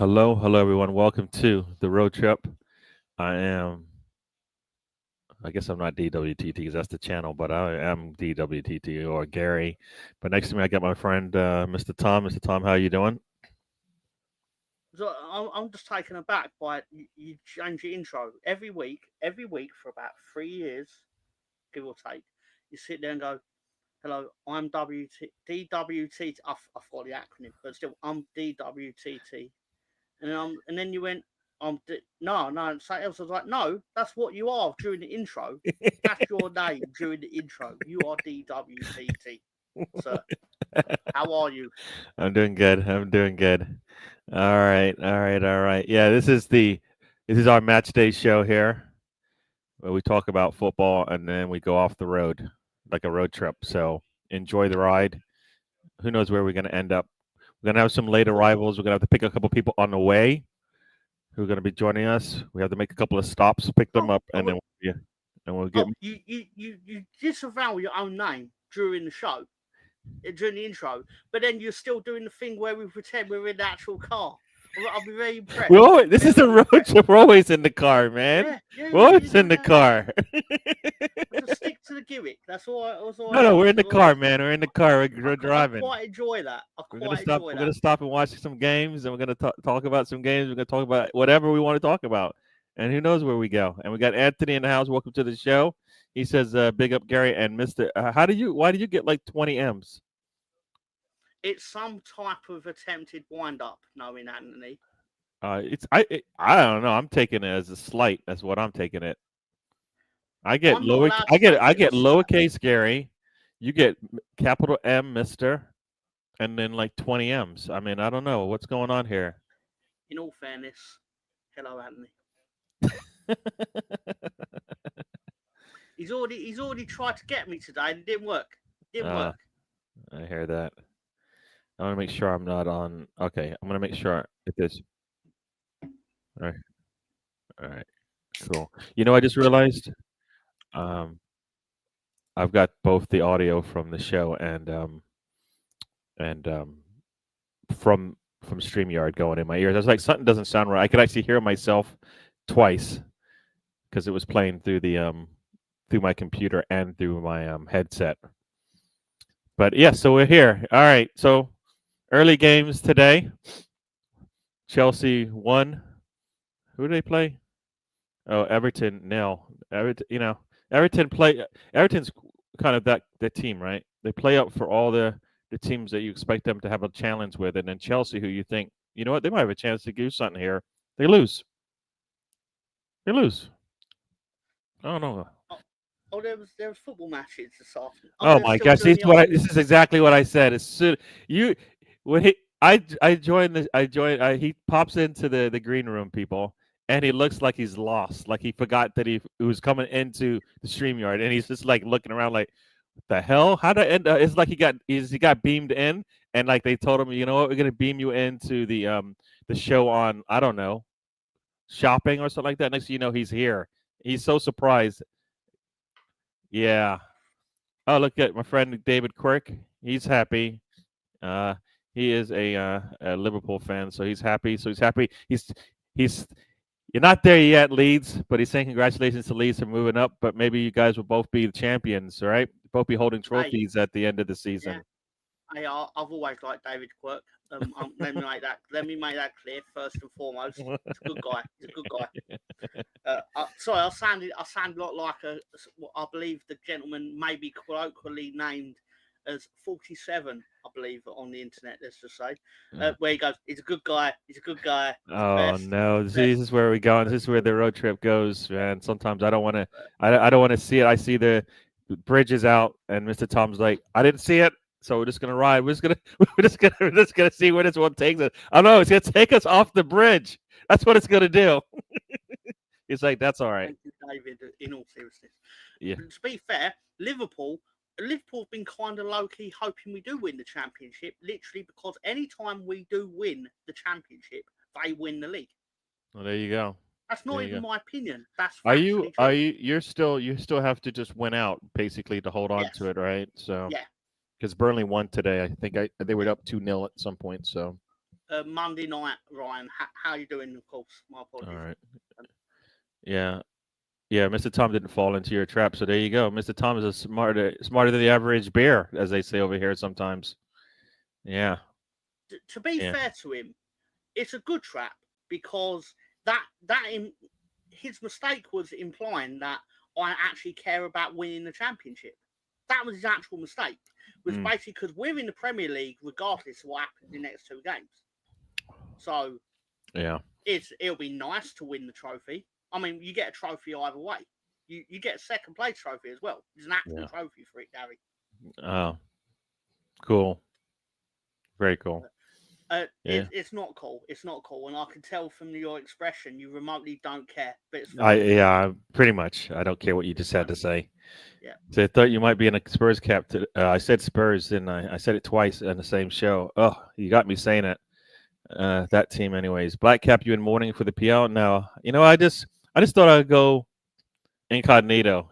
Hello, everyone. Welcome to the road trip. I guess I'm not DWTT because that's the channel, but I am DWTT or Gary. But next to me, I got my friend, Mr. Tom. Mr. Tom, how you doing? So I'm just taken aback by you change your intro every week for about 3 years, give or take. You sit there and go, "Hello, I'm DWTT." I forgot the acronym, but still, I'm DWTT. And then you went, no, something else. I was like, no, that's what you are during the intro. That's your name during the intro. You are DWTT, sir. How are you? I'm doing good. I'm doing good. All right. Yeah, this is our match day show here, where we talk about football and then we go off the road like a road trip. So enjoy the ride. Who knows where we're going to end up? We're going to have some late arrivals. We're going to have to pick a couple people on the way who are going to be joining us. We have to make a couple of stops, pick them Oh, up, and then yeah, and we'll get. you disavow your own name during the show, during the intro, but then you're still doing the thing where we pretend we're in the actual car. I'll be very We impressed. always, this is a Very road impressed. trip. We're always in the car, man. We're You always in know the that. That car. just stick to the gimmick. That's all I No, we're ask. in the That's all I car, ask. man. We're in the car. We're I driving. quite enjoy that. I We're gonna quite stop. enjoy We're that. gonna stop and watch some games, and we're gonna talk about some games. We're gonna talk about whatever we want to talk about, and who knows where we go. And we got Anthony in the house. Welcome to the show. He says, "Big up, Gary and Mister." How do you? Why do you get like 20 M's? It's some type of attempted wind up, knowing Anthony. I don't know. I'm taking it as a slight. That's what I'm taking it. I get I'm not lower. allowed to take I it as a get slight. lowercase Gary. You get capital M, Mister, and then like 20 M's. I mean, I don't know what's going on here. In all fairness, hello, Anthony. He's already tried to get me today and it didn't work. Didn't uh, work. I hear that. I want to make sure I'm not on. Okay, I'm gonna make sure it is. All right, all right, cool. You know, I just realized um, I've got both the audio from the show and from StreamYard going in my ears. I was like, something doesn't sound right. I could actually hear myself twice because it was playing through my computer and through my headset. But yeah, so we're here. All right. So early games today. Chelsea won. Who do they play? Oh, Everton nil. Everton, Everton play. Everton's kind of that team, right? They play up for all the teams that you expect them to have a challenge with, and then Chelsea, who you think, you know what, they might have a chance to do something here. They lose. They lose. I don't know. Oh, there was football matches this afternoon. Oh, Oh they're my still gosh! doing This is the old. this is exactly what I said. As soon you when I joined the I joined he pops into the green room, people, and he looks like he's lost, like he forgot that he was coming into the stream yard, and he's just like looking around like, what the hell? How did I end? It's like he got beamed in, and like they told him, you know what, we're gonna beam you into the show on, I don't know, shopping or something like that. Next thing you know, he's here. He's so surprised. Yeah. Oh, look at my friend David Quirk. He's happy. Uh, he is a Liverpool fan, so he's happy. So he's happy. He's you're not there yet, Leeds, but he's saying congratulations to Leeds for moving up. But maybe you guys will both be the champions, right? Both be holding Hey, trophies at the end of the yeah. season. I've always liked David Quirk. Let me make that clear first and foremost. He's a good guy. He's a good guy. Sorry, I sound a lot like what I believe the gentleman may be colloquially named as 47. I believe on the internet. Let's just say where he goes. He's a good guy. He's a good guy. He's the Oh best. no! The See, this best. is where we go. This is where the road trip goes, man. Sometimes I don't want to. I don't want to see it. I see the bridge is out, and Mr. Tom's like, I didn't see it, so we're just gonna ride. We're just gonna see where this one takes us. Oh no, it's gonna take us off the bridge. That's what it's gonna do. He's like, that's all right. Thank you, David. In all seriousness, Yeah. to be fair, Liverpool's been kind of low key hoping we do win the championship, literally because anytime we do win the championship, they win the league. Well, there you go. That's not There you even go. my opinion. That's Are you? factually Are true. you? You still have to just win out basically to hold on to Yes. it, right? So Yeah. because Burnley won today, I think they were Yeah. up 2-0 at some point. So Monday night, Ryan. How you doing? Of course, my All apologies. right. Yeah. Yeah, Mr. Tom didn't fall into your trap, so there you go. Mr. Tom is a smarter than the average bear, as they say over here sometimes. Yeah. To be Yeah. fair to him, it's a good trap because that his mistake was implying that I actually care about winning the championship. That was his actual mistake. Was Mm, basically because we're in the Premier League regardless of what happens in the next 2 games. So yeah. it'll be nice to win the trophy. I mean, you get a trophy either way. You get a second place trophy as well. There's an actual Yeah. trophy for it, Gary. Oh, cool. Very cool. Yeah. It's not cool. It's not cool, and I can tell from your expression you remotely don't care. But it's I fine. yeah, pretty much. I don't care what you just had Fine. to say. Yeah. So I thought you might be in a Spurs cap. I said Spurs, didn't I? I said it twice on the same show. Oh, you got me saying it. That team, anyways. Black cap, you in mourning for the PL? No, I just thought I'd go incognito.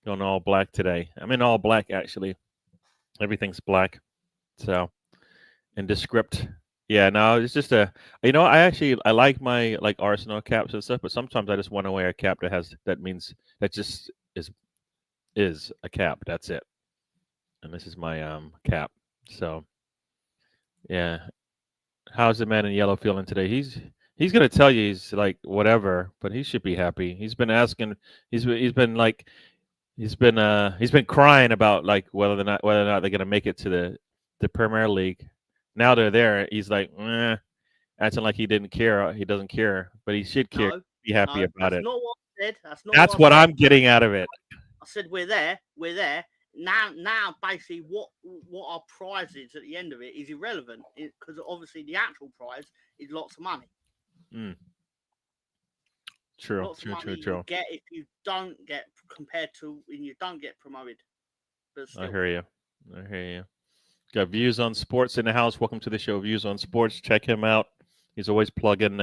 Going all black today. I'm in all black actually. Everything's black. So in the script. Yeah, no, it's just I like my like Arsenal caps and stuff, but sometimes I just want to wear a cap that means that just is a cap. That's it. And this is my cap. So yeah. How's the man in yellow feeling today? He's gonna tell you he's like whatever, but he should be happy. He's been asking he's been crying about like whether or not they're gonna make it to the Premier League. Now they're there. He's like, acting like he didn't care. He doesn't care, but he should care. No, Be happy no, about that's it. not what I said. That's not That's what what I said. I'm getting out of it. I said we're there. We're there. Now, basically, what our prize is at the end of it is irrelevant because obviously the actual prize is lots of money. Mm, true, Lots of true, money true, you true. get if you don't get compared to when you don't get promoted. But I still, hear you. I hear you. Got views on sports in the house. Welcome to the show. Views on sports. Check him out. He's always plugging.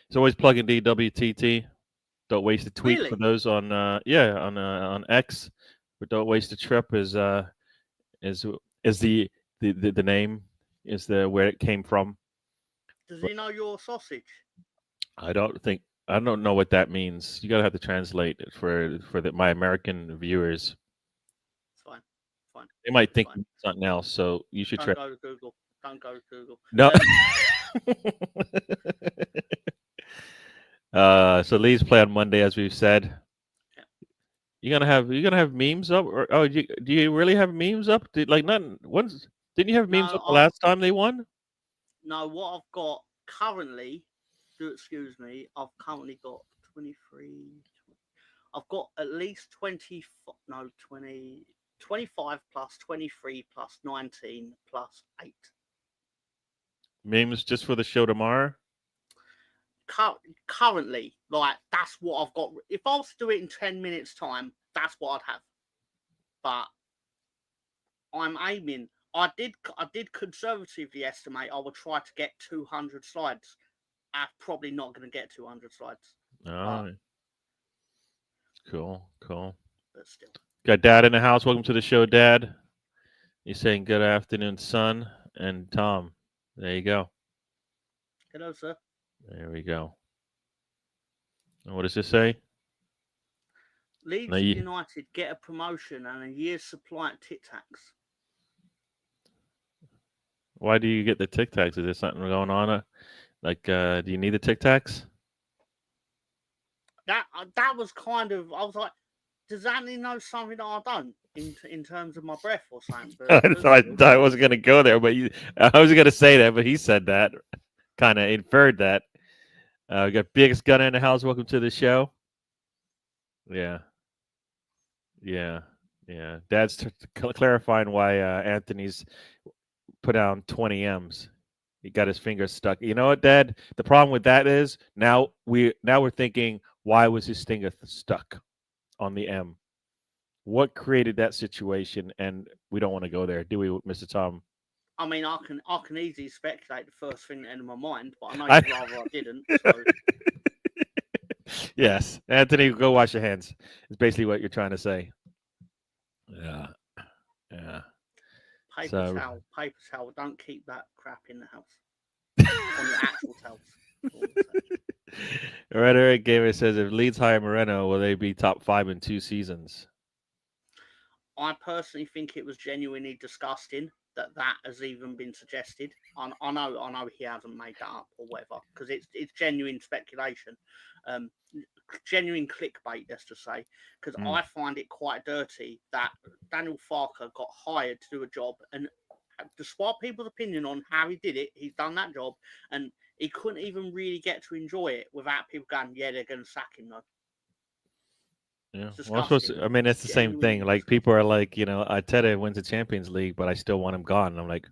He's always plugging DWTT. Don't waste a tweet for really, those on X. But don't waste a trip is is the name is the where it came from. does But he know your sausage? I don't know what that means. You gotta have to translate it for my American viewers. It's fine. Fine. They might It's think fine. something else. So you should Don't try. go to Google. Don't go to Google. No. So Lee's play on Monday, as we've said. Yeah. You gonna have memes up, or do you really have memes up? Didn't you have memes up the No, last time they won? no. What I've got currently, excuse me, I've currently got 23. I've got at least 20. No, 20. 25 plus 23 plus 19 plus 8. Memes just for the show tomorrow. Currently, like that's what I've got. If I was to do it in 10 minutes time, that's what I'd have. But I'm aiming. I did conservatively estimate I would try to get 200 slides. I'm probably not going to get 200 slides, but Oh, cool, cool. but still. Got Dad in the house. Welcome to the show, Dad. He's saying good afternoon, son and Tom. There you go. Hello, sir. There we go. And what does this say? Now Leeds United get a promotion and a year's supply at Tic Tacs. Why do you get the Tic Tacs? Is there something going on? Do you need the Tic Tacs? That was kind of. I was like, does Anthony know something that I don't in terms of my breath or something? I I wasn't gonna go there, but I was gonna say that, but he said that, kind of inferred that. We got biggest gunner in the house. Welcome to the show. Yeah, yeah, yeah. Dad's clarifying why Anthony's put down 20 M's. He got his fingers stuck. You know what, Dad? The problem with that is now we're thinking, why was his finger stuck on the M? What created that situation? And we don't want to go there, do we, Mr. Tom? I mean, I can easily speculate the first thing that entered my mind, but I know I- you'd rather I didn't. So Yes, Anthony, go wash your hands. Is basically what you're trying to say. Yeah, yeah. paper So towel. Don't keep that crap in the house. on your actual tells. That's all I'm saying. Rhetoric Gamer says if Leeds hire Moreno, will they be top 5 in 2 seasons? I personally think it was genuinely disgusting that that has even been suggested. I know he hasn't made that up or whatever, because it's genuine speculation, um, genuine clickbait, let's just say. Because Mm. I find it quite dirty that Daniel Farker got hired to do a job, and despite people's opinion on how he did it, he's done that job, and he couldn't even really get to enjoy it without people going, "Yeah, they're going to sack him though." Yeah. It's Well, I'm supposed disgusting. to, I mean, it's the same thing. Genuinely Like, people disgusting. are like, Arteta wins the Champions League, but I still want him gone. And I'm like,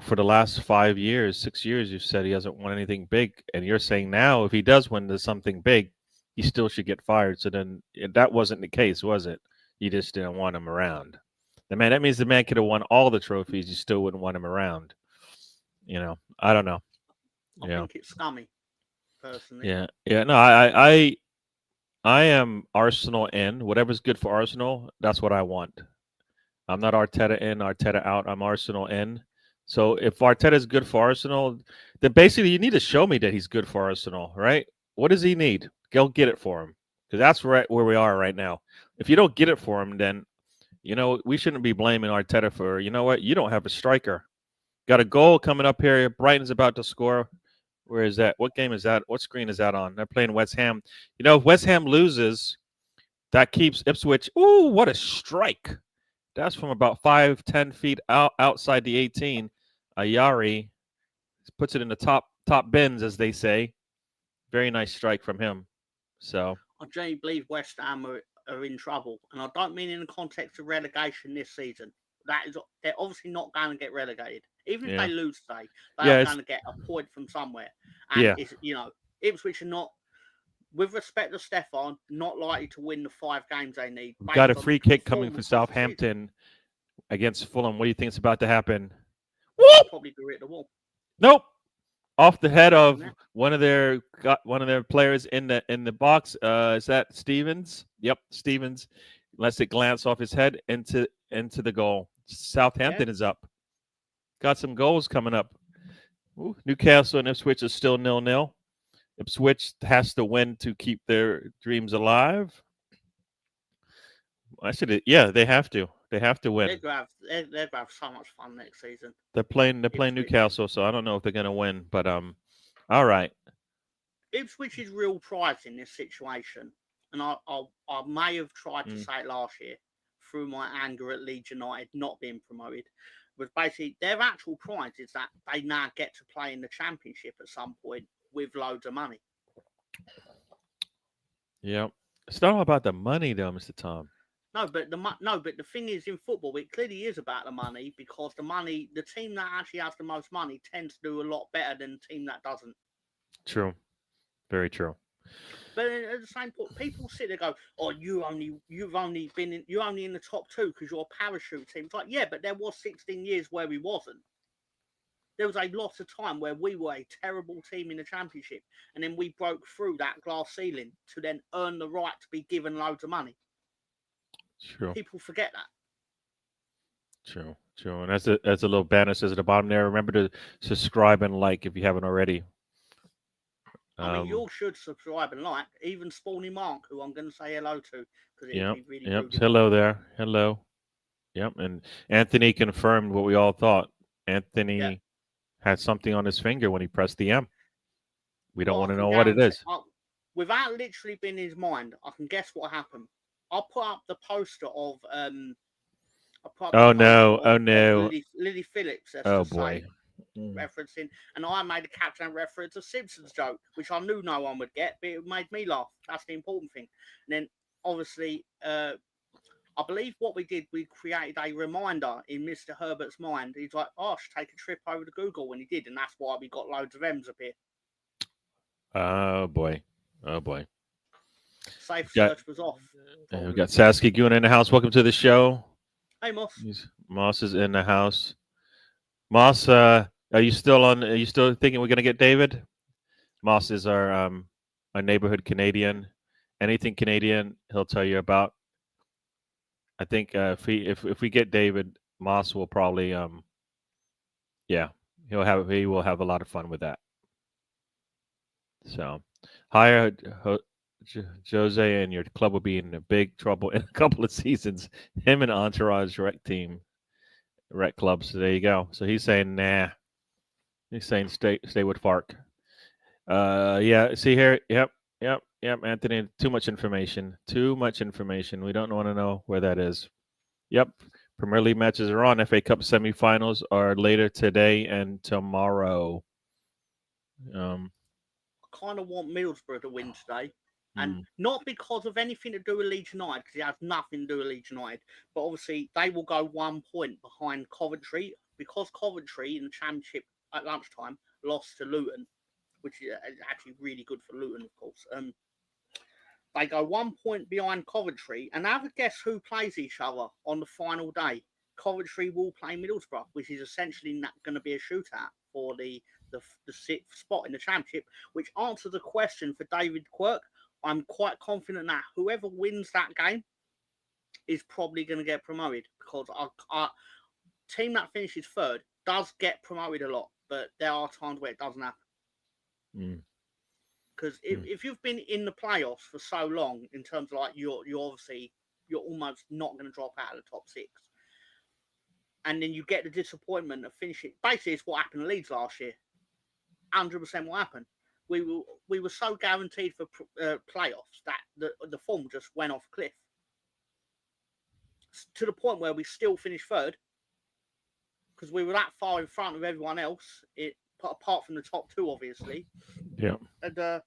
for the last 5 years, 6 years, you've said he hasn't won anything big. And you're saying now, if he does win something big, he still should get fired. So then that wasn't the case, was it? You just didn't want him around. That means the man could have won all the trophies. You still wouldn't want him around. I don't know. I Yeah. think it's scummy, personally. Yeah. Yeah. No, I am Arsenal in. Whatever's good for Arsenal, that's what I want. I'm not Arteta in, Arteta out. I'm Arsenal in. So if Arteta is good for Arsenal, then basically you need to show me that he's good for Arsenal, right? What does he need? Go get it for him, because that's right where we are right now. If you don't get it for him, then we shouldn't be blaming Arteta for. You know what? You don't have a striker. Got a goal coming up here. Brighton's about to score. Where is that? What game is that? What screen is that on? They're playing West Ham. If West Ham loses, that keeps Ipswich. Ooh, what a strike! That's from about 5-10 feet outside the 18. Ayari puts it in the top bins, as they say. Very nice strike from him. So I genuinely believe West Ham are in trouble, and I don't mean in the context of relegation this season. They're obviously not going to get relegated. Even if yeah, they lose today, they yeah, are it's going to get a point from somewhere. And yeah. it's Ipswich are not, with respect to Stefan, not likely to win the 5 games they need We've got a based on the free kick coming from performance of the season. Southampton against Fulham. What do you think is about to happen? I'll Whoop! probably be at the wall. Nope. Off the head Imagine of that. one of their players in the box. Is that Stevens? Yep, Stevens lets it glance off his head into the goal. Yeah. Southampton is up. Got some goals coming up. Ooh, Newcastle and Ipswich is still 0-0. Ipswich has to win to keep their dreams alive. I said it. Yeah, they have to. They have to win. They're going to have so much fun next season. They're playing Ipswich. Newcastle, so I don't know if they're going to win. But all right. Ipswich's real prize in this situation, and I may have tried to say it last year through my anger at Leeds United not being promoted, was basically their actual prize is that they now get to play in the Championship at some point with loads of money. Yeah, it's not all about the money, though, Mr. Tom. No, but the thing is, in football, it clearly is about the money, because the team that actually has the most money tends to do a lot better than the team that doesn't. True. Very true. But at the same point, people sit there and go, "Oh, you're only in the top 2 because you're a parachute team." It's like, yeah, but there was 16 years where we wasn't. There was a lot of time where we were a terrible team in the Championship, and then we broke through that glass ceiling to then earn the right to be given loads of money. True. People forget that. True. And that's a little banner says at the bottom there. Remember to subscribe and like if you haven't already. I mean, you all should subscribe and like, even Spawny Mark, who I'm going to say hello to, because it'd be really rude. Hello there. Hello. Yep. And Anthony confirmed what we all thought. Anthony had something on his finger when he pressed the M. We don't want to know what it is. Without literally being in his mind, I can guess what happened. I'll put up the poster of Oh no. Lily Phillips. Oh boy. Referencing, and I made a Captain reference, a Simpsons joke, which I knew no one would get, but it made me laugh. That's the important thing. And then, obviously, I believe what we did, we created a reminder in Mr. Herbert's mind. He's like, "Oh, I should take a trip over to Google," when he did, and that's why we got loads of M's up here. Oh boy. Safe search was off. We got Saskia Guna in the house. Welcome to the show. Hey, Moss. Moss is in the house. Moss, are you still thinking we're gonna get David? Moss is our neighborhood Canadian. Anything Canadian, he'll tell you about. I think if we get David, Moss will probably he will have a lot of fun with that. So, hire Jose, and your club will be in big trouble in a couple of seasons. Him and Entourage rec clubs. So there you go. So he's saying nah. He's saying stay with Fark. Yeah. See here. Yep. Anthony, too much information. Too much information. We don't want to know where that is. Yep. Premier League matches are on. FA Cup semifinals are later today and tomorrow. I kind of want Middlesbrough to win today. And mm, not because of anything to do with Leeds United, because it has nothing to do with Leeds United, but obviously they will go 1 point behind Coventry, because Coventry in the Championship at lunchtime lost to Luton, which is actually really good for Luton, of course. They go 1 point behind Coventry, and have a guess who plays each other on the final day. Coventry will play Middlesbrough, which is essentially going to be a shootout for the sixth spot in the Championship, which answers the question for David Quirk. I'm quite confident that whoever wins that game is probably going to get promoted, because our team that finishes third does get promoted a lot, but there are times where it doesn't happen. Because if you've been in the playoffs for so long, in terms of like you're almost not going to drop out of the top six, and then you get the disappointment of finishing. Basically, it's what happened to Leeds last year. 100% what happened. We were so guaranteed for playoffs that the form just went off a cliff, to the point where we still finished third, because we were that far in front of everyone else, apart from the top two, obviously. Yeah. And I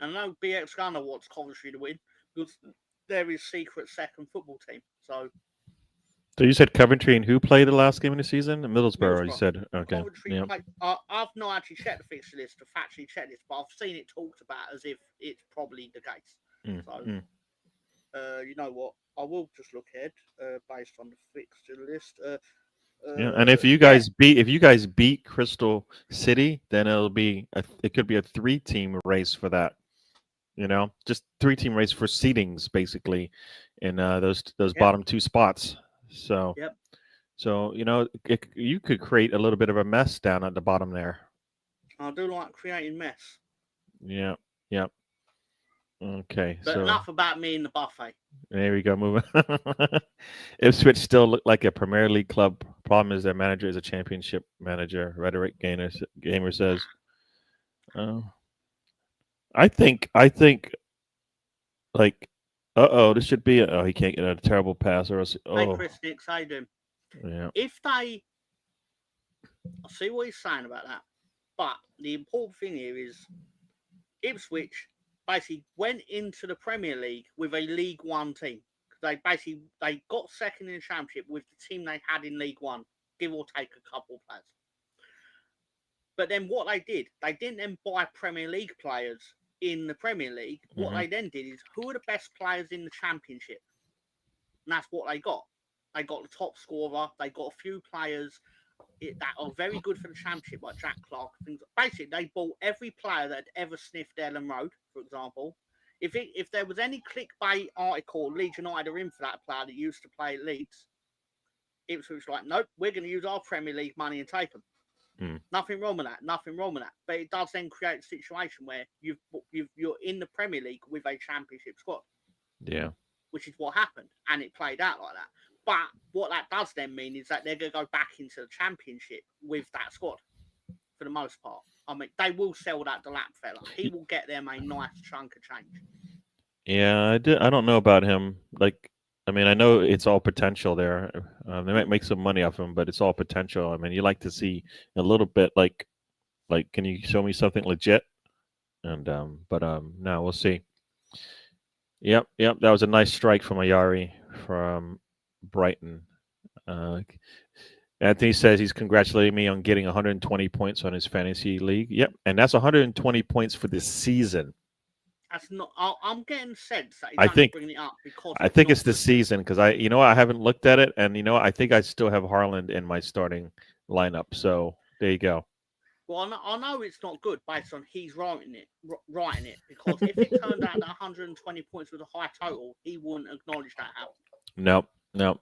know BX Gunner wants Coventry to win, because they're his secret second football team. So you said Coventry, and who played the last game of the season? Middlesbrough. You said okay. Coventry played. I've not actually checked the fixture list to factually check this, but I've seen it talked about as if it's probably the case. So, you know what? I will just look ahead based on the fixture list. Yeah, and if you guys beat Crystal City, then it could be a 3-team race for that. Just 3-team race for seedings, basically, in those bottom 2 spots. So, so you could create a little bit of a mess down at the bottom there. I do like creating mess. Yeah. Okay. But so enough about me in the buffet. There we go. Moving. Ipswich still look like a Premier League club. Problem is their manager is a Championship manager. Rhetoric Gamer says. I think like, this should be he can't get a terrible pass or else. Hey, Chris Nix, how you doing? Yeah. I see what he's saying about that, but the important thing here is Ipswich basically went into the Premier League with a League One team. They got second in the Championship with the team they had in League One, give or take a couple of players. But then what they didn't then buy Premier League players in the Premier League. What they then did is, who are the best players in the Championship? And that's what they got. They got the top scorer. They got a few players that are very good for the Championship, like Jack Clark. Things. Basically, they bought every player that had ever sniffed Ellen Road, for example. If there was any clickbait article, Leeds United are in for that player that used to play at Leeds, Ipswich was like, nope, we're going to use our Premier League money and take them. Nothing wrong with that. But it does then create a situation where you're in the Premier League with a Championship squad. Yeah. Which is what happened, and it played out like that. But what that does then mean is that they're going to go back into the Championship with that squad for the most part. I mean, they will sell that Delap fella. He will get them a nice chunk of change. Yeah, I don't know about him. I mean, I know it's all potential there. They might make some money off him, but it's all potential. I mean, you like to see a little bit like, can you show me something legit? And no, we'll see. Yep. That was a nice strike from Ayari from Brighton. Anthony says he's congratulating me on getting 120 points on his fantasy league. Yep, and that's 120 points for this season. That's not. I'm getting sense that he's bringing it up because I think it's the season, because I haven't looked at it, and I think I still have Haaland in my starting lineup. So there you go. Well, I know it's not good based on he's writing it, because if it turned out that 120 points was a high total, he wouldn't acknowledge that happened. No.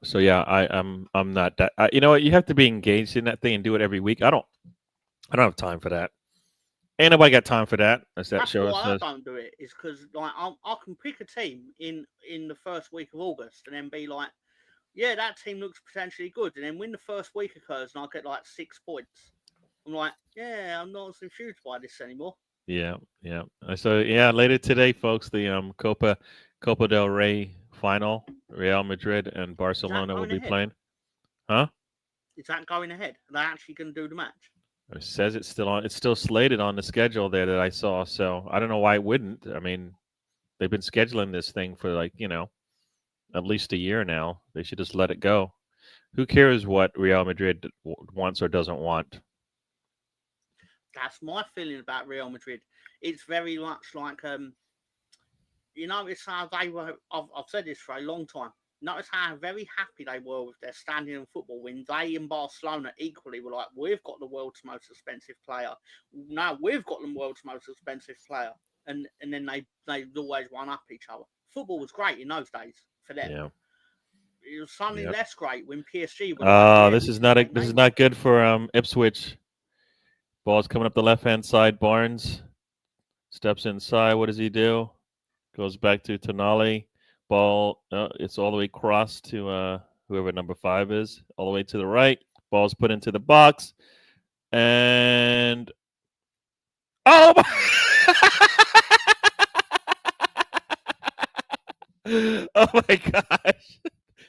So yeah, I'm not that. You know what? You have to be engaged in that thing and do it every week. I don't. I don't have time for that. Ain't nobody got time for that. As that That's show why I says. don't do it. Is because like I can pick a team in the first week of August and then be like, yeah, that team looks potentially good, and then when the first week occurs and I get like 6 points, I'm like, yeah, I'm not so confused by this anymore. Yeah, yeah. So yeah, later today, folks, the Copa del Rey final, Real Madrid and Is that Barcelona will going be ahead? playing. Huh? Is that going ahead? Are they actually going to do the match? It says it's still on. It's still slated on the schedule there that I saw. So I don't know why it wouldn't. I mean, they've been scheduling this thing for like at least a year now. They should just let it go. Who cares what Real Madrid wants or doesn't want? That's my feeling about Real Madrid. It's very much like it's how they were. I've said this for a long time. Notice how very happy they were with their standing in football when they and Barcelona equally were like, we've got the world's most expensive player. Now we've got the world's most expensive player. And then they always one up each other. Football was great in those days for them. Yeah. It was suddenly Yep. less great when PSG were like, yeah, This this is is not what this is Neymar. not good for Ipswich. Ball's coming up the left hand side. Barnes steps inside. What does he do? Goes back to Tonali. Ball. It's all the way crossed to whoever number 5 is. All the way to the right. Ball's put into the box. And oh my, oh my gosh.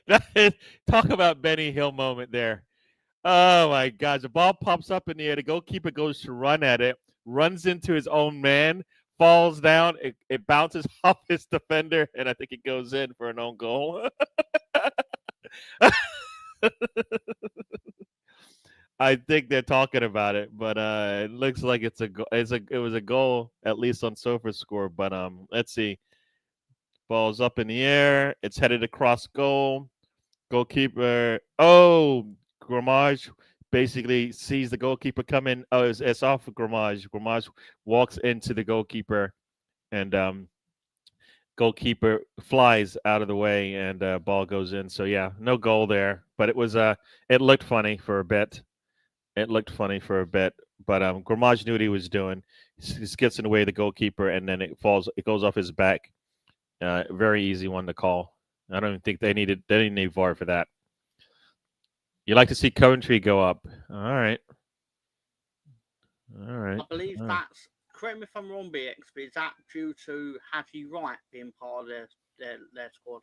That is, talk about Benny Hill moment there. Oh my gosh. The ball pops up in the air. The goalkeeper goes to run at it, runs into his own man, falls down. It bounces off his defender, and I think it goes in for an own goal. I think they're talking about it, but it looks like it was a goal at least on Sofa's score. But let's see. Ball's up in the air. It's headed across goal. Goalkeeper. Oh, Gramage basically sees the goalkeeper come in. Oh, it's off of Gramage. Gramage walks into the goalkeeper, and goalkeeper flies out of the way, and ball goes in. So yeah, no goal there, but it looked funny for a bit. It looked funny for a bit, but Gramage knew what he was doing. He gets in the way of the goalkeeper, and then it falls. It goes off his back. Very easy one to call. I don't even think they didn't need VAR for that. You like to see Coventry go up. All right. All right. I believe All right. that's, correct me if I'm wrong, BX, but is that due to Haji Wright being part of their squad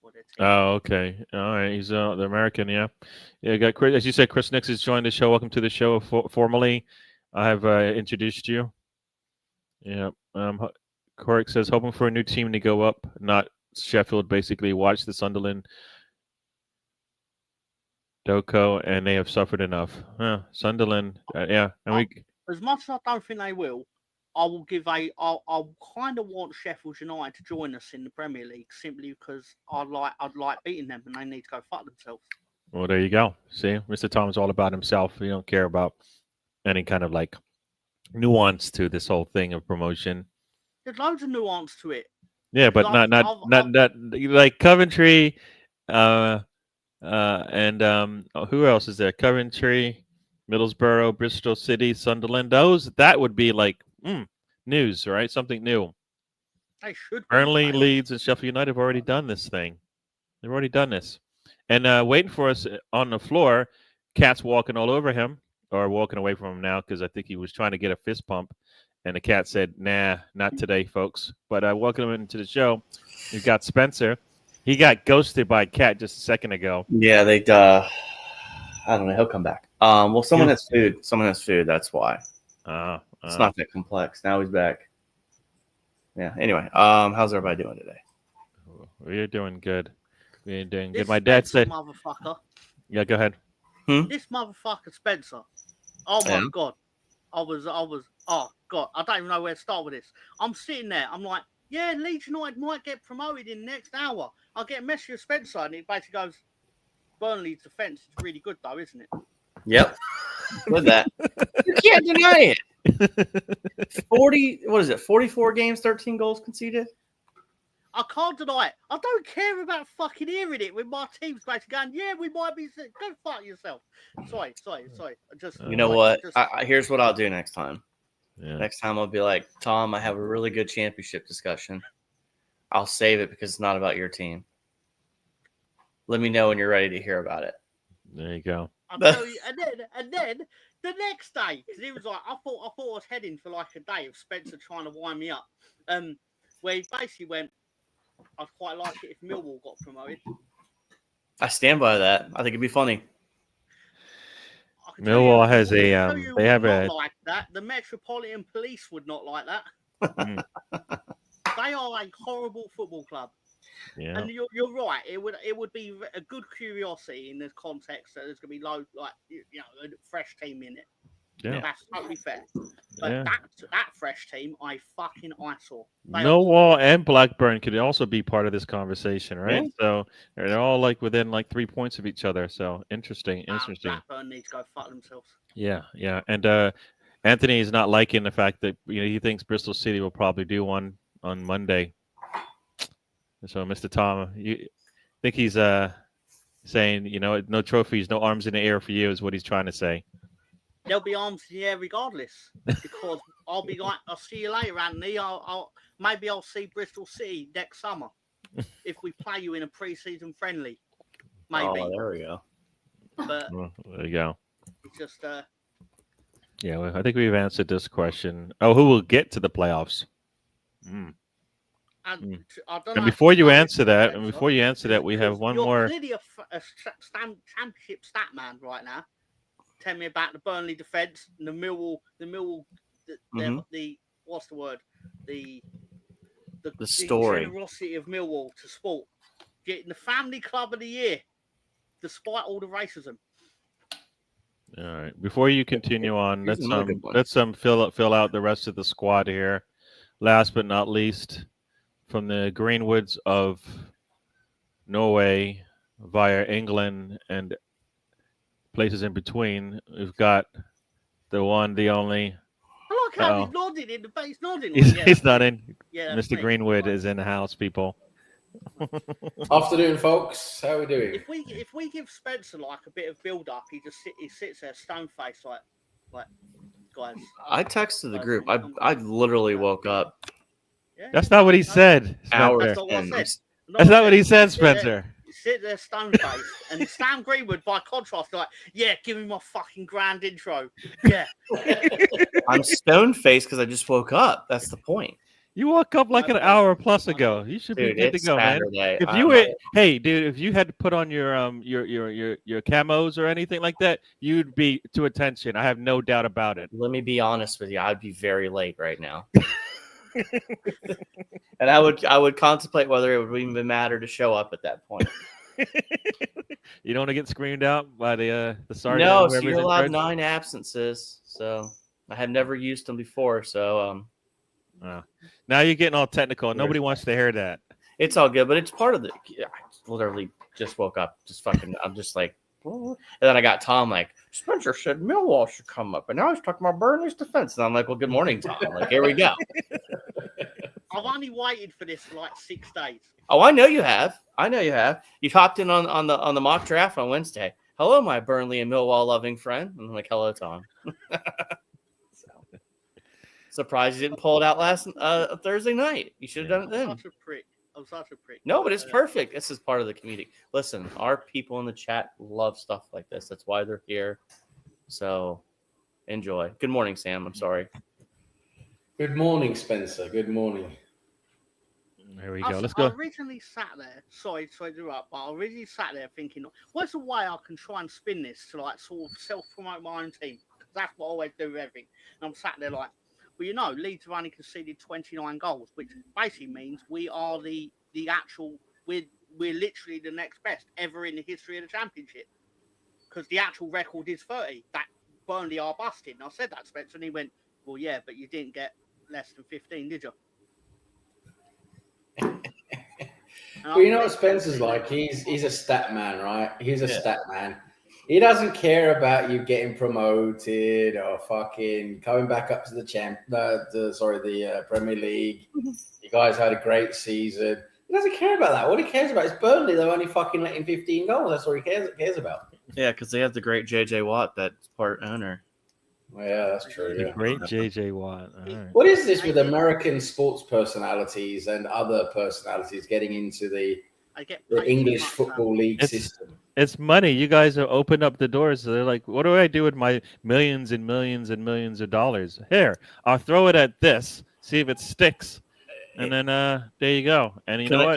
or their team? Oh, okay. All right. He's the American, yeah. Yeah, got Chris, as you said, Chris Nix has joined the show. Welcome to the show. Formally, I have introduced you. Yeah. Cork says hoping for a new team to go up, not Sheffield. Basically, watch the Sunderland Doko, and they have suffered enough. Sunderland, yeah. And we As much as I don't think they will, I'll kind of want Sheffield United to join us in the Premier League simply because I'd like beating them and they need to go fuck themselves. Well, there you go. See, Mr. Tom's all about himself. He don't care about any kind of like nuance to this whole thing of promotion. There's loads of nuance to it. Yeah, but not like Coventry, and who else is there? Coventry, Middlesbrough, Bristol City, Sunderland. That would be like news, right? Something new. They should. Burnley, Leeds, and Sheffield United have already done this thing. They've already done this, and waiting for us on the floor. Cat's walking all over him, or walking away from him now because I think he was trying to get a fist pump. And the cat said, nah, not today, folks. But welcome into the show. We've got Spencer. He got ghosted by Cat just a second ago. Yeah, I don't know. He'll come back. Well, someone has food. Someone has food. That's why. It's not that complex. Now he's back. Yeah. Anyway, how's everybody doing today? We're doing good. We're doing good. My dad said, motherfucker. Yeah, go ahead. This motherfucker Spencer. Oh my God. I was. Oh God, I don't even know where to start with this. I'm sitting there. I'm like, yeah, Leeds United might get promoted in the next hour. I'll get a message with Spencer, and it basically goes, Burnley's defense is really good, though, isn't it? Yep. With that, you can't deny it. 40. What is it? 44 games, 13 goals conceded. I can't deny it. I don't care about fucking hearing it when my team's basically going, yeah, we might be sick. Go fuck yourself. Sorry. You know what? Here's what I'll do next time. Yeah. Next time I'll be like, Tom, I have a really good championship discussion. I'll save it because it's not about your team. Let me know when you're ready to hear about it. There you go. I'll tell you, and then the next day, because he was like, I thought I was heading for like a day of Spencer trying to wind me up. Where he basically went, I'd quite like it if Millwall got promoted. I stand by that. I think it'd be funny. Millwall has a they have a like that. The Metropolitan Police would not like that. They are a horrible football club. Yeah. And you're right. It would be a good curiosity in the context that there's going to be loads, like, a fresh team in it. Yeah. That's totally fair. But that fresh team, I fucking eyesore. Millwall and Blackburn could also be part of this conversation, right? Yeah. So they're all like within like 3 points of each other. So interesting. Blackburn need to go fuck themselves. Yeah. And Anthony is not liking the fact that he thinks Bristol City will probably do one on Monday. So, Mr. Tom, you think he's saying, no trophies, no arms in the air for you is what he's trying to say. There'll be arms in the air regardless, because I'll be like, I'll see you later, Anthony. Maybe I'll see Bristol City next summer if we play you in a pre-season friendly. Maybe. Oh, there we go. But there you go. It's just yeah, well, I think we've answered this question. Oh, who will get to the playoffs? And I don't and know before you answer that, we have one more. You're clearly a championship stat man right now. Tell me about the Burnley defense, the Millwall, the what's the word? The story. The generosity of Millwall to sport, getting the family club of the year, despite all the racism. All right. Before you continue on, let's fill out the rest of the squad here. Last but not least, from the Greenwoods of Norway via England and places in between, we've got the one, the only. I like how he's nodding in the face, nodding. He's nodding. Yeah, Mr. Greenwood is in the house, people. Afternoon, folks. How are we doing? If we give Spencer like a bit of build up, he sits there stone faced like guys. I texted the group. I literally woke up. Yeah. That's not what he said. Hours. That's not what I said. That's not what he said, Spencer. Sit there stone faced, and Sam Greenwood, by contrast, like, yeah, give me my fucking grand intro. Yeah. I'm stone faced because I just woke up. That's the point. You woke up like an hour plus ago. You should be good to go, Saturday. Man. If you hey, dude, if you had to put on your camos or anything like that, you'd be to attention. I have no doubt about it. Let me be honest with you. I'd be very late right now. And I would contemplate whether it would even matter to show up at that point. You don't want to get screamed out by the sergeant? No, so you're allowed 9 absences. So I have never used them before. So now you're getting all technical. Nobody wants to hear that. It's all good, but it's part of the. I literally just woke up. I'm just like. And then I got Tom like, Spencer said Millwall should come up, and now he's talking about Burnley's defense. And I'm like, well, good morning, Tom. Like, here we go. I've only waited for this for like 6 days. Oh, I know you have. You hopped in on the mock draft on Wednesday. Hello, my Burnley and Millwall loving friend. And I'm like, hello, Tom. Surprised you didn't pull it out last Thursday night. You should have done it then. I'm such a prick. No, but it's perfect. This is part of the community. Listen, our people in the chat love stuff like this. That's why they're here. So enjoy. Good morning, Sam. I'm sorry. Good morning, Spencer. Good morning. There we go. Let's go. I originally sat there. Sorry to interrupt, but I originally sat there thinking, what's a way I can try and spin this to like sort of self-promote my own team? Because that's what I always do with everything. And I'm sat there like, well, Leeds have only conceded 29 goals, which basically means we are the actual, we're literally the next best ever in the history of the Championship. Because the actual record is 30. That Burnley are busting. And I said that, Spencer, and he went, well, yeah, but you didn't get less than 15, did you? Well, you know what Spencer's like? He's a stat man, right? He's a stat man. He doesn't care about you getting promoted or fucking coming back up to the Premier League. You guys had a great season. He doesn't care about that. All he cares about is Burnley. They're only fucking letting 15 goals. That's all he cares about. Yeah, because they have the great JJ Watt, that's part owner. Well, yeah, that's true. The Yeah. great JJ Watt. All right. What is this with American sports personalities and other personalities getting into the English Football League system? It's money. You guys have opened up the doors. So they're like, what do I do with my millions and millions and millions of dollars? Here, I'll throw it at this, see if it sticks. And then there you go. And you know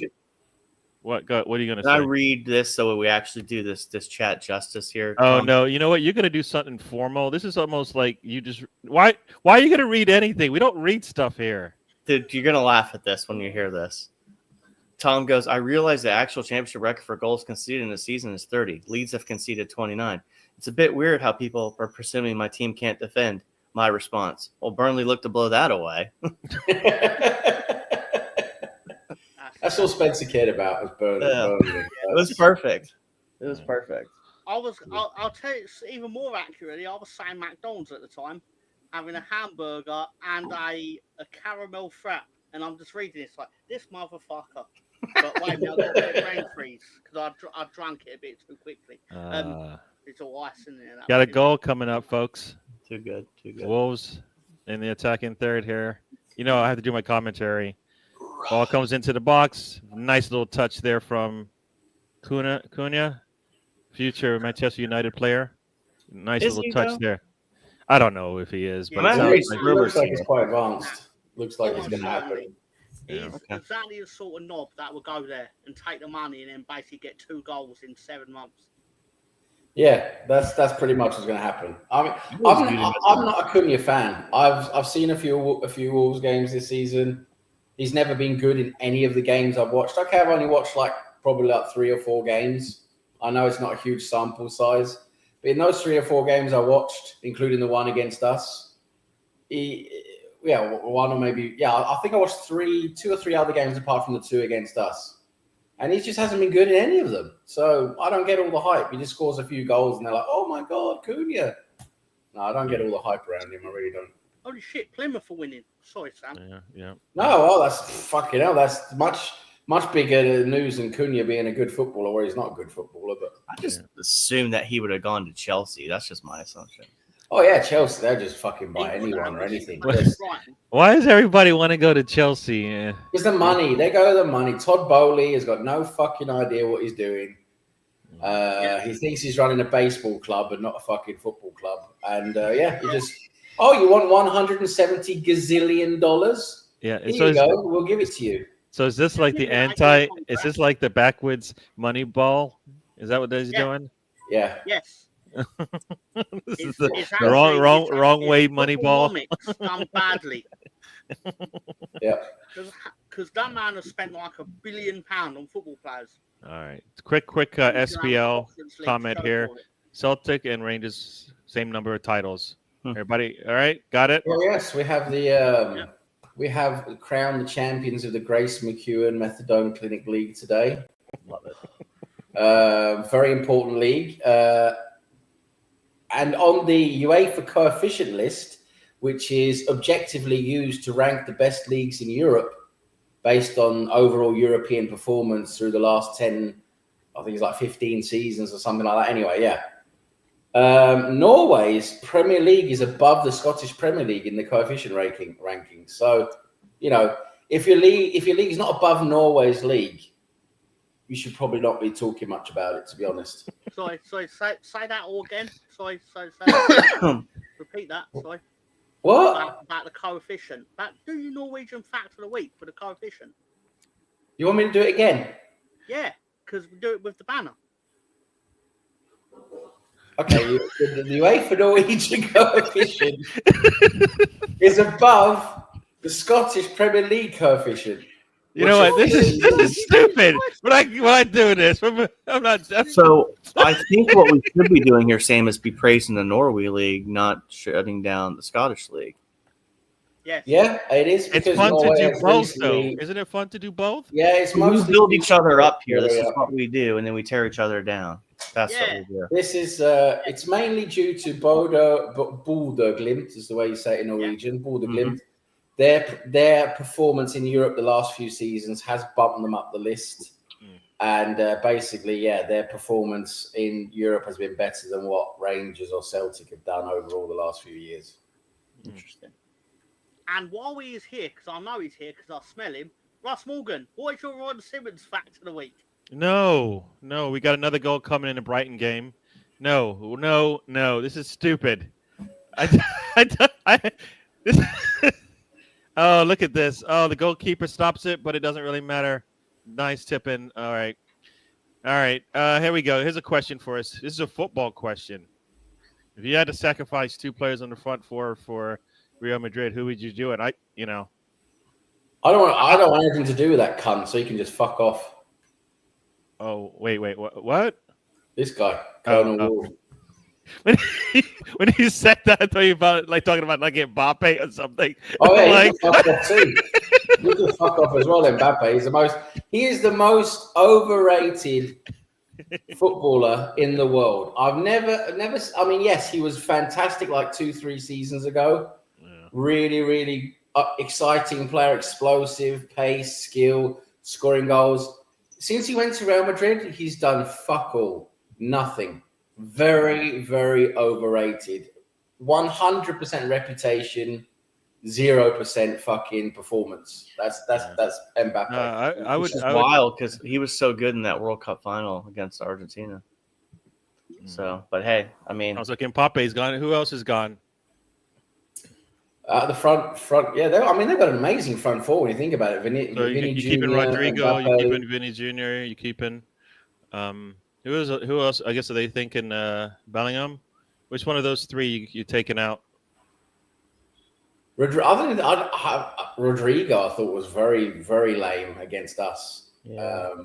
what? What are you gonna say? I read this so we actually do this chat justice here. Oh no! You know what? You're gonna do something formal. This is almost like you just why are you gonna read anything? We don't read stuff here. Dude, you're gonna laugh at this when you hear this. Tom goes, I realize the actual championship record for goals conceded in a season is 30. Leeds have conceded 29. It's a bit weird how people are presuming my team can't defend. My response: well, Burnley looked to blow that away. That's all Spencer cared about was Burnley. It was perfect. It was perfect. I'll tell you even more accurately. I was saying McDonald's at the time, having a hamburger and a caramel frap, and I'm just reading this like this motherfucker. But wait, I've got a bit of brain freeze because I drank it a bit too quickly. It's all ice in there. Got a goal coming up, folks. Too good. Wolves in the attacking third here. You know, I have to do my commentary. Ball comes into the box. Nice little touch there from Cunha, future Manchester United player. Nice little touch there. I don't know if he is, but it looks like it's quite advanced. Looks like it's going to happen. He's exactly the sort of knob that will go there and take the money and then basically get 2 goals in 7 months. Yeah, that's pretty much what's going to happen. I mean, I'm not a Cunha fan. I've seen a few Wolves games this season. He's never been good in any of the games I've watched. Okay, I've only watched probably 3 or 4 games. I know it's not a huge sample size, but in those 3 or 4 games I watched, including the one against us, I think I watched 2 or 3 other games apart from the 2 against us, and he just hasn't been good in any of them. So I don't get all the hype. He just scores a few goals, and they're like, "Oh my god, Cunha!" No, I don't get all the hype around him. I really don't. Holy shit, Plymouth are winning. Sorry, Sam. Yeah. No, that's fucking hell. That's much bigger news than Cunha being a good footballer, where he's not a good footballer. But I just assumed that he would have gone to Chelsea. That's just my assumption. Oh yeah, Chelsea. They'll just fucking buy anyone or anything. Why does everybody want to go to Chelsea? It's the money. They go to the money. Todd Bowley has got no fucking idea what he's doing. He thinks he's running a baseball club and not a fucking football club. And you just. Oh, you want $170 gazillion? Yeah, here you go. We'll give it to you. So is this like the anti? Is this like the backwoods money ball? Is that what he's doing? Yeah. Yes. This is the wrong way money ball. Done badly. Yeah. Because that man has spent like £1 billion on football players. All right. Quick SPL comment here. Celtic and Rangers, same number of titles. Everybody, all right? Got it? Well, yes, we have we have crowned the champions of the Grace McEwen Methadone Clinic League today. Love it. Very important league. And on the UEFA coefficient list, which is objectively used to rank the best leagues in Europe based on overall European performance through the last 10, I think it's like 15 seasons or something like that. Anyway, yeah. Norway's Premier League is above the Scottish Premier League in the coefficient ranking. So, if your league is not above Norway's league, you should probably not be talking much about it, to be honest. Sorry, say that all again. Sorry. Repeat that. Sorry. What? About the coefficient. Do your Norwegian fact of the week for the coefficient. You want me to do it again? Yeah, because we do it with the banner. Okay, the UEFA Norwegian coefficient is above the Scottish Premier League coefficient. You know what? This is stupid. When I do this, I'm not. So I think what we should be doing here, Sam, is be praising the Norway League, not shutting down the Scottish League. Yes. Yeah, it is. It's fun to do both, though. Isn't it fun to do both? Yeah, it's we build each other up here. This is what we do, and then we tear each other down. That's what we do. This is it's mainly due to Bodø Glimt, is the way you say it in Norwegian. Bodø Glimt. their performance in Europe the last few seasons has bumped them up the list. And basically, their performance in Europe has been better than what Rangers or Celtic have done overall the last few years. Interesting. And while he is here, because I know he's here because I smell him, Russ Morgan, what is your Ron Simmons fact of the week? No, we got another goal coming in the Brighton game. No, this is stupid. Oh, look at this. Oh, the goalkeeper stops it, but it doesn't really matter. Nice tip in. All right. Here we go. Here's a question for us. This is a football question. If you had to sacrifice 2 players on the front four for Real Madrid, who would you do it? I don't want anything to do with that cunt, so you can just fuck off. Oh, wait, what? This guy, Colonel Wolf. When he said that, I thought you about talking about like Mbappe or something. Oh yeah, you can fuck off too. You can fuck off as well, Mbappe. He is the most overrated footballer in the world. I've never. I mean, yes, he was fantastic like 2-3 seasons ago. Yeah. Really, really exciting player, explosive, pace, skill, scoring goals. Since he went to Real Madrid, he's done fuck all, nothing. Very, very overrated. 100% reputation, 0% fucking performance. That's Mbappe. I would wild because he was so good in that World Cup final against Argentina. So, but hey, I mean, I was looking. Pape's gone. Who else is gone? The front. Yeah, they've got an amazing front four when you think about it. Vinny Jr., keeping Rodrigo, you're keeping Vinny Jr., you're keeping. Who else? I guess are they thinking Bellingham? Which one of those 3 you're taking out? Rodrigo, I thought was very, very lame against us. Yeah.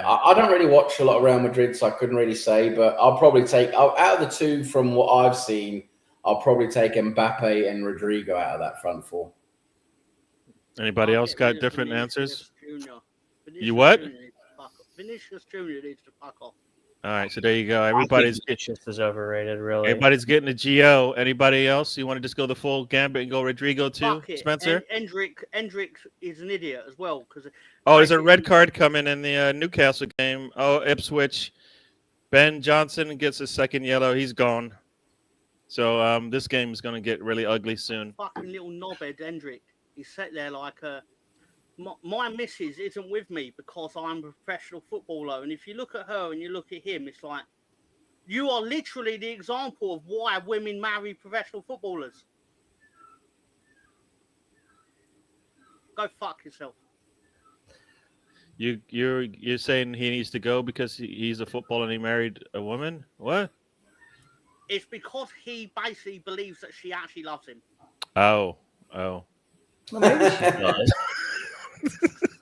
I don't really watch a lot of Real Madrid, so I couldn't really say. But I'll probably take out of the 2 from what I've seen. I'll probably take Mbappe and Rodrigo out of that front four. Anybody else got different answers? You what? Vinicius Jr. needs to fuck off. All right, so there you go. Everybody's just as overrated, really. Everybody's getting a GO. Anybody else? You want to just go the full gambit and go Rodrigo too, Spencer? Endrick is an idiot as well because. Oh, there's a red card coming in the Newcastle game. Oh, Ipswich. Ben Johnson gets a second yellow. He's gone. So this game is going to get really ugly soon. Fucking little knobhead Endrick. He's sat there like my missus isn't with me because I'm a professional footballer. And if you look at her and you look at him, it's like, you are literally the example of why women marry professional footballers. Go fuck yourself. You're saying he needs to go because he's a footballer and he married a woman? What? It's because he basically believes that she actually loves him. Oh. Well, maybe she does.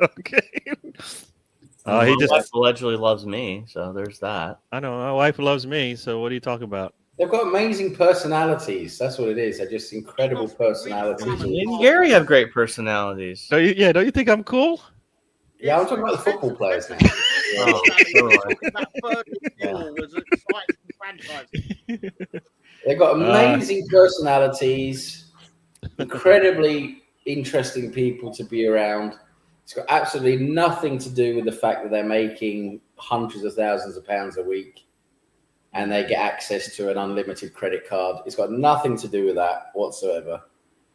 Okay. He just allegedly loves me, so there's that. I know my wife loves me. So what are you talking about? They've got amazing personalities. That's what it is. They're just incredible personalities. Me and Gary have great personalities. Don't you think I'm cool? Yeah, I'm talking about the football players now. They've got amazing personalities, incredibly interesting people to be around. It's got absolutely nothing to do with the fact that they're making hundreds of thousands of pounds a week and they get access to an unlimited credit card. It's got nothing to do with that whatsoever.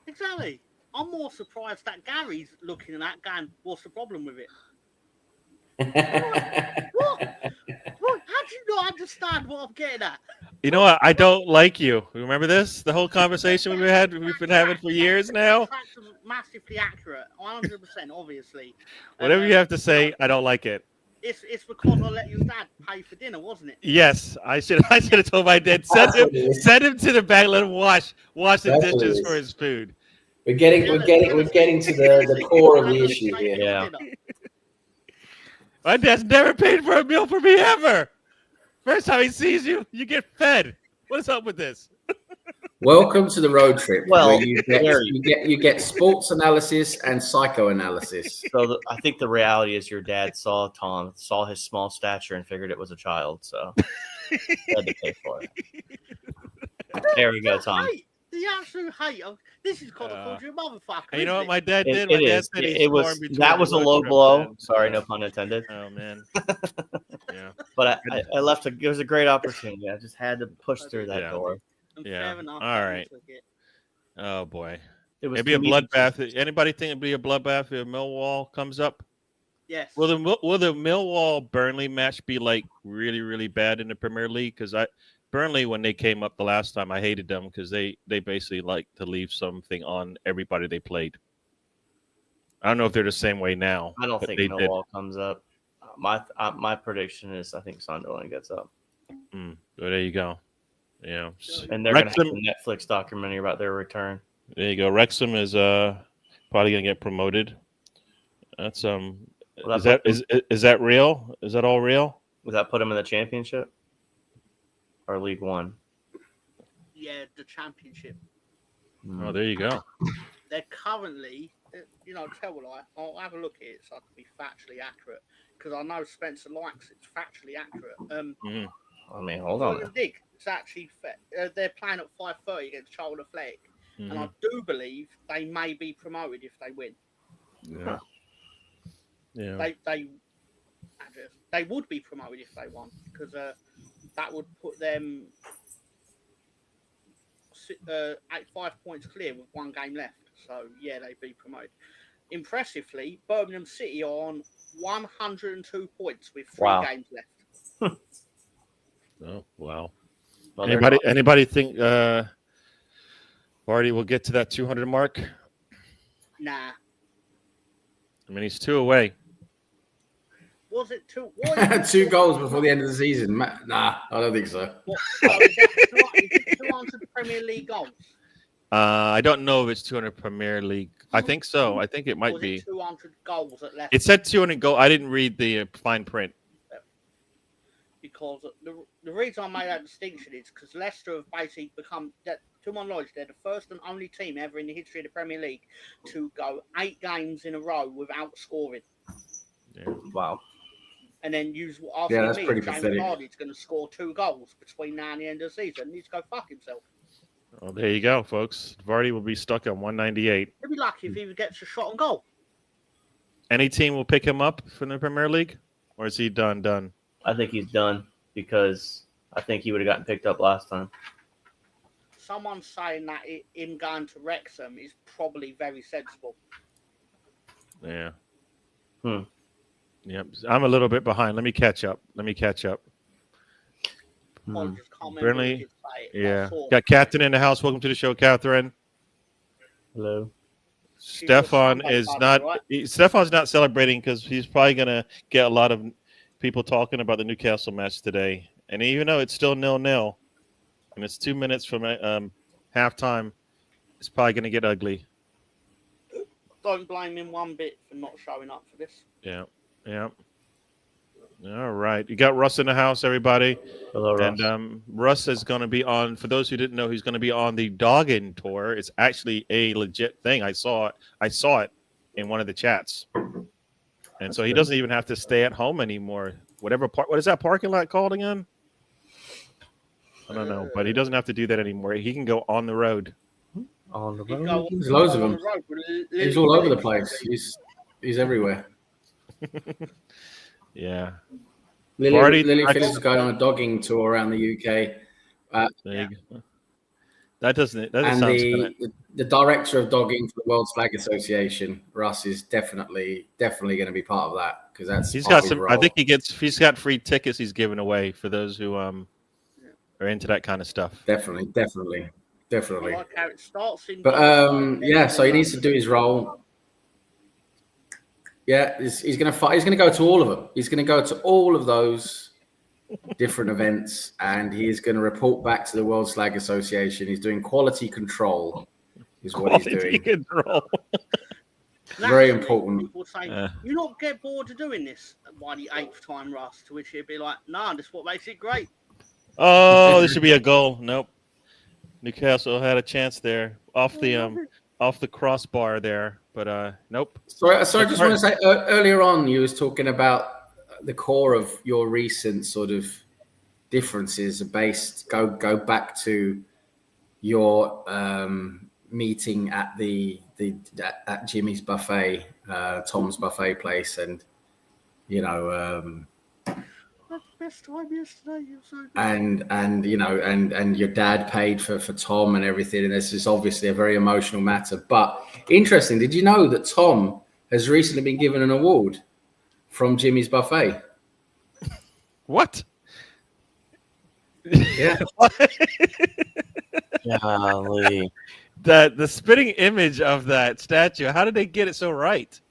Exactly. I'm more surprised that Gary's looking at that going, what's the problem with it? What? How do you not understand what I'm getting at? You know what? I don't like you. Remember this? The whole conversation we've been having for years now? Massively accurate. 100%, obviously. Whatever you have to say, I don't like it. It's because I let your dad pay for dinner, wasn't it? Yes, I should have told my dad. Send him to the back. Let him wash the dishes for his food. We're getting to the core of the issue here. Yeah. My dad's never paid for a meal for me ever. First time he sees you, you get fed. What is up with this? Welcome to the road trip. Well, you get sports analysis and psychoanalysis. So I think the reality is your dad saw his small stature and figured it was a child, so he had to pay for it. There we go, Tom. the absolute hate. This is called you motherfucker. And you know what isn't my dad did? It My dad is. said he's It was torn between that was a road low trip blow. and- Sorry, no pun intended. Oh man. Yeah. But I left. It was a great opportunity. I just had to push through that Yeah. door. And Yeah. fair enough. All that right. was it. Oh boy. It was It'd be a comedic. bloodbath. Anybody think it'd be a bloodbath if Millwall comes up? Yes. Will the Millwall Burnley match be like really, really bad in the Premier League? Because Burnley, when they came up the last time, I hated them because they basically like to leave something on everybody they played. I don't know if they're the same way now. I don't but think they Millwall comes up. My prediction is I think Sunderland gets up, Well, there you go. Yeah, and they're going to Wrexham. have a Netflix documentary about their return. There you go. Wrexham is probably going to get promoted. That's Will is that real? Is that all real? Would that put them in the Championship or League One? Yeah, the Championship. Oh, there you go. They're currently, I'll have a look at it so I can be factually accurate because I know Spencer likes it's factually accurate. I mean, hold on. Dig. It's actually they're playing at 5:30 against Charlton Athletic, and I do believe they may be promoted if they win. Yeah. Yeah. They would be promoted if they won because that would put them 5 points clear with 1 game left. So yeah, they'd be promoted. Impressively, Birmingham City are on 102 points with 3 games left. Oh wow! Well, Anybody think Vardy will get to that 200 mark? Nah. I mean, he's 2 away. Was it 2? 2 goals before the end of the season? Nah, I don't think so. Is it 200 Premier League goals? I don't know if it's 200 Premier League. I think so. I think it might be 200 goals at Leicester. It said 200 goals. I didn't read the fine print. Because the reason I made that distinction is because Leicester have basically become, to my knowledge, they're the first and only team ever in the history of the Premier League to go 8 games in a row without scoring. Yeah. Wow. And then that's pretty James pathetic. Vardy's going to score 2 goals between now and the end of the season. He needs to go fuck himself. Well, there you go, folks. Vardy will be stuck at 198. He'll be lucky if he gets a shot on goal. Any team will pick him up from the Premier League, or is he done? I think he's done because I think he would have gotten picked up last time. Someone's saying that him going to Wrexham is probably very sensible. Yeah. Yep. I'm a little bit behind. Let me catch up. Burnley. Yeah. Got Catherine in the house. Welcome to the show, Catherine. Hello. Stefan's not celebrating because he's probably going to get a lot of people talking about the Newcastle match today. And even though it's still 0-0 and it's 2 minutes from halftime, it's probably going to get ugly. Don't blame him one bit for not showing up for this. Yeah. All right. You got Russ in the house, everybody. Hello, Russ. And Russ is going to be on, for those who didn't know, he's going to be on the Doggin tour. It's actually a legit thing. I saw it in one of the chats. And so he doesn't even have to stay at home anymore. What is that parking lot called again? I don't know, but he doesn't have to do that anymore. He can go on the road. On the road. There's loads of them. He's all over the place. He's everywhere. Yeah. Lily Phillips is going on a dogging tour around the UK. That doesn't and sound the director of dogging for the World Flag Association, Russ, is definitely going to be part of that because that's he's got some. I think he's got free tickets he's giving away for those who are into that kind of stuff. Definitely. I like how it starts in so he needs to do his role. Yeah, he's going to fight. He's going to go to all of them. He's going to go to all of those different events, and he's going to report back to the World Slag Association. He's doing quality control, is what he's doing. Control. Very important. People say, you not get bored of doing this by the 8th time, Russ, to which he'd be like, no, that's what makes it great. Oh, this should be a goal. Nope. Newcastle had a chance there off the crossbar there, but nope. So I just want to say earlier on you was talking about the core of your recent sort of differences are based go back to your meeting at at Jimmy's buffet, Tom's buffet place, and you know. That's the best time yesterday. You were so good. And you know, and your dad paid for Tom and everything, and this is obviously a very emotional matter. But interesting, did you know that Tom has recently been given an award from Jimmy's buffet? What? Yeah. Golly. The spitting image of that statue. How did they get it so right?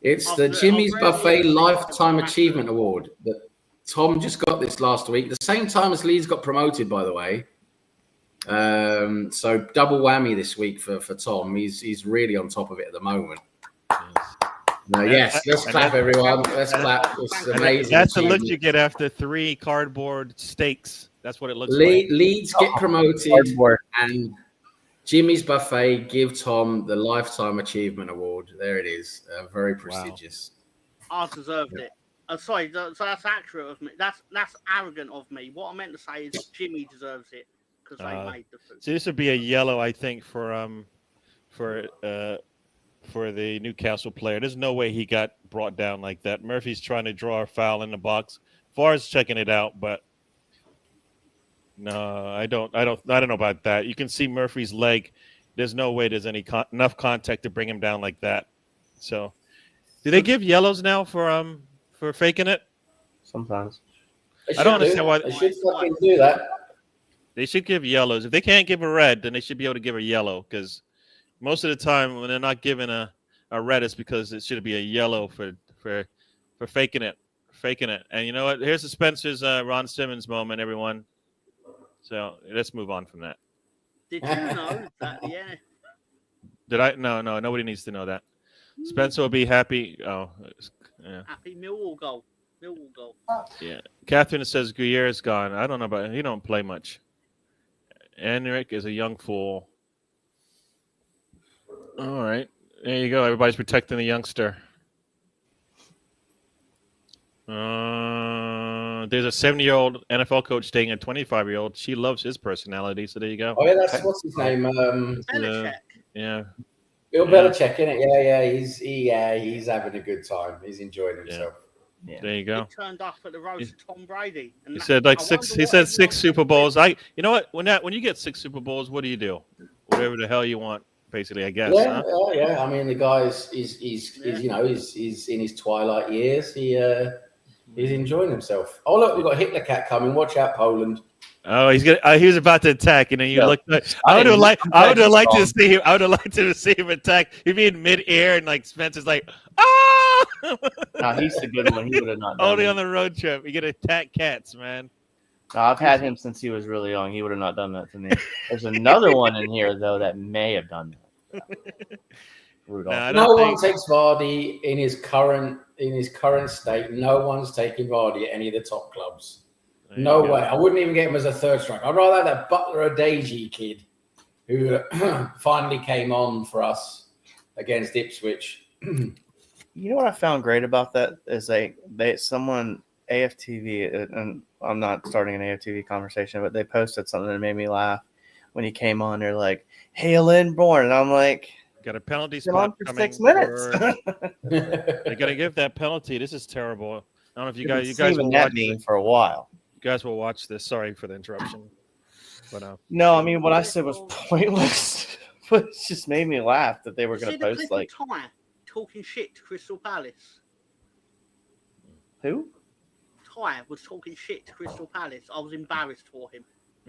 It's the Jimmy's Buffet Lifetime Achievement Award that Tom just got this last week. The same time as Leeds got promoted, by the way. So double whammy this week for Tom. He's really on top of it at the moment. No, yes, let's clap, everyone. Let's clap. It's amazing. That's the look you get after 3 cardboard steaks. That's what it looks like. Leeds get promoted, and Jimmy's Buffet give Tom the Lifetime Achievement Award. There it is. Very prestigious. Wow. I deserved it. Sorry, so that's accurate of me. That's arrogant of me. What I meant to say is Jimmy deserves it because they made the food. So this would be a yellow, I think, for the Newcastle player. There's no way he got brought down like that. Murphy's trying to draw a foul in the box. Far's checking it out, but no, I don't know about that. You can see Murphy's leg. There's no way there's enough contact to bring him down like that. So, do they give yellows now for faking it? Sometimes. I don't understand why they should fucking do that. They should give yellows. If they can't give a red, then they should be able to give a yellow. Because most of the time, when they're not giving a red, it's because it should be a yellow for faking it. And you know what? Here's the Spencer's Ron Simmons moment, everyone. So let's move on from that. Did you know that? Yeah. Did I? No. Nobody needs to know that. Spencer will be happy. Oh, yeah. Happy Millwall goal. Yeah. Catherine says Guerrero's gone. I don't know about him. He don't play much. Enric is a young fool. All right. There you go. Everybody's protecting the youngster. There's a 70-year-old NFL coach dating a 25-year-old. She loves his personality. So there you go. Oh yeah, that's what's his name? Belichick. Yeah. Bill Belichick, isn't it? Yeah. He's having a good time. He's enjoying himself. Yeah. There you go. He turned up at the roast to Tom Brady. And he said like six. He said 6 Super Bowls. You know what? When you get 6 Super Bowls, what do? Whatever the hell you want, basically. I guess. Yeah, huh? yeah. I mean, the guy's he's in his twilight years. He's enjoying himself. Oh look, we've got Hitler Cat coming. Watch out, Poland. Oh, he was about to attack, and then you looked. I would have liked to see him. I would have liked to see him attack. He'd be in midair, and like Spencer's like, ah! No, he's the good one. He would have not done Only it. on the road trip, you get to attack cats, man. No, I've had him since he was really young. He would have not done that to me. There's another one in here though that may have done that. Rudolph. No one takes Vardy in his current state. No one's taking Vardy at any of the top clubs. No way. I wouldn't even get him as a third striker. I'd rather have that Butler Adeji kid who finally came on for us against Ipswich. You know what I found great about that is someone AFTV, and I'm not starting an AFTV conversation, but they posted something that made me laugh when he came on. They're like, "Hail Inborn," and I'm like, got a penalty spot spot for 6 minutes. They got to give that penalty. This is terrible. I don't know if you guys will that watch meme for a while. You guys will watch this. Sorry for the interruption. But no, I mean what I said was pointless. But it just made me laugh that they were going to post like Ty talking shit to Crystal Palace. Who? Ty was talking shit to Crystal Palace. I was embarrassed for him.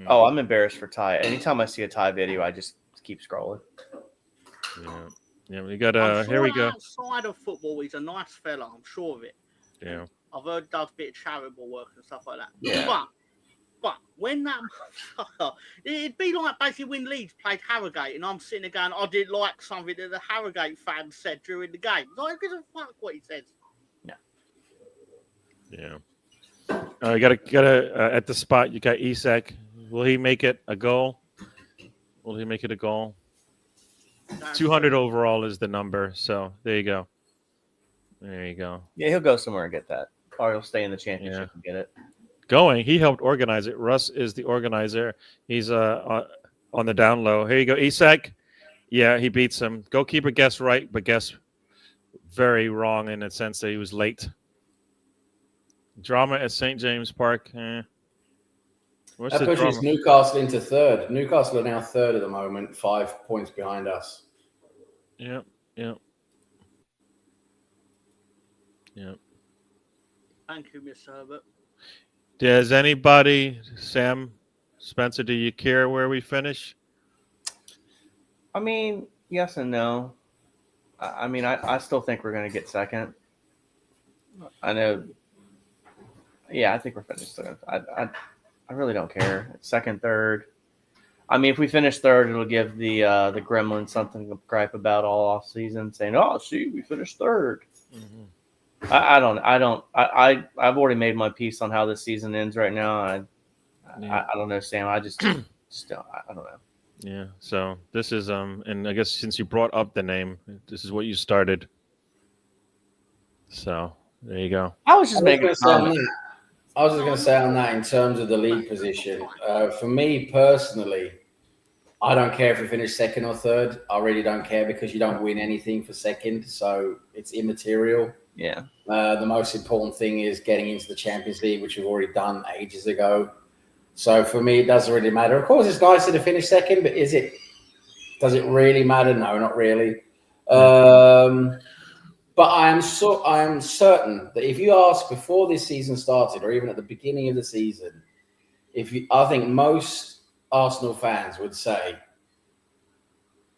Oh, I'm embarrassed for Ty. Anytime I see a Ty video, I just keep scrolling. Yeah. We got here we go. Outside of football, he's a nice fella. I'm sure of it. Yeah. I've heard he does a bit of charitable work and stuff like that. Yeah. But when that it'd be like basically when Leeds played Harrogate and I'm sitting there going, I didn't like something that the Harrogate fans said during the game. I don't give a fuck what he says. No. Yeah. You gotta at the spot. You got Isak. Will he make it a goal? 200 overall is the number. So there you go. Yeah, he'll go somewhere and get that, or he'll stay in the championship and get it. He helped organize it. Russ is the organizer. He's on the down low. Here you go, Isak. Yeah, he beats him. Goalkeeper guessed right, but guessed very wrong in the sense that he was late. Drama at St. James Park. What's That the pushes drama? Newcastle into third. Newcastle are now third at the moment, 5 points behind us. Yep. Thank you, Mr. Herbert. Does anybody, Sam, Spencer, do you care where we finish? I mean, yes and no. I mean, I still think we're going to get second. I know. Yeah, I think we're finished third. I really don't care. Second, third. I mean, if we finish third, it'll give the Gremlins something to gripe about all off season, saying, "Oh, see, we finished third." Mm-hmm. I've already made my piece on how this season ends right now. I don't know, Sam. I just don't. I don't know. Yeah. So this is and I guess since you brought up the name, this is what you started. So there you go. I was just making a comment. I was just going to say on that in terms of the league position. For me personally, I don't care if we finish second or third. I really don't care because you don't win anything for second, so it's immaterial. Yeah. The most important thing is getting into the Champions League, which we've already done ages ago. So for me, it doesn't really matter. Of course, it's nicer to finish second, but does it really matter? No, not really. But I am certain that if you ask before this season started, or even at the beginning of the season, I think most Arsenal fans would say,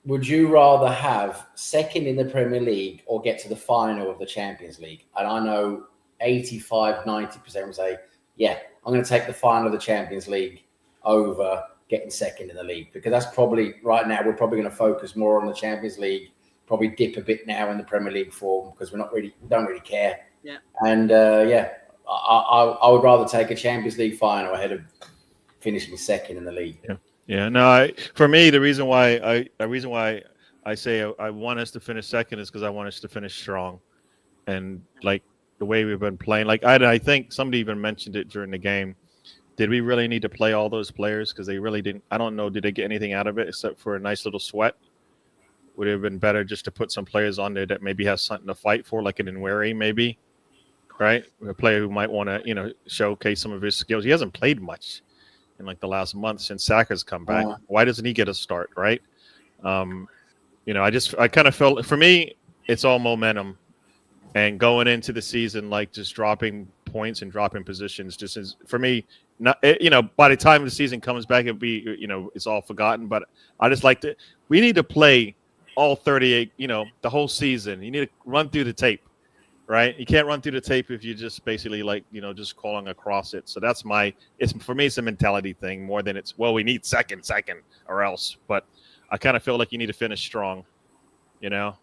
would you rather have second in the Premier League or get to the final of the Champions League? And I know 85, 90% would say, yeah, I'm going to take the final of the Champions League over getting second in the league, because that's probably right now, we're probably going to focus more on the Champions League, probably dip a bit now in the Premier League form because we don't really care. Yeah. And I would rather take a Champions League final ahead of finishing second in the league. Yeah. Yeah. No, for me, the reason why I say I want us to finish second is because I want us to finish strong, and like the way we've been playing. Like I think somebody even mentioned it during the game. Did we really need to play all those players? Because they really didn't. I don't know. Did they get anything out of it except for a nice little sweat? Would it have been better just to put some players on there that maybe has something to fight for, like an Nweri maybe, right? A player who might want to, showcase some of his skills. He hasn't played much in like the last month since Saka's come back. Why doesn't he get a start, right? I kind of felt, for me, it's all momentum. And going into the season, like just dropping points and dropping positions, just is, for me, not, by the time the season comes back, it'll be, it's all forgotten. But I just like we need to play all 38, the whole season. You need to run through the tape, right? You can't run through the tape if you just basically just calling across it. So that's for me, it's a mentality thing more than we need second or else. But I kind of feel like you need to finish strong, So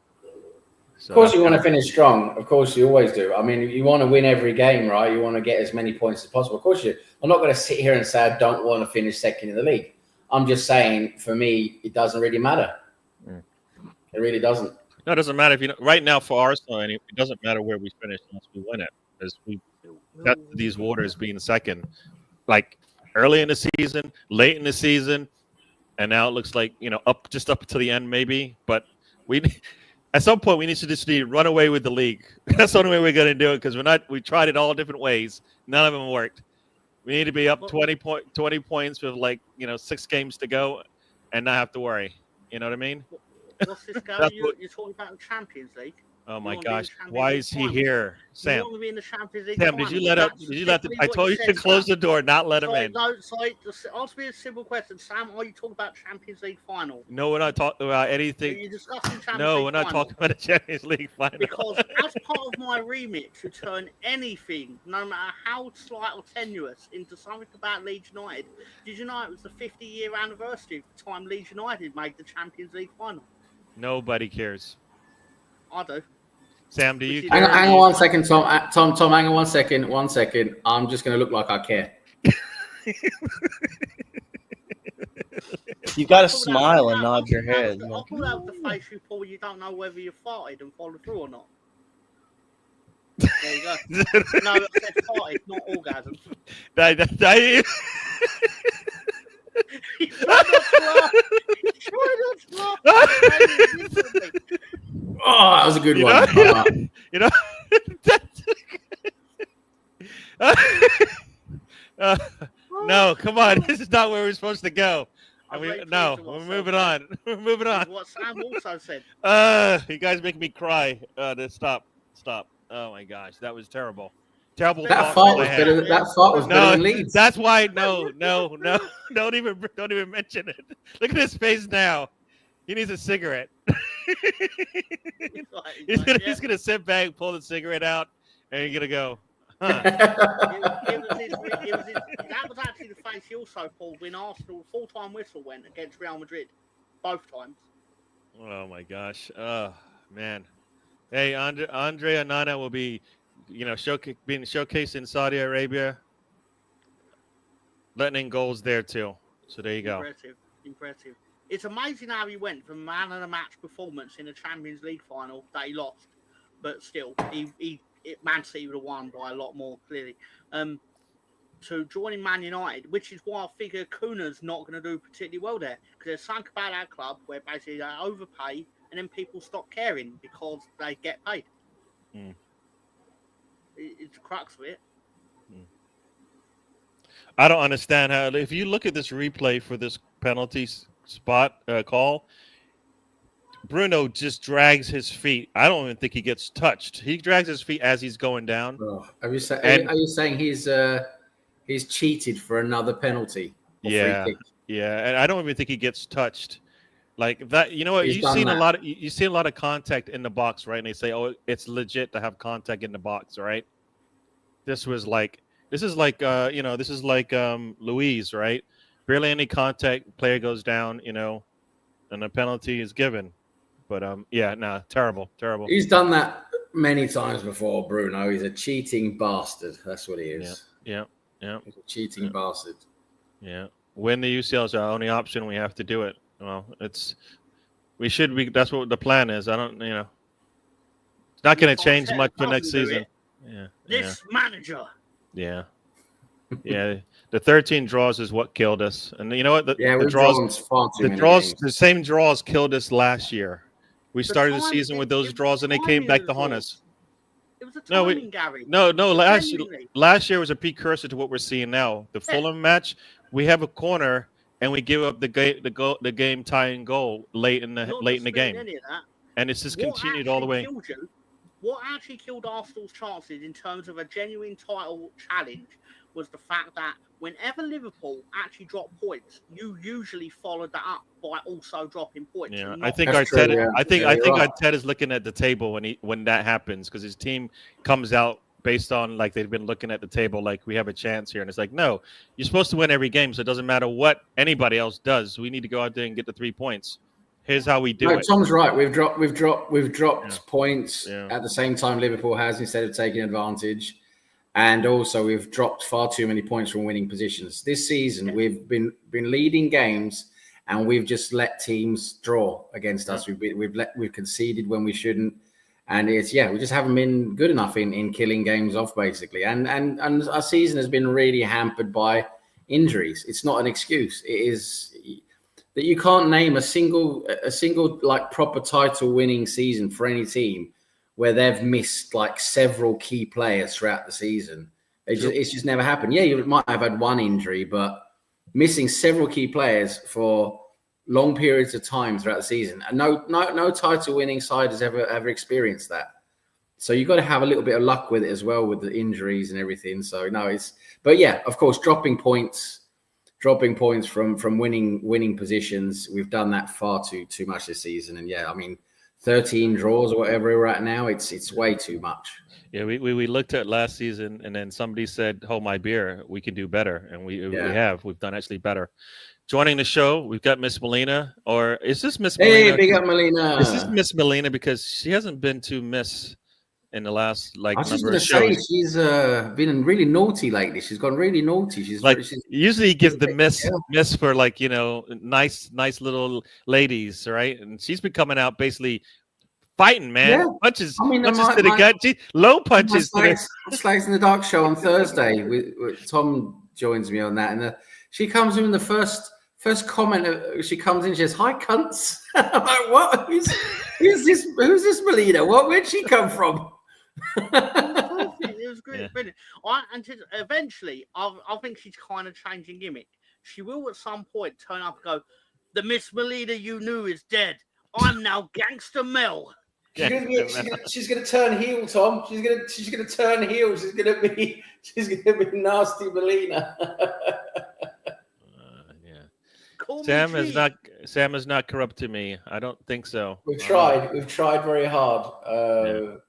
of course, you want to finish strong. Of course, you always do. I mean, you want to win every game, right? You want to get as many points as possible. Of course, I'm not going to sit here and say I don't want to finish second in the league. I'm just saying, for me, it doesn't really matter. It really doesn't. No, it doesn't matter right now for Arsenal. It doesn't matter where we finish unless we win it, because we got these waters being second, like early in the season, late in the season, and now it looks like up to the end maybe. But at some point we need to run away with the league. That's the only way we're going to do it, because we tried it all different ways. None of them worked. We need to be up 20 points with 6 games to go, and not have to worry. You know what I mean? What's this guy? You're talking about the Champions League. Oh my gosh! Why is he here, Sam? You want to be in the Champions League Sam, did you let I told you to close the door, not let him in. No, sorry. Ask me a simple question, Sam. Are you talking about Champions League final? No, we're not talking about anything. Are you discussing Champions League No, we're not talking about a Champions League final. Because as part of my remit to turn anything, no matter how slight or tenuous, into something about Leeds United, did you know it was the 50-year anniversary of the time Leeds United made the Champions League final? Nobody cares. I do. Sam, do you? Hang on 1 second, Tom. Tom, hang on 1 second. 1 second. I'm just going to look like I care. You got to smile and nod your head. I'll call out the face you pull. You don't know whether you farted and followed through or not. There you go. No, I said farted, not orgasm. He's trying not to laugh. He's trying not to laugh. Oh, that was a good one. You know, no, come on. This is not where we're supposed to go. No, we're moving on. We're moving on. What Sam also said. You guys make me cry. Stop. Oh my gosh, that was terrible. Terrible. That fart was better. That fart was better than Leeds. That's why. No. Don't even mention it. Look at his face now. He needs a cigarette. He's gonna sit back, pull the cigarette out, and he's gonna go. Huh. That was actually the face he also pulled when Arsenal full-time whistle went against Real Madrid, both times. Oh my gosh. Oh man. Hey, Andre Onana will be, being showcased in Saudi Arabia, letting in goals there too. So there you go. Impressive. It's amazing how he went from man of the match performance in the Champions League final that he lost, but still, Man City would have won by a lot more clearly. To joining Man United, which is why I figure Kuna's not going to do particularly well there, because there's something about our club where basically they overpay and then people stop caring because they get paid. It's the crux of it. I don't understand how. If you look at this replay for this penalty spot call, Bruno just drags his feet. I don't even think he gets touched. He drags his feet as he's going down. Oh, are you saying he's cheated for another penalty? Yeah, free kick? Yeah, and I don't even think he gets touched. Like that, you know what? You've seen a lot of contact in the box, right? And they say, "Oh, it's legit to have contact in the box," right? This is like Louise, right? Barely any contact, player goes down, and a penalty is given. But terrible. He's done that many times before, Bruno. He's a cheating bastard. That's what he is. Yeah. He's a cheating bastard. Yeah. When the UCL is our only option, we have to do it. Well, that's what the plan is. I don't, it's not going to change much for next season. Yeah. This manager. Yeah. Yeah. The 13 draws is what killed us. And you know what? The same draws killed us last year. We started the season with those draws and they came back to haunt us. It was a timing, Gary. No. Last year was a precursor to what we're seeing now. The Fulham match, we have a corner and we give up the game tying goal late in the game. And it's just continued all the way. What actually killed Arsenal's chances in terms of a genuine title challenge was the fact that whenever Liverpool actually dropped points, you usually followed that up by also dropping points. Yeah, I think Arteta is looking at the table when that happens, because his team comes out based on like they've been looking at the table like we have a chance here, and it's like, no, you're supposed to win every game, so it doesn't matter what anybody else does. We need to go out there and get the 3 points. Here's how we do it. Tom's right. We've dropped points at the same time Liverpool has, instead of taking advantage. And also, we've dropped far too many points from winning positions. This season, we've been leading games, and we've just let teams draw against us. We've conceded when we shouldn't, and we just haven't been good enough in killing games off, basically. And our season has been really hampered by injuries. It's not an excuse. It is that you can't name a single like proper title winning season for any team where they've missed like several key players throughout the season. It's just never happened. Yeah, you might have had one injury, but missing several key players for long periods of time throughout the season, and no title-winning side has ever experienced that. So you've got to have a little bit of luck with it as well, with the injuries and everything. So but yeah, of course, dropping points from winning positions. We've done that far too much this season, and 13 draws or whatever we're at now, it's way too much. Yeah, we looked at last season, and then somebody said, "Hold my beer, we can do better," and we've done actually better. Joining the show, we've got Miss Melina, or is this Miss Melina? Hey, big up Melina. Is this Miss Melina, because she hasn't been too Miss in the last number of shows. She's been really naughty lately. She's gone really naughty. She's usually gives the miss for nice little ladies, right? And she's been coming out basically fighting, man. Yeah. Punches to the gut. Low punches. Slags in the Dark show on Thursday. Tom joins me on that, and she comes in the first First comment, she comes in, she says, "Hi, cunts." I'm like, what? Who's this? Who's this Melina? Where'd she come from? It was great, brilliant. Eventually, I think she's kind of changing gimmick. She will at some point turn up and go, "The Miss Melina you knew is dead. I'm now Gangster Mel." She's gonna turn heel, Tom. She's gonna turn heel. She's gonna be nasty Melina. Sam is not corrupt to me. I don't think so. We've tried very hard.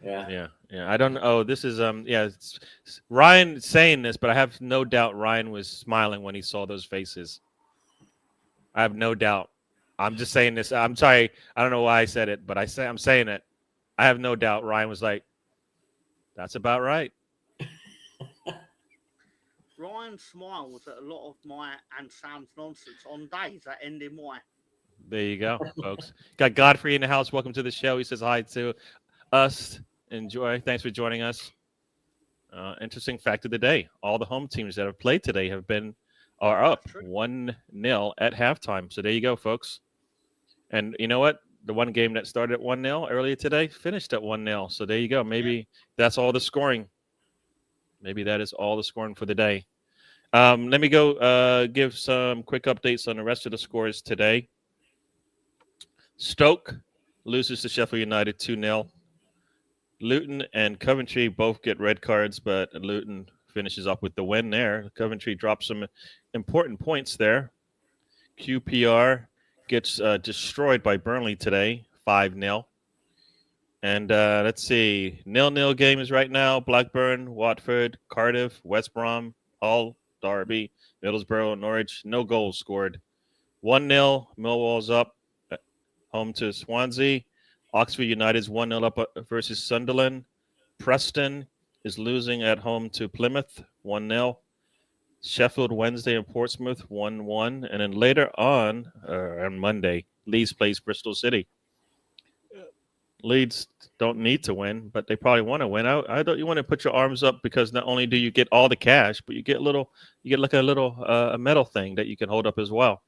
Yeah. I don't know. Oh, this is Ryan saying this, but I have no doubt Ryan was smiling when he saw those faces. I have no doubt. I'm just saying this. I'm sorry. I don't know why I said it, but I'm saying it. I have no doubt Ryan was like, "That's about right." Ryan smiles at a lot of my and Sam's nonsense on days that end in Y. There you go, folks. Got Godfrey in the house. Welcome to the show. He says hi to us. Enjoy. Thanks for joining us. Interesting fact of the day. All the home teams that have played today are up 1-0 at halftime. So there you go, folks. And you know what? The one game that started at 1-0 earlier today finished at 1-0. So there you go. Maybe that's all the scoring. Maybe that is all the scoring for the day. Let me go give some quick updates on the rest of the scores today. Stoke loses to Sheffield United 2-0. Luton and Coventry both get red cards, but Luton finishes up with the win there. Coventry drops some important points there. QPR gets destroyed by Burnley today, 5-0. And let's see, 0-0 games right now. Blackburn, Watford, Cardiff, West Brom, Hull, Derby, Middlesbrough, Norwich. No goals scored. 1-0, Millwall's up home to Swansea. Oxford United's 1-0 up versus Sunderland. Preston is losing at home to Plymouth, 1-0. Sheffield Wednesday and Portsmouth, 1-1. And then later on Monday, Leeds plays Bristol City. Leeds don't need to win, but they probably want to win. I don't. You want to put your arms up because not only do you get all the cash, but you get like a little a medal thing that you can hold up as well.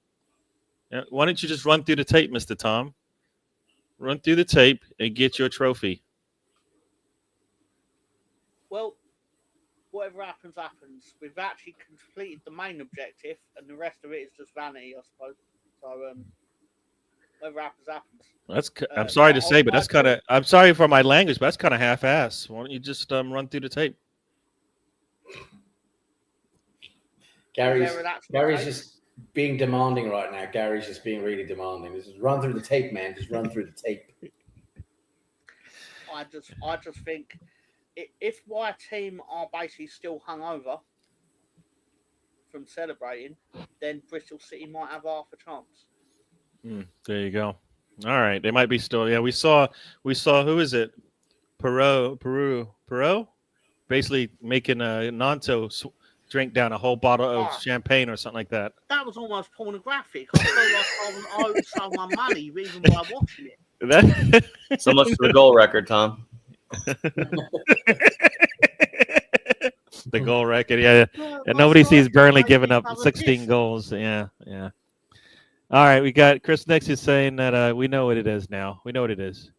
Yeah, why don't you just run through the tape, Mr. Tom? Run through the tape and get your trophy. Well, whatever happens, happens. We've actually completed the main objective, and the rest of it is just vanity, I suppose. So, whatever happens, happens. I'm sorry to say, but that's kind of. I'm sorry for my language, but that's kind of half-ass. Why don't you just run through the tape? Gary's just being demanding right now. Gary's just being really demanding. Just run through the tape, man. Just run through the tape. I just think if my team are basically still hungover from celebrating, then Bristol City might have half a chance. There you go. All right, they might be still. Yeah, we saw. Who is it? Perot, basically making a Nanto drink down a whole bottle of champagne or something like that. That was almost pornographic. I felt like I was owed someone money even by watching it. So much for the goal record, Tom. The goal record, yeah. And nobody sees Burnley giving up 16 goals. Yeah. All right, we got Chris next is saying that we know what it is now. We know what it is.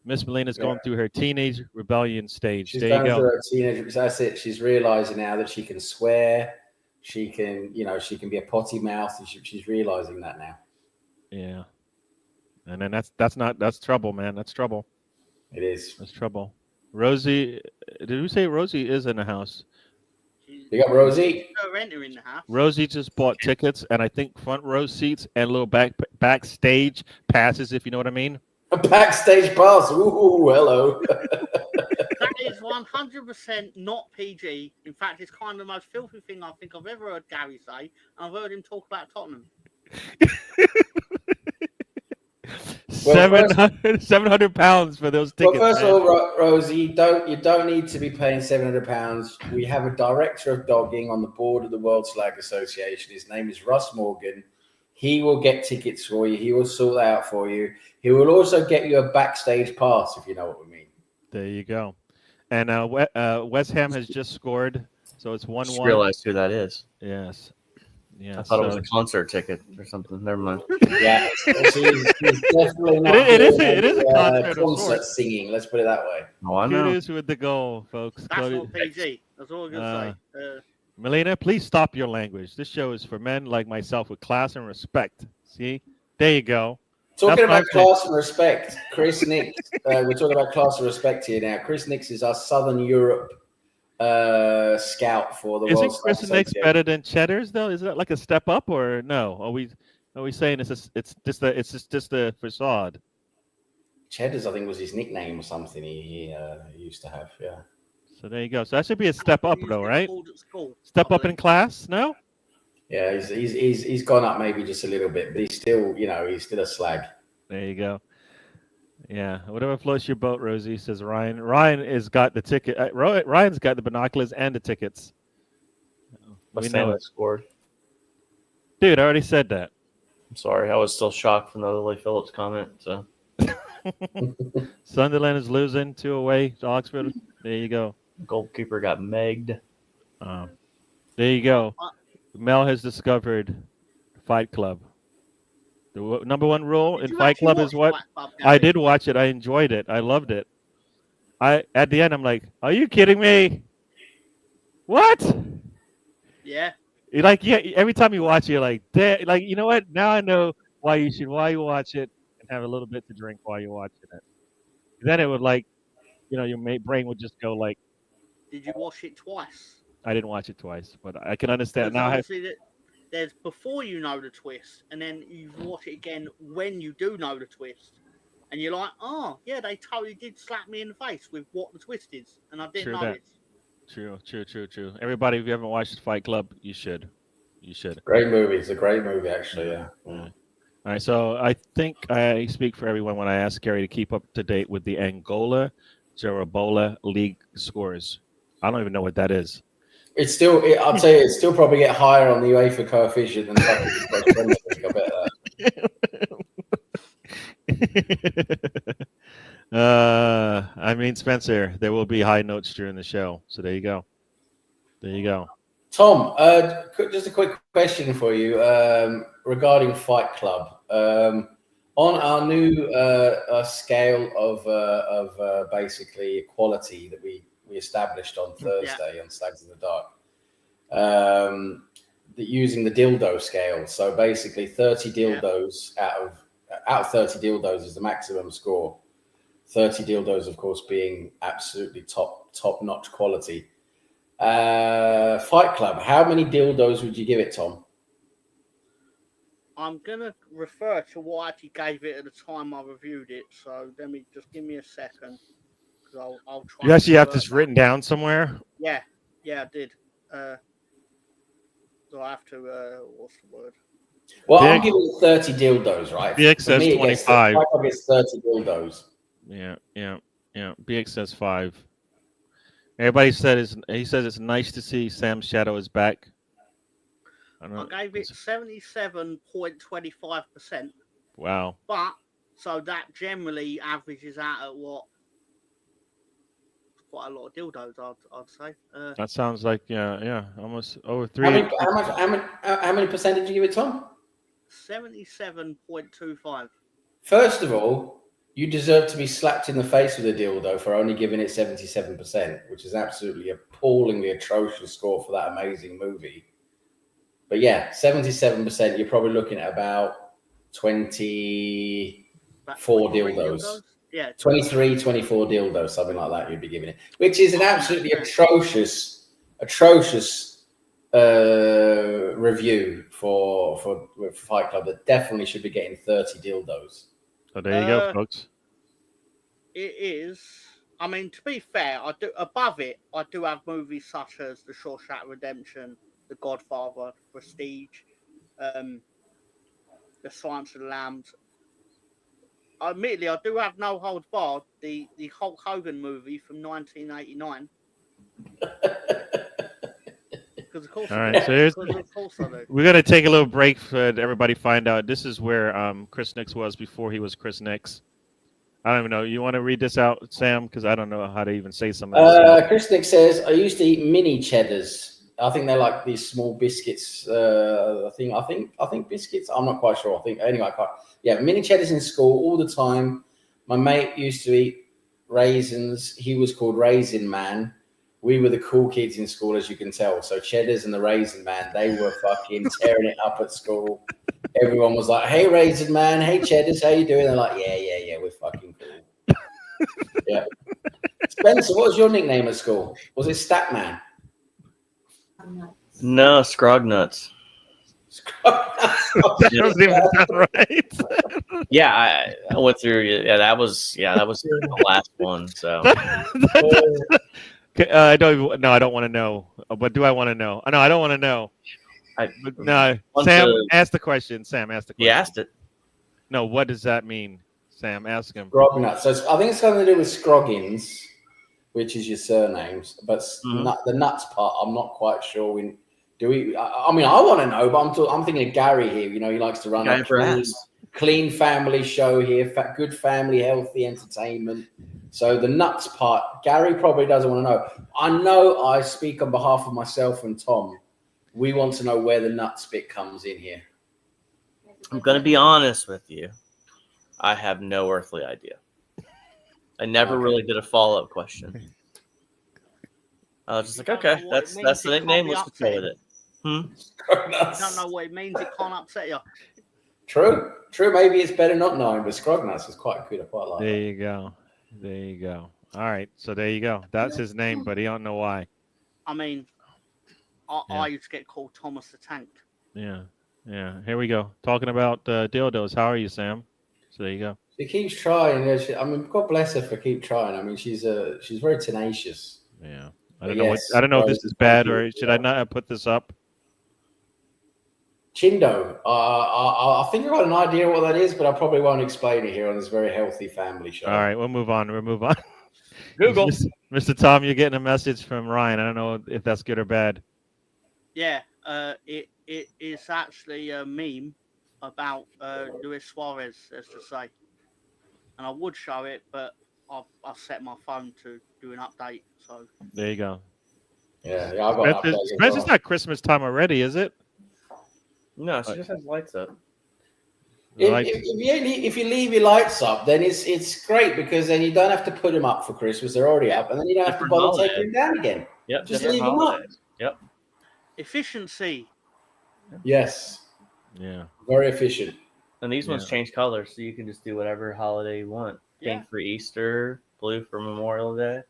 Miss Melina's going through her teenage rebellion stage. She's there you go. Through her teenage, that's it. She's realizing now that she can swear. She can, she can be a potty mouth. She's realizing that now. Yeah. And then that's trouble, man. That's trouble. It is. That's trouble. Rosie, did we say Rosie is in the house? You got Rosie. Renter in the house. Rosie just bought tickets, and I think front row seats and little backstage passes, if you know what I mean. A backstage pass. Ooh, hello. That is 100% not PG. In fact, it's kind of the most filthy thing I think I've ever heard Gary say. I've heard him talk about Tottenham. 700 pounds for those tickets. Well, first of all, Rosie, you don't need to be paying £700. We have a director of dogging on the board of the World Slag Association. His name is Russ Morgan. He will get tickets for you. He will sort that out for you. He will also get you a backstage pass, if you know what we mean. There you go. And West Ham has just scored, so it's 1-1. Just realized who that is. Yes. Yeah, I thought it was a concert ticket or something. Never mind. Yeah, he's definitely not. It is a concert of concert sorts. singing. Let's put it that way. Oh, I know. Kudos with the goal, folks. That's not PG. That's all I'm gonna say. Melina, please stop your language. This show is for men like myself with class and respect. See? There you go. Talking about class and respect, Chris Nix. We're talking about class and respect here now. Chris Nix is our Southern Europe scout for the World. Isn't Chris Nix better than Cheddar's though? Is that like a step up or no? Are we saying it's just the facade? Cheddar's, I think, was his nickname or something he used to have. Yeah. So there you go. So that should be a step up though, right? Step up in class? No? Yeah, he's gone up maybe just a little bit, but he's still, he's still a slag. There you go. Yeah, whatever floats your boat, Rosie, says Ryan. Ryan has got the ticket. Ryan's got the binoculars and the tickets. We know it scored. Dude, I already said that. I'm sorry. I was still shocked from the Lily Phillips comment. So Sunderland is losing 2-away to Oxford. There you go. Goalkeeper got megged. There you go. Mel has discovered Fight Club. The number one rule in Fight Club is what? I did watch it. I enjoyed it. I loved it. At the end, I'm like, are you kidding me? What? Yeah. Every time you watch it, you're like, you know what? Now I know why you watch it and have a little bit to drink while you're watching it. Then it would your brain would just go like. Did you watch it twice? I didn't watch it twice, but I can understand now. There's before you know the twist, and then you watch it again when you do know the twist, and you're like, oh yeah, they totally did slap me in the face with what the twist is, and I didn't know it. True. Everybody, if you haven't watched Fight Club, you should. Great movie. It's a great movie, actually. Yeah. All right, so I think I speak for everyone when I ask Gary to keep up to date with the Angola Jarabola League scores. I don't even know what that is. It's still, I'll tell you, it's still probably get higher on the UEFA coefficient than fucking Premier League. I bet Spencer, there will be high notes during the show. So there you go. Tom, just a quick question for you regarding Fight Club. On our new scale of basically equality that we established on Thursday on Slags in the Dark, using the dildo scale. So basically 30 dildos out of 30 dildos is the maximum score. 30 dildos, of course, being absolutely top-notch quality. Fight Club, how many dildos would you give it, Tom? I'm going to refer to what I actually gave it at the time I reviewed it. So give me a second. I'll try. You actually have this written down somewhere? Yeah, I did. So I have to, what's the word? Well, I'm giving it 30 dildos, right? BX says 25. I guess 30 dildos. Yeah. BX says 5. Everybody says it's nice to see Sam's shadow is back. I gave it 77.25%. Wow. But so that generally averages out at what? Quite a lot of dildos, I'd say. That sounds like almost over 3. How many percent did you give it, Tom? 77.25. First of all, you deserve to be slapped in the face with a dildo for only giving it 77%, which is absolutely appallingly atrocious score for that amazing movie. But yeah, 77%, you're probably looking at about 24 dildos. Yeah, 23, 24 dildos, something like that you'd be giving it, which is an absolutely atrocious review for Fight Club that definitely should be getting 30 dildos. So there you go, folks. It is. I mean, to be fair, I do have movies such as The Shawshank Redemption, The Godfather, Prestige, The Silence of the Lambs. Admittedly, I do have No Holds Barred, the Hulk Hogan movie from 1989. Because of course, all right. So we're gonna take a little break for everybody find out. This is where Chris Nix was before he was Chris Nix. I don't even know. You want to read this out, Sam? Because I don't know how to even say some of this. Chris Nix says, I used to eat mini cheddars I think they're like these small biscuits. I think biscuits. I'm not quite sure. I think anyway. Mini cheddars in school all the time. My mate used to eat raisins. He was called Raisin Man. We were the cool kids in school, as you can tell. So cheddars and the Raisin Man, they were fucking tearing it up at school. Everyone was like, "Hey, Raisin Man. Hey, cheddars. How you doing?" They're like, "Yeah. We're fucking cool." Yeah. Spencer, what was your nickname at school? Was it Statman? No, Scrognuts. That doesn't even sound right. Yeah, I went through. Yeah, that was the last one. So I don't want to know. But do I want to know? No, I don't want to know. No, Sam, ask the question. Sam, ask the question. He asked it. No, what does that mean? Sam, ask him. Scrognuts. So I think it's something to do with Scroggins, which is your surnames. But the nuts part, I'm not quite sure. I mean, I want to know, but I'm thinking of Gary here. You know, he likes to run a clean family show here, good family, healthy entertainment. So the nuts part, Gary probably doesn't want to know. I know I speak on behalf of myself and Tom. We want to know where the nuts bit comes in here. I'm going to be honest with you. I have no earthly idea. I never really did a follow-up question. I was just like, okay, that's the nickname. Let's go with it. You don't know what it means. It can't upset you. True. Maybe it's better not knowing, but Scrognuts is quite good. I quite like. There you go. All right, so there you go. That's his name, but he don't know why. I mean, I used to get called Thomas the Tank. Yeah. Here we go. Talking about dildos. How are you, Sam? So there you go. She keeps trying. I mean, God bless her for keep trying. I mean, she's very tenacious. Yeah. I don't know if this is bad or should I not have put this up? Chindo. I think I've got an idea what that is, but I probably won't explain it here on this very healthy family show. All right, we'll move on. Google. Mr. Tom, you're getting a message from Ryan. I don't know if that's good or bad. Yeah, it is actually a meme about Luis Suarez, as to say. And I would show it, but I've set my phone to do an update. So there you go. Yeah, I got an update. It's not Christmas time already, is it? No, she just has lights up. If you leave your lights up, then it's great because then you don't have to put them up for Christmas. They're already up, and then you don't have to bother taking them down again. Yep, just leave them up. Yep. Efficiency. Yes. Yeah. Very efficient. And these ones change colors, so you can just do whatever holiday you want. Pink for Easter, blue for Memorial Day,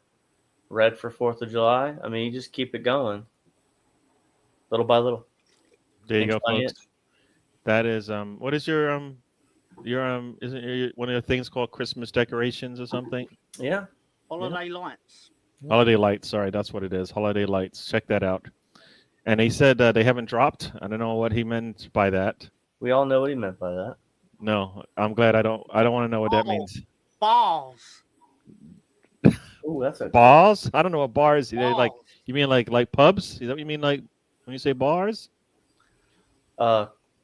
red for 4th of July. I mean, you just keep it going, little by little. There you go, folks. That is what is your isn't your, one of your things called Christmas decorations or something? Yeah. Holiday lights. Holiday lights, sorry, that's what it is. Holiday lights. Check that out. And he said they haven't dropped. I don't know what he meant by that. We all know what he meant by that. No, I'm glad I don't want to know what that means. Bars. Oh, that's a bars? I don't know what bars. Like you mean like pubs? Is that what you mean like when you say bars?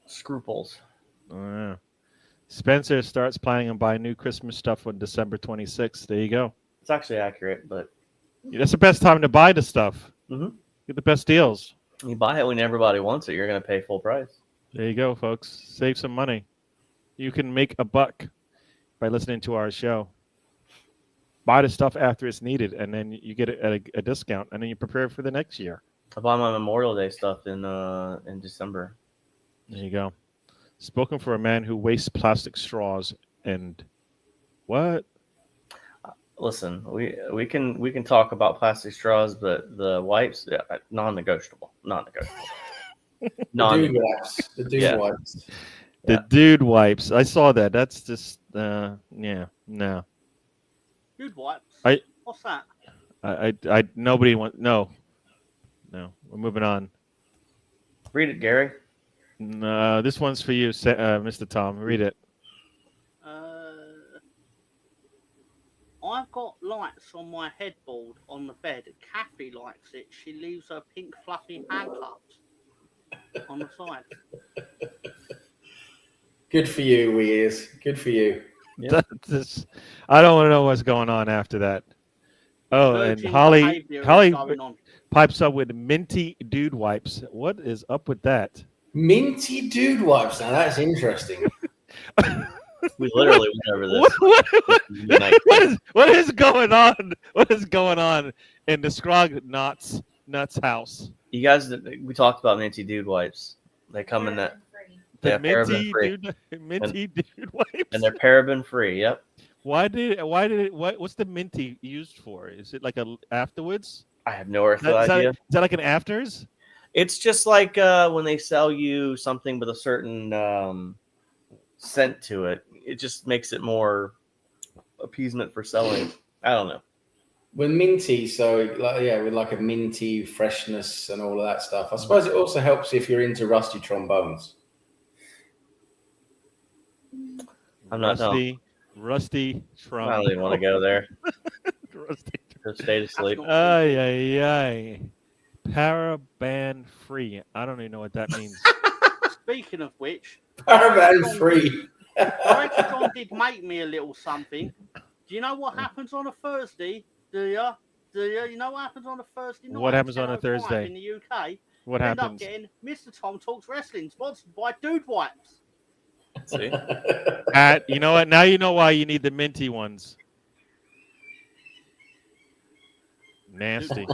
Scruples. Spencer starts planning on buying new Christmas stuff on December 26th. There you go. It's actually accurate, but that's the best time to buy the stuff. Mm-hmm. Get the best deals. You buy it when everybody wants it. You're going to pay full price. There you go, folks. Save some money. You can make a buck by listening to our show. Buy the stuff after it's needed, and then you get it at a discount, and then you prepare for the next year. I buy my Memorial Day stuff in December. There you go. Spoken for a man who wastes plastic straws and what? Listen, we can talk about plastic straws, but the wipes, non-negotiable. The dude wipes. The dude wipes. I saw that. That's just no. Dude wipes. What's that? I nobody wants no. We're moving on. Read it, Gary. No, this one's for you, Mr. Tom. Read it. I've got lights on my headboard on the bed. Kathy likes it. She leaves her pink fluffy handcuffs on the side. Good for you, Weers. Good for you. Yep. I don't want to know what's going on after that. Oh, and Holly pipes up with minty dude wipes. What is up with that? Minty dude wipes. Now that's interesting. We literally went over this. What is going on? What is going on in the Scrog Nuts house? You guys, we talked about minty dude wipes. They come in that. The minty dude wipes, and they're paraben free. Yep. What's the minty used for? Is it like a afterwards? I have no idea. Is that like an afters? It's just like when they sell you something with a certain scent to it. It just makes it more appeasement for selling. I don't know. With minty, so with like a minty freshness and all of that stuff. I suppose it also helps if you're into rusty trombones. I'm not rusty trombone. I don't even want to go there. Rusty. Just stay asleep. Ay. Paraban free. I don't even know what that means. Speaking of which, paraban free. John did make me a little something. Do you know what happens on a Thursday? Do you? You know what happens on a Thursday night? What happens on a Thursday in the UK? What end happens? Up getting Mr. Tom Talks Wrestling, sponsored by Dude Wipes. See? You know what? Now you know why you need the minty ones. Nasty.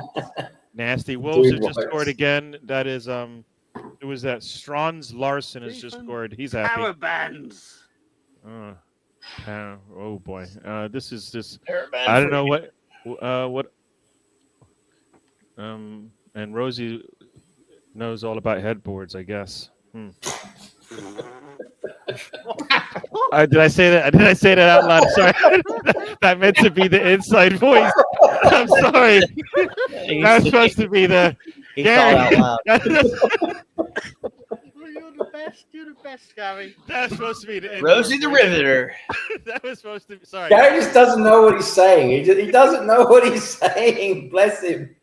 Wolves has just scored again. That is it was that Strons Larson has just scored. He's happy. Parabans. Oh boy. This is just Paraban I don't know what and Rosie knows all about headboards, I guess. Did I say that? Did I say that out loud? Sorry, that meant to be the inside voice. I'm sorry. That's supposed to be the. He thought out loud. You're the best, Gary. That's supposed to be the. Rosie the Riveter. That was supposed to be. Sorry. Gary just doesn't know what he's saying. He doesn't know what he's saying. Bless him.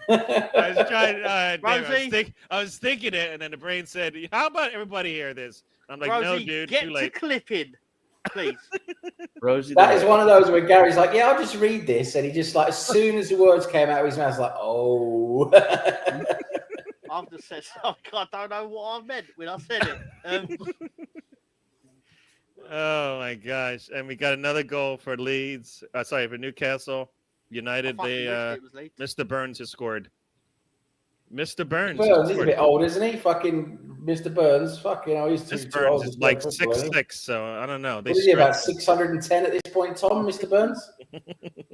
I was trying. Rosie? I was thinking it, and then the brain said, "How about everybody hear this?" I'm like, Rosie, "No, dude, get too late." to clipping, please. Rosie. That is one of those where Gary's like, "Yeah, I'll just read this," and he just like, as soon as the words came out of his mouth, he's like, "Oh." I've just said something. I don't know what I meant when I said it. Oh my gosh! And we got another goal for Leeds. For Newcastle United. Mr. Burns has scored. Mr. Burns. He's a bit old, isn't he? Fucking Mr. Burns. Fucking, he's too old. Burns is like 6'6", so I don't know. What is he, about 610 at this point, Tom, Mr. Burns?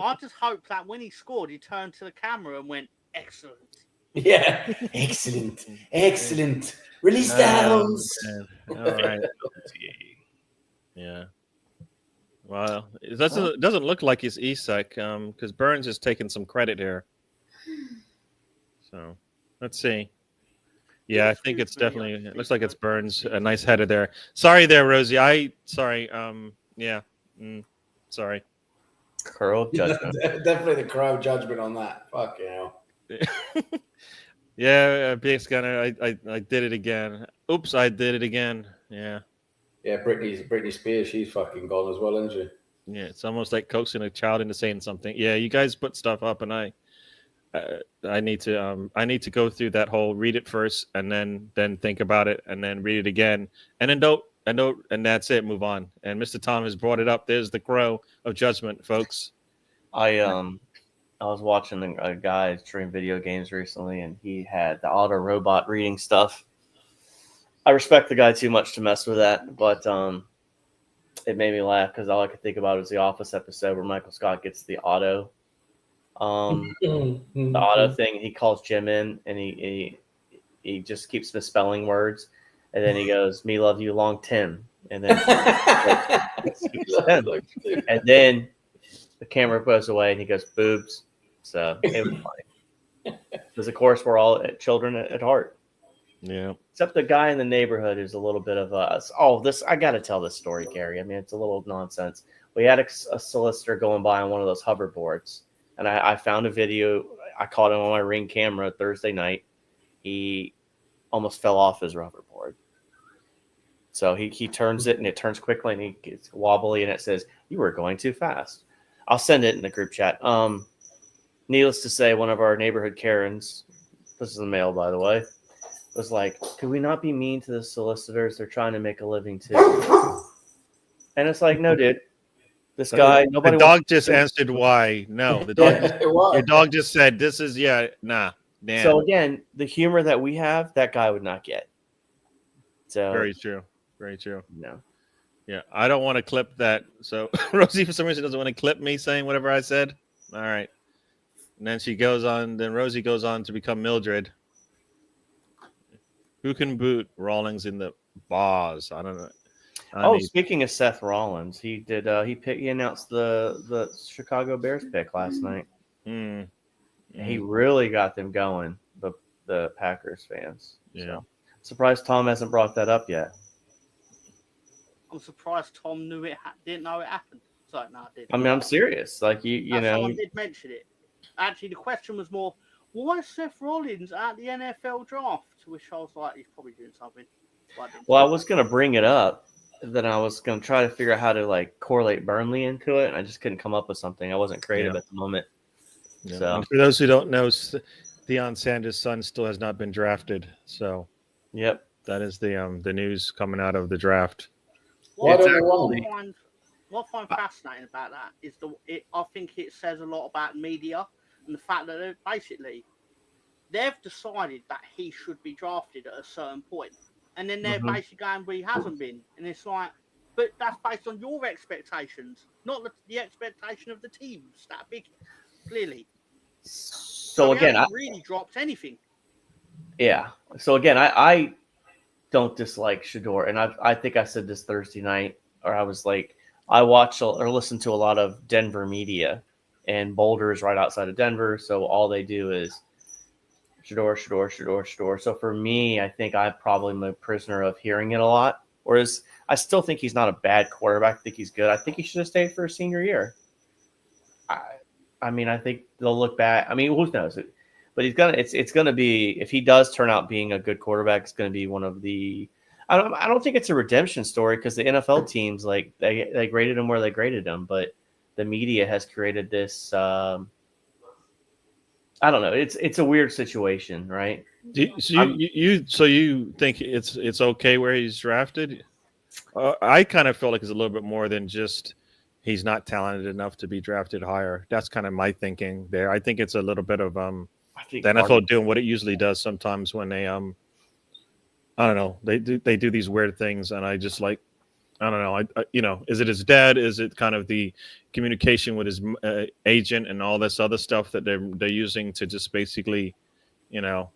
I just hope that when he scored, he turned to the camera and went, "Excellent." Yeah, excellent. Release the hounds. All right. Yeah. Well, it doesn't look like he's Isak, because Burns is taking some credit here. So let's see. Yeah, I think it's definitely. It looks like it's Burns. A nice header there. Sorry there, Rosie. Sorry. Sorry. Crow judgment. Definitely the crow judgment on that. Fuck hell. Yeah, Big Gunner. I did it again. Oops, I did it again. Yeah. Yeah, Britney Spears. She's fucking gone as well, isn't she? Yeah, it's almost like coaxing a child into saying something. Yeah, you guys put stuff up, and I need to go through that whole read it first, and then think about it, and then read it again, and then and that's it. Move on. And Mr. Tom has brought it up. There's the crow of judgment, folks. I was watching a guy stream video games recently, and he had the auto robot reading stuff. I respect the guy too much to mess with that, but it made me laugh because all I could think about was the Office episode where Michael Scott gets the auto, the auto thing. He calls Jim in, and he just keeps misspelling words, and then he goes, "Me love you, long Tim," and then and then the camera goes away, and he goes, "Boobs." So it was funny because, of course, we're all children at heart. Yeah. Except the guy in the neighborhood is a little bit of I got to tell this story, Gary. I mean, it's a little nonsense. We had a solicitor going by on one of those hoverboards, and I found a video. I caught him on my Ring camera Thursday night. He almost fell off his hoverboard. So he turns it, and it turns quickly, and he gets wobbly, and it says, "You were going too fast." I'll send it in the group chat. needless to say, one of our neighborhood Karens, this is a male, by the way, was like, could we not be mean to the solicitors? They're trying to make a living too. And it's like, no, dude. This guy, nobody. The dog just answered why. No, the dog. Yeah, it was. Your dog just said, "This is nah." Damn. So again, the humor that we have, that guy would not get. So Very true. Very true. No. Yeah, I don't want to clip that. So Rosie, for some reason, doesn't want to clip me saying whatever I said. All right. And then she goes on. Then Rosie goes on to become Mildred. Who can boot Rawlings in the bars? I don't know. Speaking of Seth Rollins, he did. He announced the Chicago Bears pick last night. He really got them going. The Packers fans. Yeah. So, surprised Tom hasn't brought that up yet. I'm surprised Tom knew didn't know it happened. So no, I didn't. I mean, I'm serious. Like you know, someone did mention it. Actually, the question was more, why is Seth Rollins at the NFL draft? To which I was like, he's probably doing something. Well, I was going to bring it up. Then I was going to try to figure out how to like correlate Burnley into it, and I just couldn't come up with something. I wasn't creative at the moment. Yeah. So, and for those who don't know, Deion Sanders' son still has not been drafted. So, yep, that is the news coming out of the draft. What I find fascinating about that is I think it says a lot about media and the fact that they've decided that he should be drafted at a certain point. And then they're basically going where he hasn't been. And it's like, but that's based on your expectations, not the expectation of the teams that are big, clearly. So again, I really dropped anything. Yeah. So again, I don't dislike Shador. And I think I said this Thursday night, or I was like, I watch or listen to a lot of Denver media, and Boulder is right outside of Denver. So all they do is Shador. So for me, I think I probably am a prisoner of hearing it a lot. Whereas I still think he's not a bad quarterback. I think he's good. I think he should have stayed for his senior year. I mean, I think they'll look back. I mean, who knows? But it's gonna be, if he does turn out being a good quarterback, it's gonna be one of the. I don't think it's a redemption story, because the NFL teams, like they graded him where they graded him, but the media has created this. I don't know. It's a weird situation, right? So you think it's okay where he's drafted? I kind of feel like it's a little bit more than just he's not talented enough to be drafted higher. That's kind of my thinking there. I think it's a little bit of the NFL doing what it usually does sometimes when they I don't know, they do these weird things, and I just like, I don't know. I is it his dad? Is it kind of the communication with his agent and all this other stuff that they're using to just basically, Well,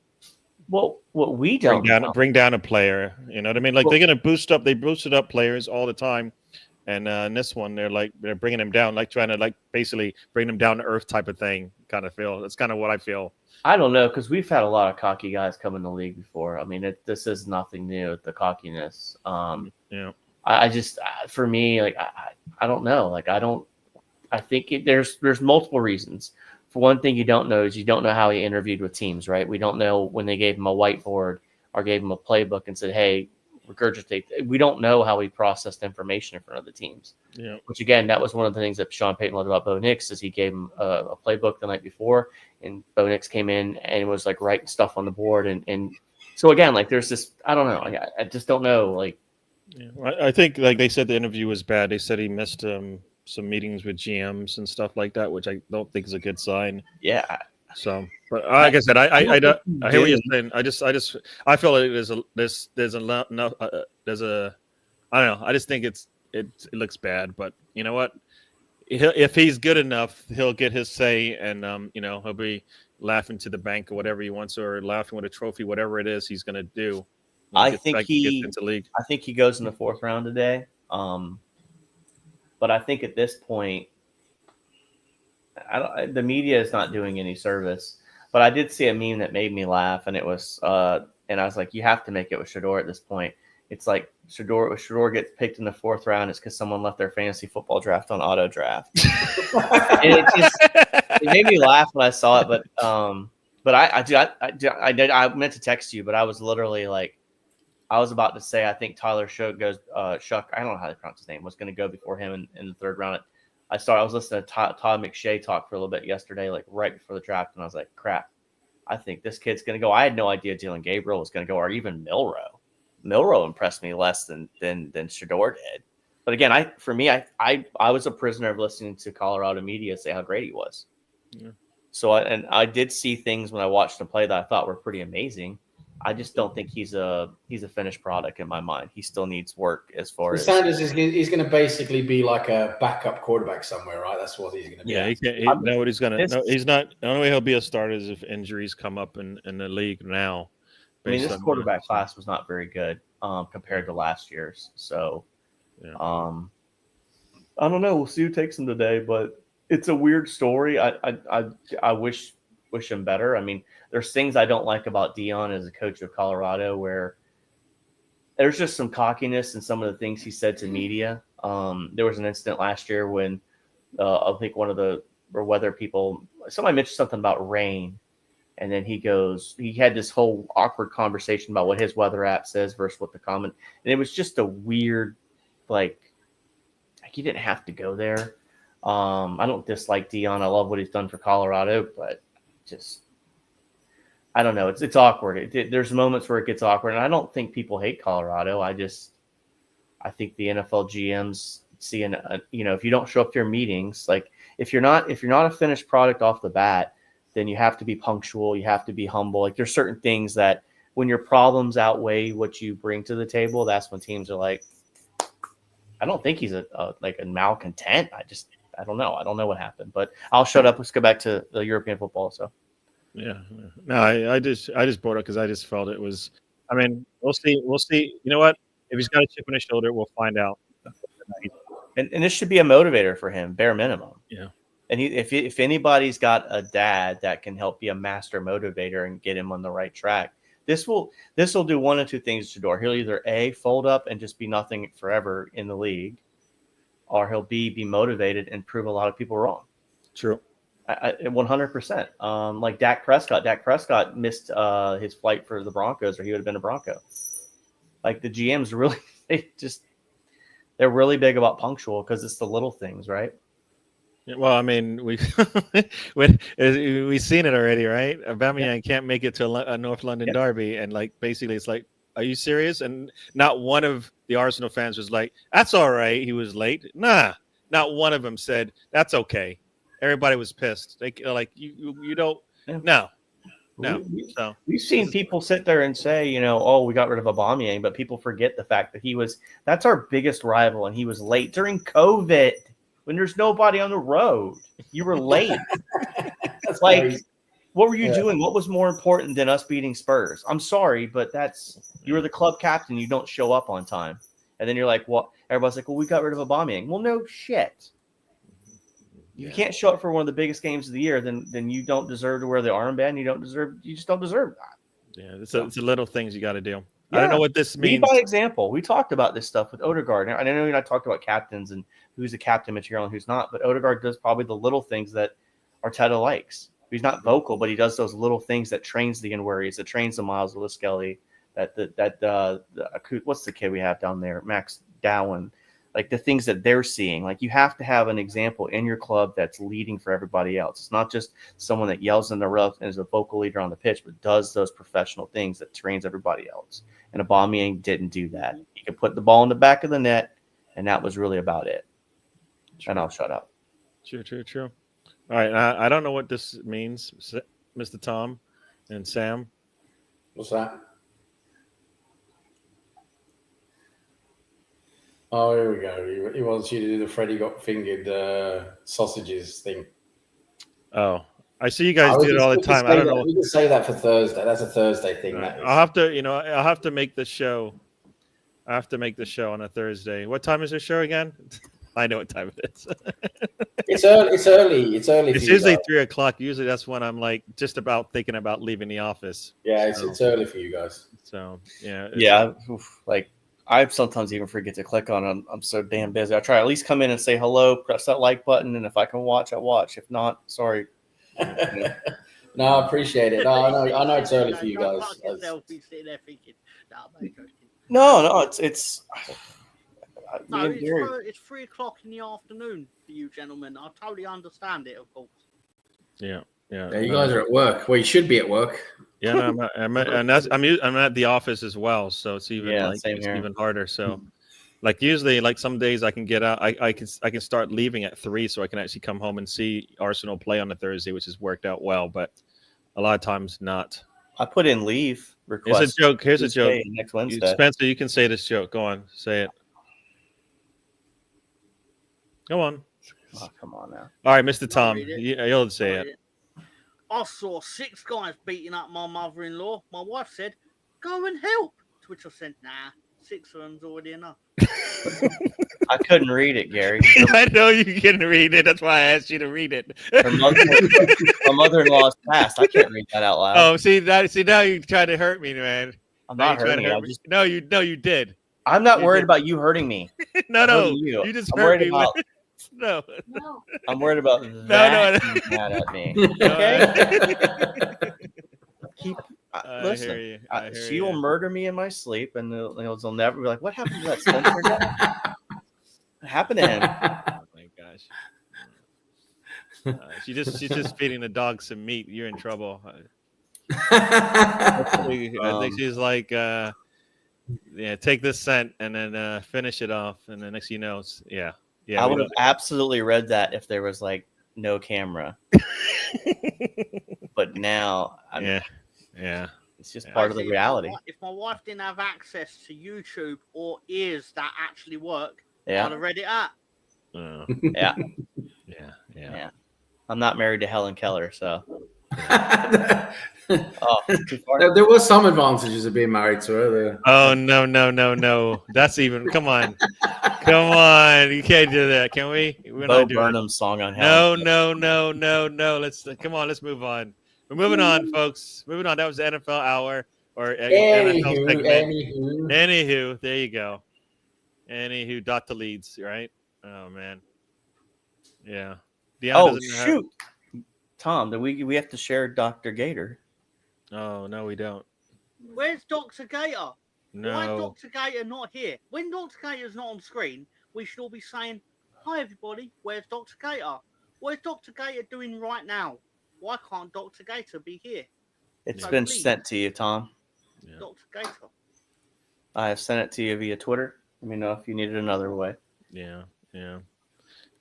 what we don't bring down a player. You know what I mean? Like, they're going to boosted up players all the time, and in this one they're bringing them down, like trying to basically bring them down to earth type of thing. Kind of feel. That's kind of what I feel. I don't know, because we've had a lot of cocky guys come in the league before. I mean, this is nothing new, the cockiness. I just, for me, I don't know. I think there's multiple reasons. For one thing, you don't know is you don't know how he interviewed with teams, right? We don't know when they gave him a whiteboard or gave him a playbook and said, hey, regurgitate. We don't know how he processed information in front of the teams. Yeah. Which, again, that was one of the things that Sean Payton loved about Bo Nix, is he gave him a playbook the night before, and Bo Nix came in and was writing stuff on the board. And so, again, there's this, I don't know. I just don't know. Yeah. I think, they said the interview was bad. They said he missed some meetings with GMs and stuff like that, which I don't think is a good sign. Yeah. So, but like I said, I hear what you're saying. I feel like there's a I don't know. I just think it looks bad, but you know what? If he's good enough, he'll get his say, and he'll be laughing to the bank or whatever he wants, or laughing with a trophy, whatever it is he's going to do. I think he goes in the 4th round today. But I think at this point, the media is not doing any service. But I did see a meme that made me laugh, and it was, and I was like, you have to make it with Shador at this point. It's like Shador gets picked in the 4th round, it's because someone left their fantasy football draft on auto draft. And it made me laugh when I saw it. But I meant to text you, but I was literally I was about to say, I think Tyler Shuck I don't know how to pronounce his name, was going to go before him in the 3rd round I was listening to Todd McShay talk for a little bit yesterday, like right before the draft, and I was like, crap, I think this kid's going to go. I had no idea Dylan Gabriel was going to go, or even Milroe. Milroe impressed me less than Shador did. But again, I was a prisoner of listening to Colorado media say how great he was. Yeah. So I did see things when I watched him play that I thought were pretty amazing. I just don't think he's a finished product in my mind. He still needs work as far as Sanders is. He's going to basically be like a backup quarterback somewhere, right? That's what he's going to be. Yeah, he know what he's going to. No, he's not. The only way he'll be a starter is if injuries come up in the league now. I mean, this quarterback class was not very good compared to last year's. So, yeah. I don't know. We'll see who takes him today, but it's a weird story. I wish him better. I mean, there's things I don't like about Deion as a coach of Colorado, where there's just some cockiness in some of the things he said to media. There was an incident last year when I think one of the weather people, somebody mentioned something about rain, and then he had this whole awkward conversation about what his weather app says versus what the comment, and it was just a weird, like you didn't have to go there. I don't dislike Deion. I love what he's done for Colorado, but just I don't know. It's awkward. There's moments where it gets awkward, and I don't think people hate Colorado. I think the NFL GMs see if you don't show up to your meetings, like if you're not a finished product off the bat, then you have to be punctual. You have to be humble. Like there's certain things that when your problems outweigh what you bring to the table, that's when teams are like, I don't think he's a malcontent. I don't know. I don't know what happened, but I'll shut up. Let's go back to the European football. So, yeah, no, I just brought it because I just felt it was. I mean, we'll see. You know what? If he's got a chip on his shoulder, we'll find out. And this should be a motivator for him, bare minimum. Yeah. And if anybody's got a dad that can help be a master motivator and get him on the right track, this will do one of two things to Shador. He'll either A, fold up and just be nothing forever in the league, or he'll be motivated and prove a lot of people wrong. True. 100%. Like Dak Prescott. Dak Prescott missed his flight for the Broncos, or he would have been a Bronco. Like the GMs really, they're really big about punctual because it's the little things, right? Well, I mean, we've seen it already, right? Aubameyang can't make it to a North London derby, and like basically, it's like, are you serious? And not one of the Arsenal fans was like, "That's all right. He was late." Nah, not one of them said that's okay. Everybody was pissed. They like you don't. No. So we've seen people sit there and say, oh, we got rid of Aubameyang, but people forget the fact that that's our biggest rival, and he was late during COVID. When there's nobody on the road, you were late. That's like, crazy. What were you doing? What was more important than us beating Spurs? I'm sorry, but you were the club captain. You don't show up on time. And then you're like, well, everybody's like, well, we got rid of Aubameyang. Well, no shit. You can't show up for one of the biggest games of the year, then you don't deserve to wear the armband. You just don't deserve that. Yeah, it's a little things you got to do. Yeah. I don't know what this means. Lead by example. We talked about this stuff with Odegaard. I know you're not talking about captains and who's a captain material and who's not, but Odegaard does probably the little things that Arteta likes. He's not vocal, but he does those little things that trains the Inworries, that trains the Miles Lewis Skelly, what's the kid we have down there, Max Dowan, like the things that they're seeing. Like you have to have an example in your club that's leading for everybody else. It's not just someone that yells in the rough and is a vocal leader on the pitch, but does those professional things that trains everybody else. And Aubameyang didn't do that. He could put the ball in the back of the net, and that was really about it. True. And I'll shut up. True. All right, I don't know what this means, Mr. Tom and Sam. What's that? Oh, here we go. He wants you to do the Freddie got fingered sausages thing. Oh, I see you guys do it all the time. I don't know. We can say that for Thursday. That's a Thursday thing. Right. I'll have to make the show. I have to make the show on a Thursday. What time is the show again? I know what time it is. It's early. It's early. It's usually 3:00. Usually that's when I'm like just about thinking about leaving the office. Yeah, it's early for you guys. So yeah. Like I sometimes even forget to click on them. I'm so damn busy. I try to at least come in and say hello, press that like button, and if I can watch, I watch. If not, sorry. No, I appreciate it. No, I know it's early for you guys. No, it's. No, it's 3 o'clock in the afternoon for you gentlemen. I totally understand it, of course. Yeah. Yeah, you guys are at work. Well, you should be at work. Yeah, no, I'm at the office as well, so it's even even harder. So, like usually, like some days I can get out. I can start leaving at 3, so I can actually come home and see Arsenal play on a Thursday, which has worked out well. But a lot of times not. I put in leave request. Here's a joke. Here's a joke. Next Wednesday. Spencer, you can say this joke. Go on, say it. Go on. Oh, come on now. All right, Mr. Tom, you'll say it. I saw 6 guys beating up my mother-in-law. My wife said, "Go and help." To which I said, "Nah, 6 of them's already enough." I couldn't read it, Gary. I know you can read it. That's why I asked you to read it. My mother-in-law's passed. I can't read that out loud. Oh, see now you trying to hurt me, man. I'm not hurting you. No, you did. I'm not worried about you hurting me. No, you just hurt me. No. I'm worried about that. No. Mad at me. Okay. Listen. She will murder me in my sleep, and they'll never be like, "What happened to that Spencer guy? What happened to him?" Oh my gosh. She's just feeding the dog some meat. You're in trouble. I think she's like, take this scent and then finish it off, and the next you know, yeah. I would have absolutely read that if there was like no camera. But now, it's just part of the reality. If my wife didn't have access to YouTube or ears that actually work, I'd have read it out. Yeah. I'm not married to Helen Keller, so. There was some advantages of being married to her. There. Oh no! That's even. Come on! You can't do that, can we? We're Bo Burnham's song on Helen. No. Let's move on. We're moving on, folks. Moving on. That was the NFL hour or NFL segment. Anywho, there you go. Anywho, Dr. Leeds, right? Oh man. Yeah. Shoot. Tom, we have to share Dr. Gator. Oh, no, we don't. Where's Dr. Gator? No. Why is Dr. Gator not here? When Dr. Gator's not on screen, we should all be saying, "Hi, everybody, where's Dr. Gator? What is Dr. Gator doing right now? Why can't Dr. Gator be here?" It's been sent to you, Tom. Yeah. Dr. Gator. I have sent it to you via Twitter. Let me know if you need it another way. Yeah.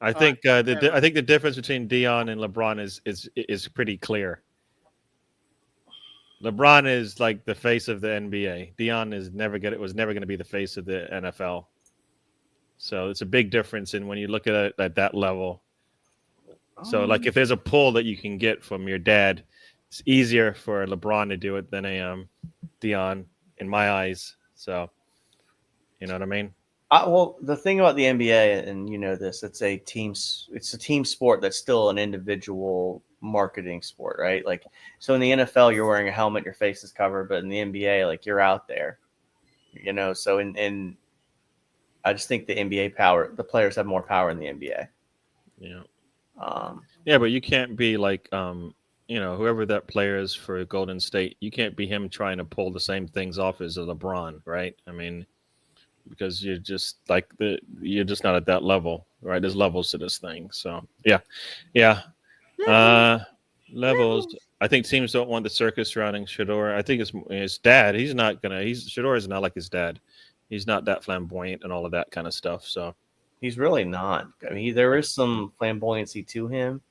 I think the difference between Dion and LeBron is pretty clear. LeBron is like the face of the NBA. Dion was never going to be the face of the NFL. So it's a big difference in when you look at it at that level. So like if there's a pull that you can get from your dad, it's easier for LeBron to do it than Dion in my eyes. So you know what I mean? Well, the thing about the NBA, and you know this, it's a team sport that's still an individual marketing sport, right? Like, so in the NFL, you're wearing a helmet, your face is covered, but in the NBA, like you're out there, you know. So in I just think the NBA the players have more power in the NBA. Yeah. But you can't be like, whoever that player is for Golden State, you can't be him trying to pull the same things off as a LeBron, right? I mean, because you're just you're just not at that level, right? There's levels to this thing. So yeah. Levels. I think teams don't want the circus surrounding Shedeur. I think it's his dad. Shedeur is not like his dad. He's not that flamboyant and all of that kind of stuff. So he's really not. I mean, there is some flamboyancy to him,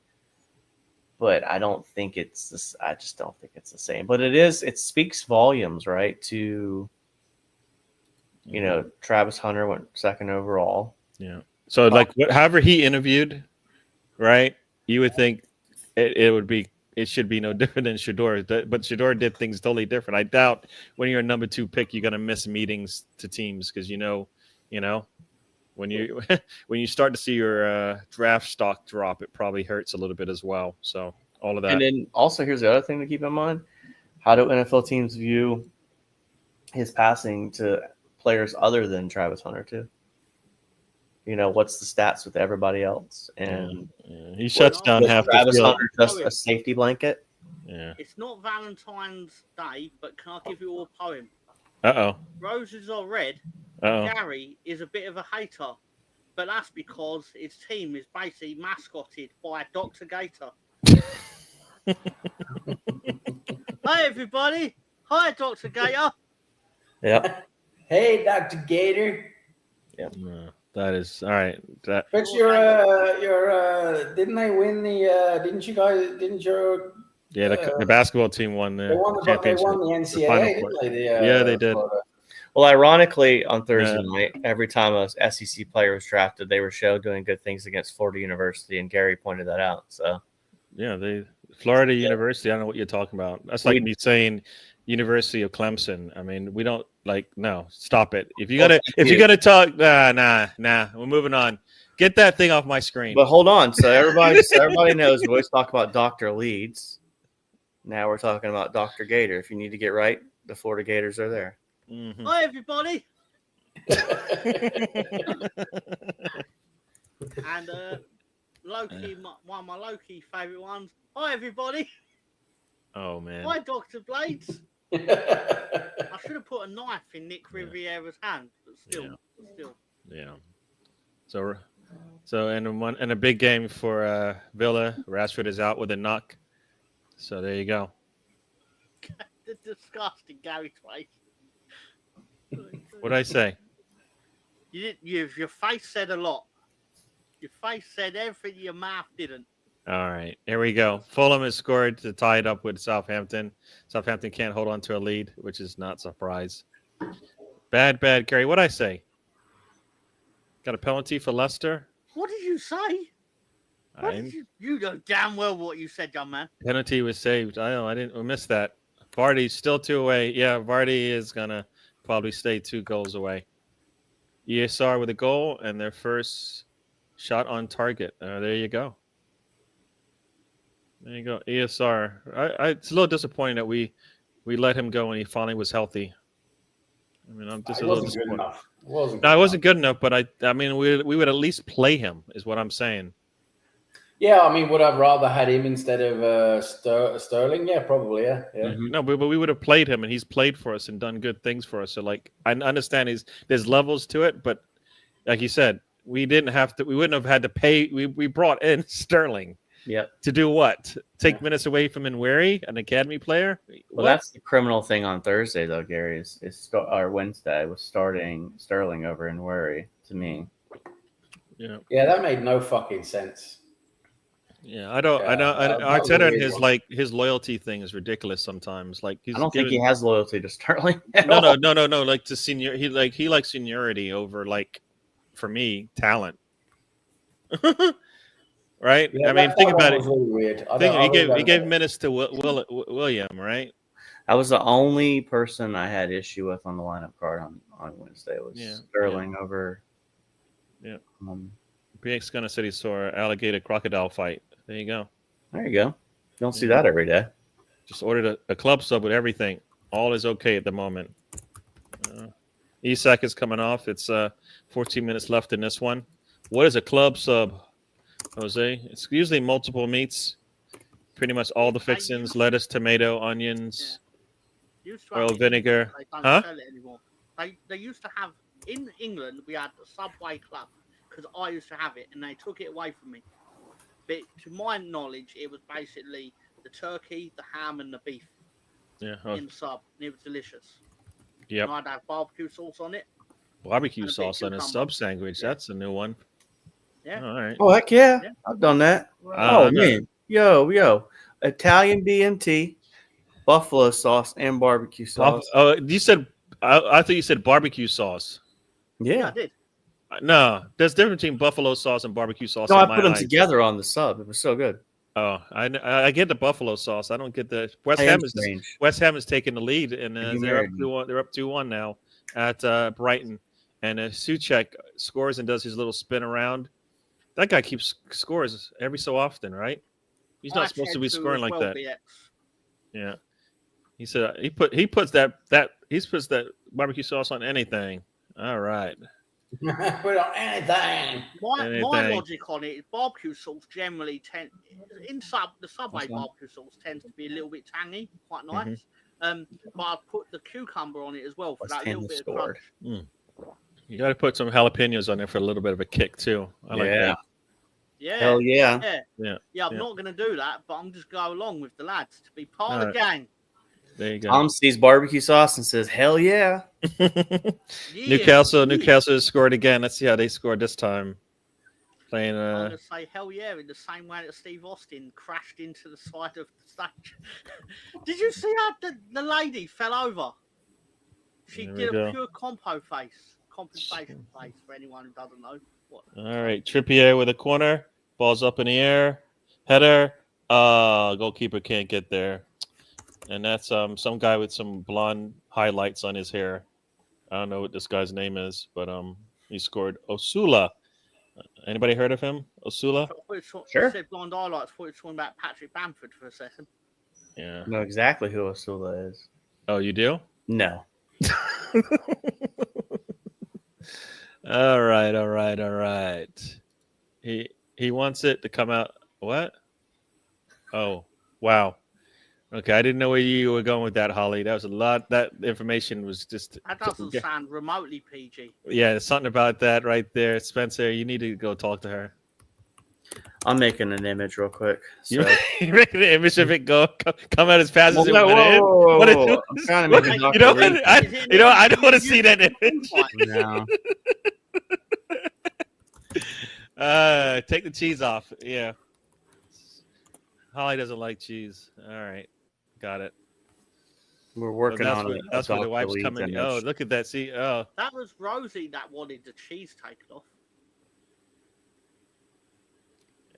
but I don't think it's this. I just don't think it's the same. But it speaks volumes, right? To Travis Hunter went second overall. Yeah. So however he interviewed, right? You would think it should be no different than Shedeur, but Shedeur did things totally different. I doubt when you're a number 2 pick, you're gonna miss meetings to teams because when you start to see your draft stock drop, it probably hurts a little bit as well. So all of that. And then also here's the other thing to keep in mind: how do NFL teams view his passing to players other than Travis Hunter too? What's the stats with everybody else? And he shuts down half Travis the field. Hunter just a safety blanket. Yeah. It's not Valentine's Day, but can I give you all a poem? Uh-oh. Roses are red, Gary is a bit of a hater, but that's because his team is basically mascotted by Dr. Gator. Hi, everybody. Hi, Dr. Gator. Yep. Hey, Dr. Gator. Yep. That is all right. That, But didn't they win the? Didn't your the basketball team won the championship. They won the NCAA, didn't they? Yeah, they did. Well, ironically, on Thursday night, every time a SEC player was drafted, they were doing good things against Florida University, and Gary pointed that out. So, yeah, Florida University. I don't know what you're talking about. That's like me saying University of Clemson. I mean, we don't no. Stop it. If you're gonna talk, nah. We're moving on. Get that thing off my screen. But hold on. So everybody knows we always talk about Dr. Leeds. Now we're talking about Dr. Gator. If you need to get right, the Florida Gators are there. Mm-hmm. Hi, everybody. And Loki, one of my Loki favorite ones. Hi, everybody. Oh man. Hi, Dr. Blades. I should have put a knife in Nick Riviera's hand, but still. Yeah. So in a big game for Villa, Rashford is out with a knock. So there you go. The disgusting Gary face. What'd I say? Your face said a lot. Your face said everything your mouth didn't. All right, here we go. Fulham has scored to tie it up with Southampton. Southampton can't hold on to a lead, which is not a surprise. Bad, Gary. What'd I say? Got a penalty for Leicester? What did you say? You know damn well what you said, young man. Penalty was saved. I didn't miss that. Vardy's still 2 away. Yeah, Vardy is gonna probably stay 2 goals away. ESR with a goal and their first shot on target. There you go. There you go. ESR. It's a little disappointing that we let him go when he finally was healthy. I mean, I'm just a little disappointed. It wasn't good enough, but I mean, we would at least play him, is what I'm saying. Yeah, I mean, would I rather had him instead of Sterling? Yeah, probably. Yeah. Mm-hmm. No, but we would have played him, and he's played for us and done good things for us. So, I understand there's levels to it, but like you said, we wouldn't have had to pay. We brought in Sterling. Yeah. To do what? Take minutes away from Nweri, an academy player? Well, that's the criminal thing on Thursday, though, Gary. Or Wednesday was starting Sterling over Nweri to me. Yeah. Yeah, that made no fucking sense. Yeah, I know. Arteta and his loyalty thing is ridiculous sometimes. I don't think he has loyalty to Sterling. No. Like to senior, he likes seniority over for me, talent. Right? Yeah, I mean, think about it. Really weird. He gave minutes to William, right? That was the only person I had issue with on the lineup card on Wednesday was Sterling over. Yeah. BX Gunner said he saw an alligator crocodile fight. There you go. There you go. You don't see that every day. Just ordered a club sub with everything. All is okay at the moment. Isak is coming off. It's 14 minutes left in this one. What is a club sub, Jose? It's usually multiple meats. Pretty much all the fixings: lettuce, tomato, onions, oil, vinegar. Huh? They used to have in England. We had the Subway Club because I used to have it, and they took it away from me. But to my knowledge, it was basically the turkey, the ham, and the beef. Yeah. In the sub, and it was delicious. Yep. And I'd have barbecue sauce on it. Barbecue sauce on a sub sandwich. Yeah. That's a new one. Yeah. All right. Oh heck yeah! I've done that. Man, yo, Italian BMT, buffalo sauce, and barbecue sauce. You said I thought you said barbecue sauce. Yeah, I did. No, there's a difference between buffalo sauce and barbecue sauce. No, I put them together on the sub. It was so good. Oh, I get the buffalo sauce. I don't get the West Ham is taking the lead, and they're up 2-1 now at Brighton. And Souček scores and does his little spin around. That guy keeps scores every so often, right? He's not supposed to be scoring like that. BX. Yeah, he said he puts that barbecue sauce on anything. All right. Put on anything. My logic on it is barbecue sauce generally the Subway barbecue sauce tends to be a little bit tangy, quite nice. But I put the cucumber on it as well for that little bit of crunch. You got to put some jalapenos on there for a little bit of a kick too. I like that. Yeah. Hell yeah. Yeah, I'm not going to do that, but I'm just go along with the lads to be part of the gang. There you go. Tom sees barbecue sauce and says, "Hell yeah!" Newcastle has scored again. Let's see how they scored this time. Playing. I'm going to say hell yeah in the same way that Steve Austin crashed into the side of the stage. Did you see how the lady fell over? She did a pure compensation face for anyone who doesn't know. All right, Trippier with a corner. Ball's up in the air. Header. Goalkeeper can't get there. And that's some guy with some blonde highlights on his hair. I don't know what this guy's name is, but he scored. Osula. Anybody heard of him? Osula? Sure. Said blonde highlights. Thought you were talking about Patrick Bamford for a second. Yeah. I know exactly who Osula is. Oh, you do? No. All right. He wants it to come out. What? Oh, wow. Okay, I didn't know where you were going with that, Holly. That was a lot. That information was just. That doesn't sound remotely PG. Yeah, there's something about that right there, Spencer. You need to go talk to her. I'm making an image real quick. So. You're making an image of it come out as fast as it went in. I'm trying to make it. I don't want to see that image. No. Take the cheese off. Yeah. Holly doesn't like cheese. All right. Got it. We're working on it. That's where the wife's coming. Oh, look at that. See? Oh. That was Rosie that wanted the cheese taken off.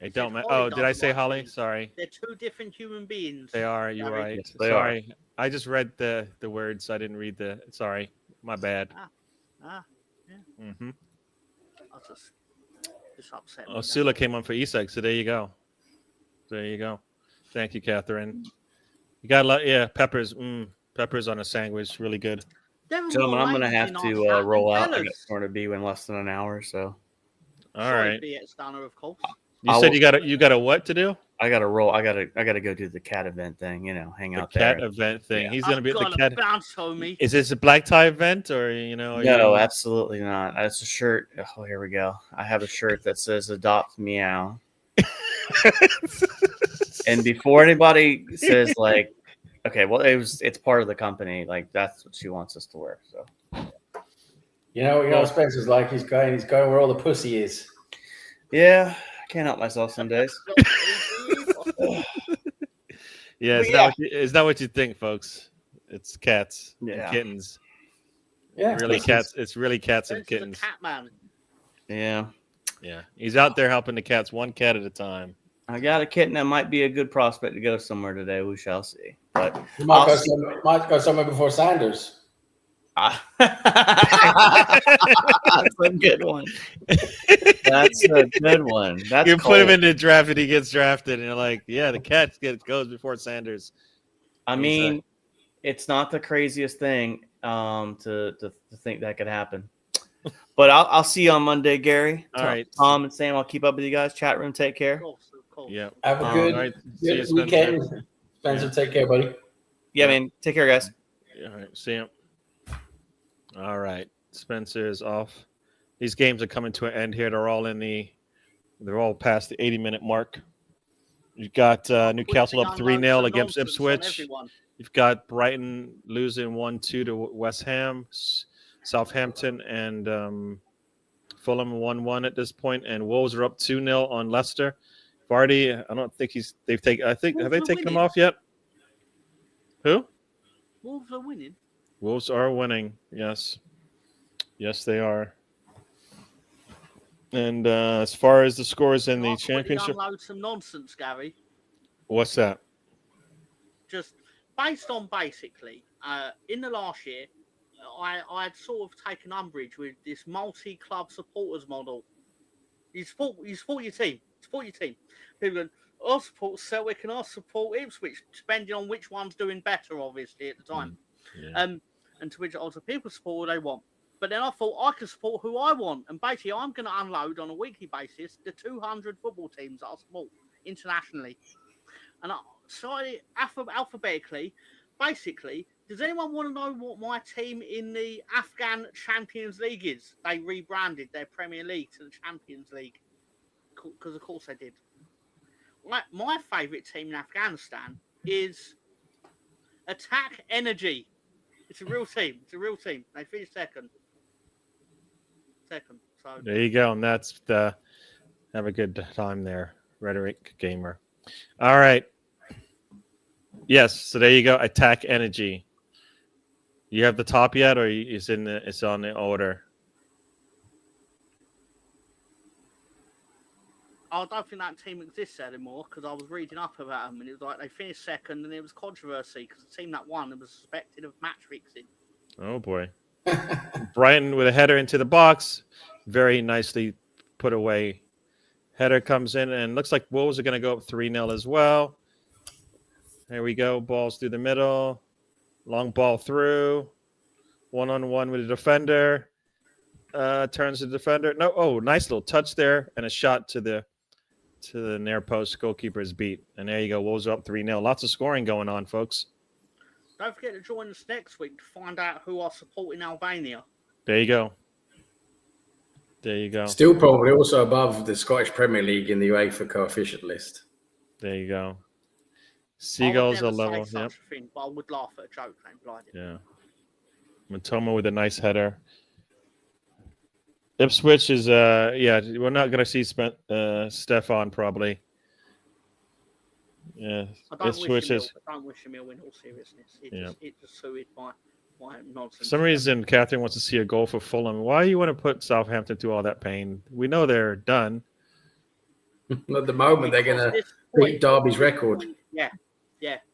It don't matter. Oh, did I say Holly? Cheese. Sorry. They're two different human beings. They are. You're right. Yes, they sorry. I just read the words. I didn't read the. Sorry. My bad. Yeah. Mm-hmm. I was just upset. Oh, Sula came on for Isak, so there you go. Thank you, Catherine. You got a lot. Yeah, peppers. Peppers on a sandwich. Really good. Gentlemen, I'm going to have to roll out. I got somewhere to be in less than an hour, so. All right. Stunner, of course. You said you got a what to do? I got to roll. I got to go do the cat event thing. Hang out there. Cat event thing. Yeah. He's going to be at the cat. Bounce, homie. Is this a black tie event or No, absolutely not. It's a shirt. Oh, here we go. I have a shirt that says "Adopt Meow." And before anybody says like, okay, well, it's part of the company. Like that's what she wants us to wear. So, you know, Spencer's like he's going where all the pussy is. Yeah, I can't help myself some days. Yeah, it's not what you think, folks. It's cats and kittens. Yeah, really cats. It's really cats and kittens. Cat man. Yeah. Yeah, he's out there helping the cats one cat at a time. I got a kitten that might be a good prospect to go somewhere today. We shall see. But you might go somewhere before Sanders. That's a good one. That's a good one. That's you put him in the draft and he gets drafted, and you're like, yeah, the cat goes before Sanders. I mean, it's not the craziest thing to think that could happen. But I'll see you on Monday, Gary. All right, Tom and Sam. I'll keep up with you guys. Chat room. Take care. Cool. Yeah. Have a good weekend. Spencer, take care, buddy. Yeah, man. Take care, guys. All right. See you. All right. Spencer is off. These games are coming to an end here. They're all past the 80-minute mark. You've got Newcastle up 3-0 against Ipswich. You've got Brighton losing 1-2 to West Ham. Southampton and Fulham 1-1 at this point, and Wolves are up 2-0 on Leicester. Vardy, I don't think have they taken him off yet? Who? Wolves are winning. Wolves are winning. Yes, they are. And as far as the scores in the championship, unload some nonsense, Gary. What's that? Just based on basically in the last year. I had sort of taken umbrage with this multi-club supporters model. You support your team. People go, I support Celtic and I support Ipswich, depending on which one's doing better, obviously, at the time. Yeah. And to which also people support who they want. But then I thought I could support who I want. And basically, I'm going to unload on a weekly basis the 200 football teams that I support internationally. And so alphabetically, basically, Does anyone want to know what my team in the Afghan Champions League is? They rebranded their Premier League to the Champions League. Because, of course, they did. My favourite team in Afghanistan is Attack Energy. It's a real team. They finished second. So there you go. And that's the have a good time there, Rhetoric Gamer. All right. Yes. So there you go. Attack Energy. You have the top yet, or it's on the order? I don't think that team exists anymore because I was reading up about them and it was like they finished second and there was controversy because the team that won was suspected of match fixing. Oh boy. Brighton with a header into the box, very nicely put away. Header comes in and looks like Wolves are going to go up 3-0 as well. There we go. Balls through the middle. Long ball through. 1-on-1 with the defender. Turns the defender. No. Oh, nice little touch there and a shot to the near post. Goalkeeper is beat. And there you go. Wolves are up 3-0. Lots of scoring going on, folks. Don't forget to join us next week to find out who are supporting Albania. There you go. There you go. Still probably also above the Scottish Premier League in the UEFA coefficient list. There you go. Seagulls are level. Such a thing, but I would laugh at a joke. Yeah. Matoma with a nice header. Ipswich is we're not going to see Stefan probably. Yeah, Ipswich is. I don't wish him ill in all seriousness. It just suited my nonsense. For some reason, Catherine wants to see a goal for Fulham. Why do you want to put Southampton through all that pain? We know they're done. At the moment, they're going to beat Derby's record. Yeah.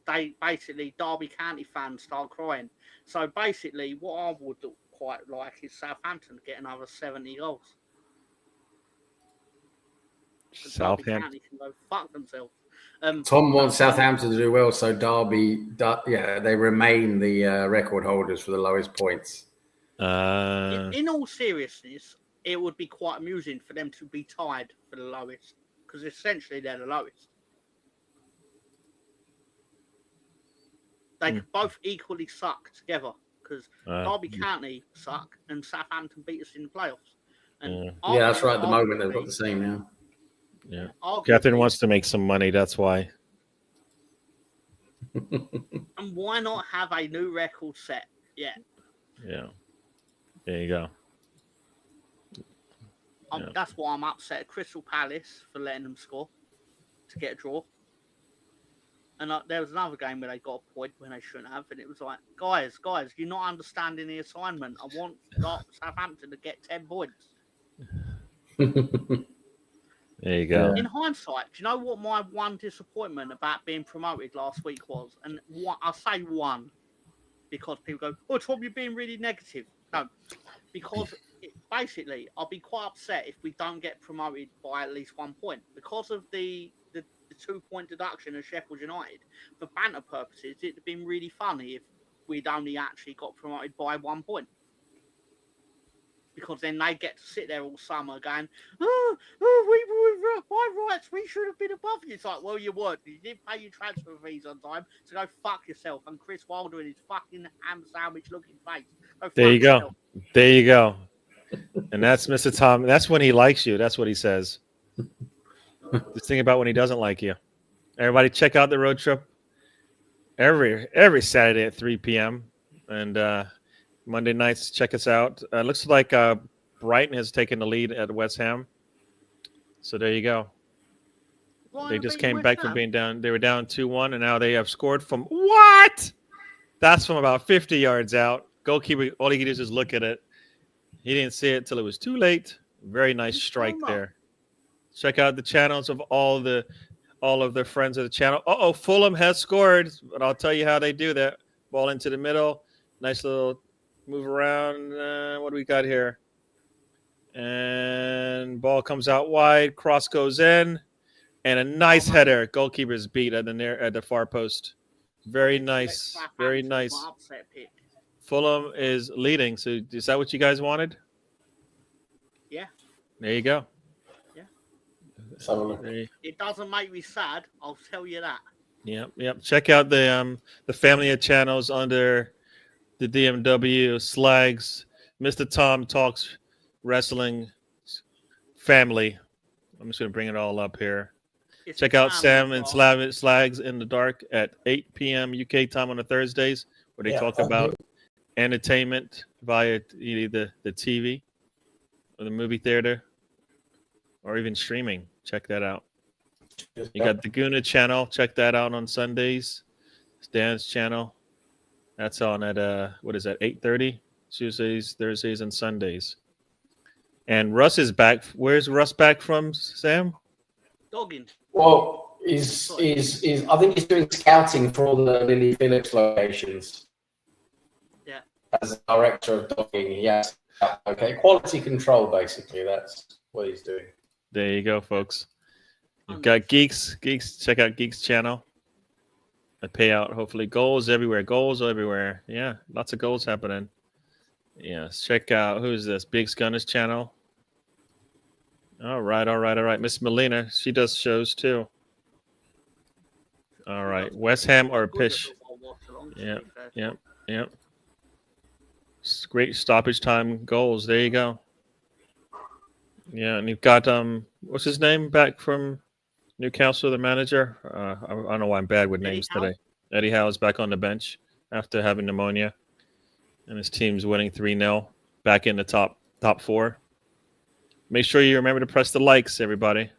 They basically, Derby County fans start crying. So basically, what I would quite like is Southampton to get another 70 goals. Southampton County can go fuck themselves. Tom wants Southampton to do well, so Derby, they remain the record holders for the lowest points. In all seriousness, it would be quite amusing for them to be tied for the lowest, because essentially they're the lowest. They could both equally suck together, because Derby County suck and Southampton beat us in the playoffs. And that's right. At the moment, they've got the same now. Yeah, Catherine wants to make some money. That's why. And why not have a new record set? Yeah. There you go. That's why I'm upset at Crystal Palace for letting them score to get a draw. And there was another game where they got a point when they shouldn't have, and it was like, guys, you're not understanding the assignment. I want Southampton to get 10 points. There you go. In hindsight, do you know what my one disappointment about being promoted last week was? And I'll say one, because people go, "Oh, Tom, you're being really negative." No, because basically, I'll be quite upset if we don't get promoted by at least 1 point because of the 2-point deduction of Sheffield United. For banter purposes, it'd have been really funny if we'd only actually got promoted by 1 point. Because then they get to sit there all summer going, we were by rights, we should have been above you. It's like, well, you weren't. You didn't pay your transfer fees on time, so go fuck yourself. And Chris Wilder in his fucking ham sandwich looking face. There you go. There you go. And that's Mr. Tom. That's when he likes you. That's what he says. Just think about when he doesn't like you. Everybody check out the road trip every Saturday at 3 p.m. And Monday nights, check us out. Looks like Brighton has taken the lead at West Ham. So there you go. They just came back from being down. They were down 2-1, and now they have scored from what? That's from about 50 yards out. Goalkeeper, all he can do is just look at it. He didn't see it till it was too late. Very nice strike there. Check out the channels of all of the friends of the channel. Fulham has scored, but I'll tell you how they do that. Ball into the middle. Nice little move around. What do we got here? And ball comes out wide. Cross goes in, and a nice header. Goalkeeper's beat at the far post. Very nice. Very nice. Fulham is leading. So is that what you guys wanted? Yeah. There you go. It doesn't make me sad. I'll tell you that. Yep. Check out the family of channels under the DMW Slags, Mr. Tom Talks Wrestling Family. I'm just going to bring it all up here. It's Check a out family Sam and bar. Slags in the Dark at 8 p.m. UK time on the Thursdays, where they talk about entertainment via either the TV or the movie theater or even streaming. Check that out. You got the Guna channel. Check that out on Sundays. Dan's channel. That's on at 8:30 Tuesdays, Thursdays, and Sundays. And Russ is back. Where's Russ back from, Sam? Dogging. Well, he's I think he's doing scouting for all the Lily Phillips locations. Yeah. As a director of dogging, yes. Okay, quality control, basically. That's what he's doing. There you go, folks. You've got Geeks. Check out Geeks channel. A payout, hopefully. Goals everywhere. Yeah, lots of goals happening. Yes, check out, who's this? Big Gunners channel. All right. Miss Melina, she does shows too. All right, West Ham or Pish. Yep. Great stoppage time goals. There you go. Yeah, and you've got what's his name back from Newcastle, the manager. I don't know why I'm bad with names today. Eddie Howe is back on the bench after having pneumonia, and his team's winning 3-0, back in the top 4. Make sure you remember to press the likes, everybody.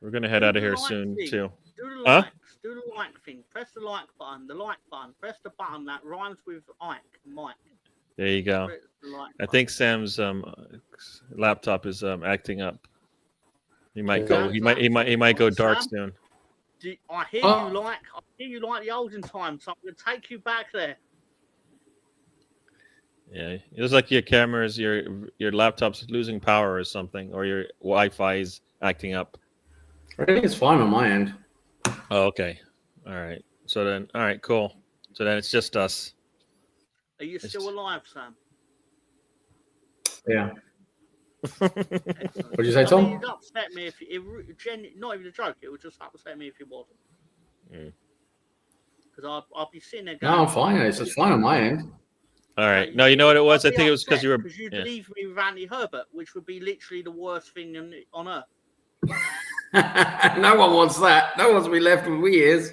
We're gonna head out of here soon too. Do the likes. Do the like thing. Press the like button. The like button. Press the button that rhymes with Ike, Mike. There you go. I think Sam's laptop is acting up. He might go. He might go dark soon. I hear you like the olden times. So I'm gonna take you back there. Yeah, it looks like your camera's your laptop's losing power or something, or your Wi-Fi is acting up. I think it's fine on my end. Oh, okay. All right. So then, all right, cool. So then it's just us. Are you still alive, Sam? Yeah. What did you say, Tom? You'd upset me if not even a joke. It would just upset me if you wasn't. Because I'll be sitting there going, no, I'm fine. It's just fine on my end. All right. No, you know what it was? I think it was because you were. Because you'd leave me with Andy Herbert, which would be literally the worst thing on earth. No one wants that. No one's be left with we is.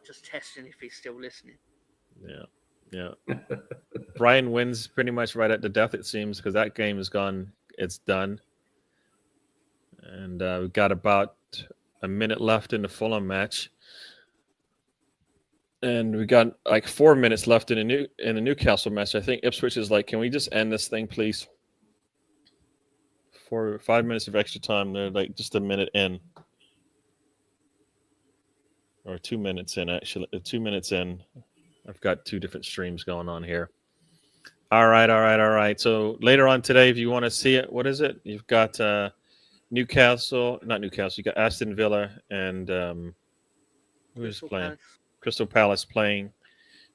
Just testing if he's still listening. Yeah. Brian wins pretty much right at the death, it seems, because that game is gone. It's done. And we've got about a minute left in the Fulham match. And we got like 4 minutes left in the Newcastle match. I think Ipswich is like, can we just end this thing, please? 5 minutes of extra time. They're like just a minute in. Or 2 minutes in, actually. 2 minutes in. I've got 2 different streams going on here. All right. So later on today, if you want to see it, what is it? You've got not Newcastle. You got Aston Villa and who's playing? Crystal Palace playing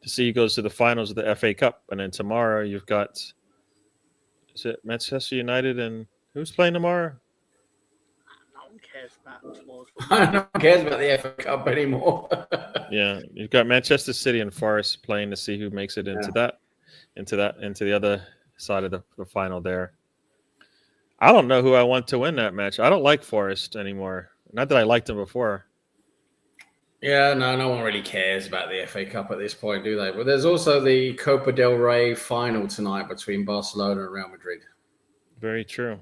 to see who goes to the finals of the FA Cup. And then tomorrow you've got, is it Manchester United and who's playing tomorrow? No one cares about tomorrow's. No one cares about the FA Cup anymore. Yeah, you've got Manchester City and Forest playing to see who makes it into the other side of the final there. I don't know who I want to win that match. I don't like Forest anymore. Not that I liked them before. Yeah, no one really cares about the FA Cup at this point, do they? But there's also the Copa del Rey final tonight between Barcelona and Real Madrid. Very true.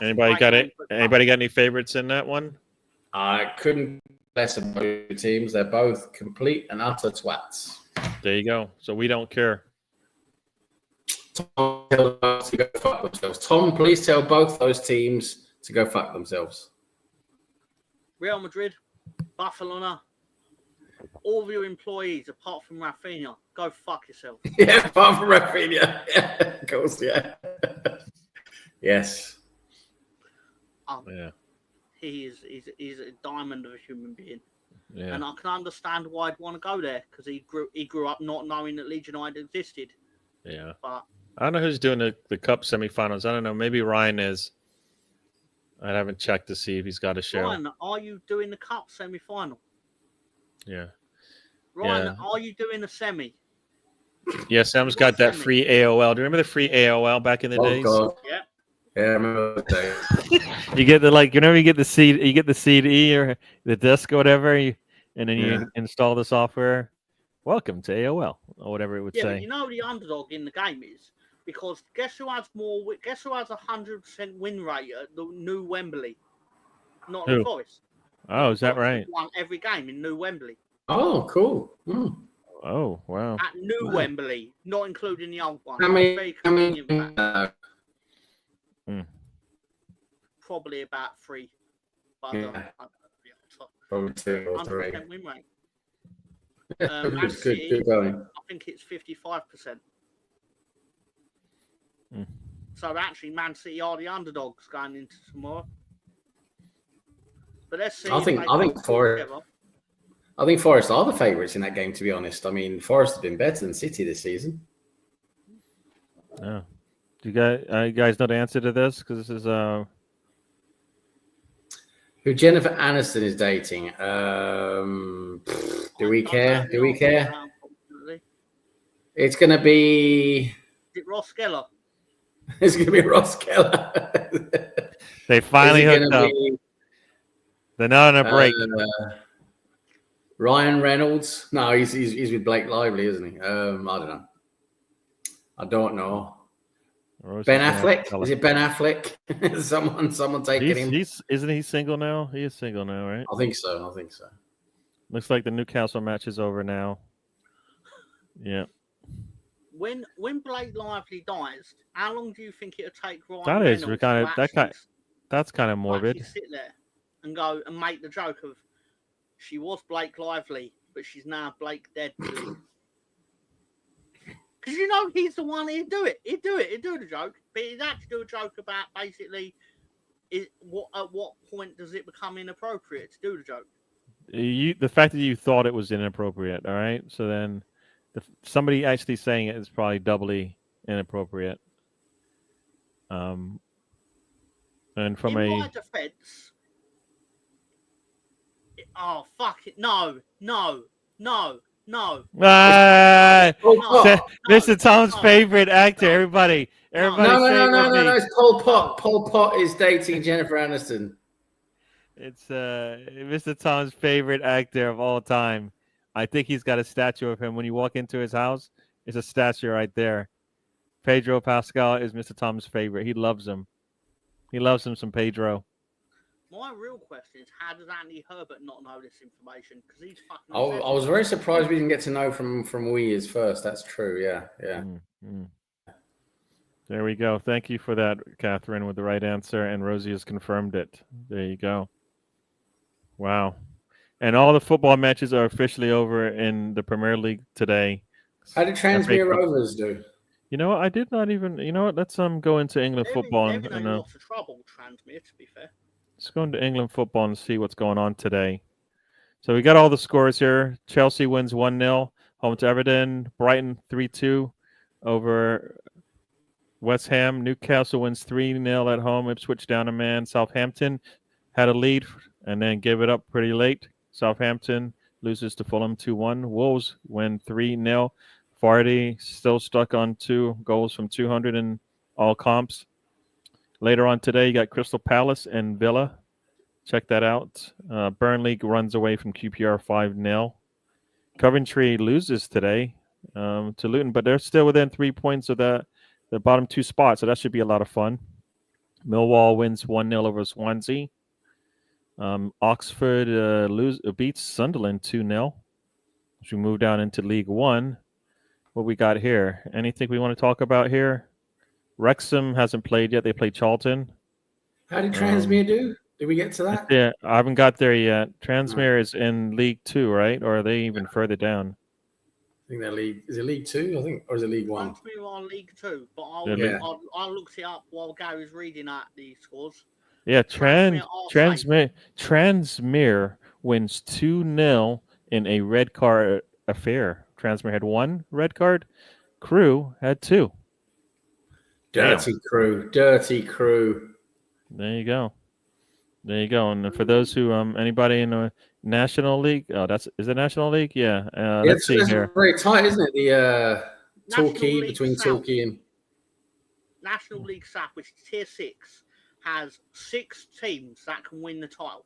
Anybody got any favorites in that one? I couldn't less about both teams. They're both complete and utter twats. There you go. So we don't care. Tom, tell them to go fuck themselves. Tom, please tell both those teams to go fuck themselves. Real Madrid, Barcelona, all of your employees apart from Rafinha, go fuck yourself. Yeah, apart from Rafinha. Yeah, of course, yeah. Yes. Yeah. He's a diamond of a human being. Yeah. And I can understand why I'd want to go there because he grew up not knowing that Leeds United existed. Yeah. But I don't know who's doing the cup semifinals. I don't know. Maybe Ryan is. I haven't checked to see if he's got a show. Ryan, are you doing the cup semi-final? Yeah. Ryan, are you doing a semi? Yeah, Sam's got that free AOL. Do you remember the free AOL back in the days? God. Yeah. Yeah, I remember those days. You get you get the CD or the disc or whatever, and then you install the software. Welcome to AOL or whatever it would say. But you know the underdog in the game is because guess who has 100% win rate at the new Wembley? Not the Forest. Oh, is that right? Won every game in new Wembley. Oh, cool. Mm. Oh, wow. At new Wembley, not including the old one. Probably about 3. Probably 2 or 3. Win rate. Good going. I think it's 55%. So actually, Man City are the underdogs going into tomorrow. But let's see. I think Forest are the favourites in that game. To be honest, I mean Forest have been better than City this season. Oh, do you guys know the answer to this? Because this is who Jennifer Aniston is dating. Do we care? Do we care? It's going to be... Is it Ross Geller? It's going to be Ross Geller. They finally hooked up. They're not on a break. Ryan Reynolds? No, he's with Blake Lively, isn't he? I don't know. Ben Affleck? Is it Ben Affleck? someone taking him? Isn't he single now? He is single now, right? I think so. Looks like the Newcastle match is over now. Yeah. When Blake Lively dies, how long do you think it'll take Ryan that's kind of morbid. Sit there and go and make the joke of she was Blake Lively, but she's now Blake dead. Because you know he's the one who'd do it. He'd do the joke, but he'd actually do a joke about basically at what point does it become inappropriate to do the joke. The fact that you thought it was inappropriate, all right? So then somebody actually saying it is probably doubly inappropriate. And from my defense, fuck it, no. Mr. Tom's favorite actor, everybody. No, it's Pol Pot. Pol Pot is dating Jennifer Aniston. It's Mr. Tom's favorite actor of all time. I think he's got a statue of him. When you walk into his house, it's a statue right there. Pedro Pascal is Mr. Tom's favorite. He loves him. He loves him some Pedro. My real question is, how does Andy Herbert not know this information? Because he's fucking... I was very surprised we didn't get to know from Weers first. That's true, yeah. Mm-hmm. There we go. Thank you for that, Catherine, with the right answer. And Rosie has confirmed it. There you go. Wow. And all the football matches are officially over in the Premier League today. How did Transmere Rovers do? You know what? I did not even... You know what? Let's go into England football. They've been lots of trouble, Transmere, to be fair. Let's go into England football and see what's going on today. So we got all the scores here. Chelsea wins 1-0. Home to Everton. Brighton 3-2 over West Ham. Newcastle wins 3-0 at home. Ipswich down a man. Southampton had a lead and then gave it up pretty late. Southampton loses to Fulham 2-1. Wolves win 3-0. Vardy still stuck on 2 goals from 200 in all comps. Later on today, you got Crystal Palace and Villa. Check that out. Burnley runs away from QPR 5-0. Coventry loses today to Luton, but they're still within 3 points of the bottom 2 spots, so that should be a lot of fun. Millwall wins 1-0 over Swansea. Oxford beats Sunderland 2-0. As we move down into League One, what we got here? Anything we want to talk about here? Wrexham hasn't played yet. They played Charlton. How did Transmere do? Did we get to that? Yeah, I haven't got there yet. Transmere is in League 2, right? Or are they even further down? I think they're League. Is it League 2? I think, or is it League 1? Transmere are on League 2, but I looked it up while Gary's reading out the scores. Yeah, Transmere wins 2-0 in a red card affair. Transmere had 1 red card. Crew had 2. Dirty Crew. There you go. There you go. And for those who anybody in the National League, is it National League? Yeah. Let's see here. Very tight, isn't it? The National Torquay League between South. Torquay and National League South, which is Tier 6, has 6 teams that can win the title.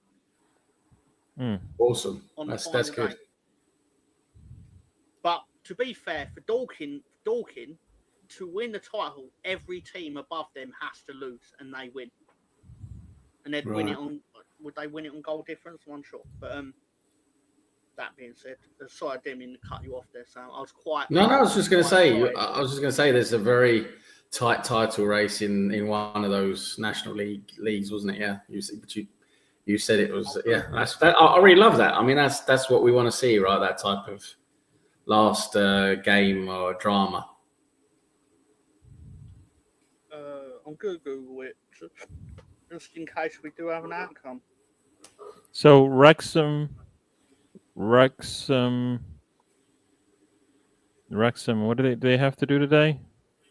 Awesome. On That's the good. day. But to be fair, for Dorking to win the title, every team above them has to lose, and they win. And they'd win it on. Would they win it on goal difference? I'm unsure. But that being said, sorry, I didn't mean to cut you off there, Sam. I was quite. No, I was just going to say, there's a very tight title race in one of those National leagues, wasn't it? Yeah, you said it was. Yeah, I really love that. I mean, that's what we want to see, right? That type of last game or drama. I'm going to Google it just in case we do have an outcome. So Wrexham. What do they have to do today?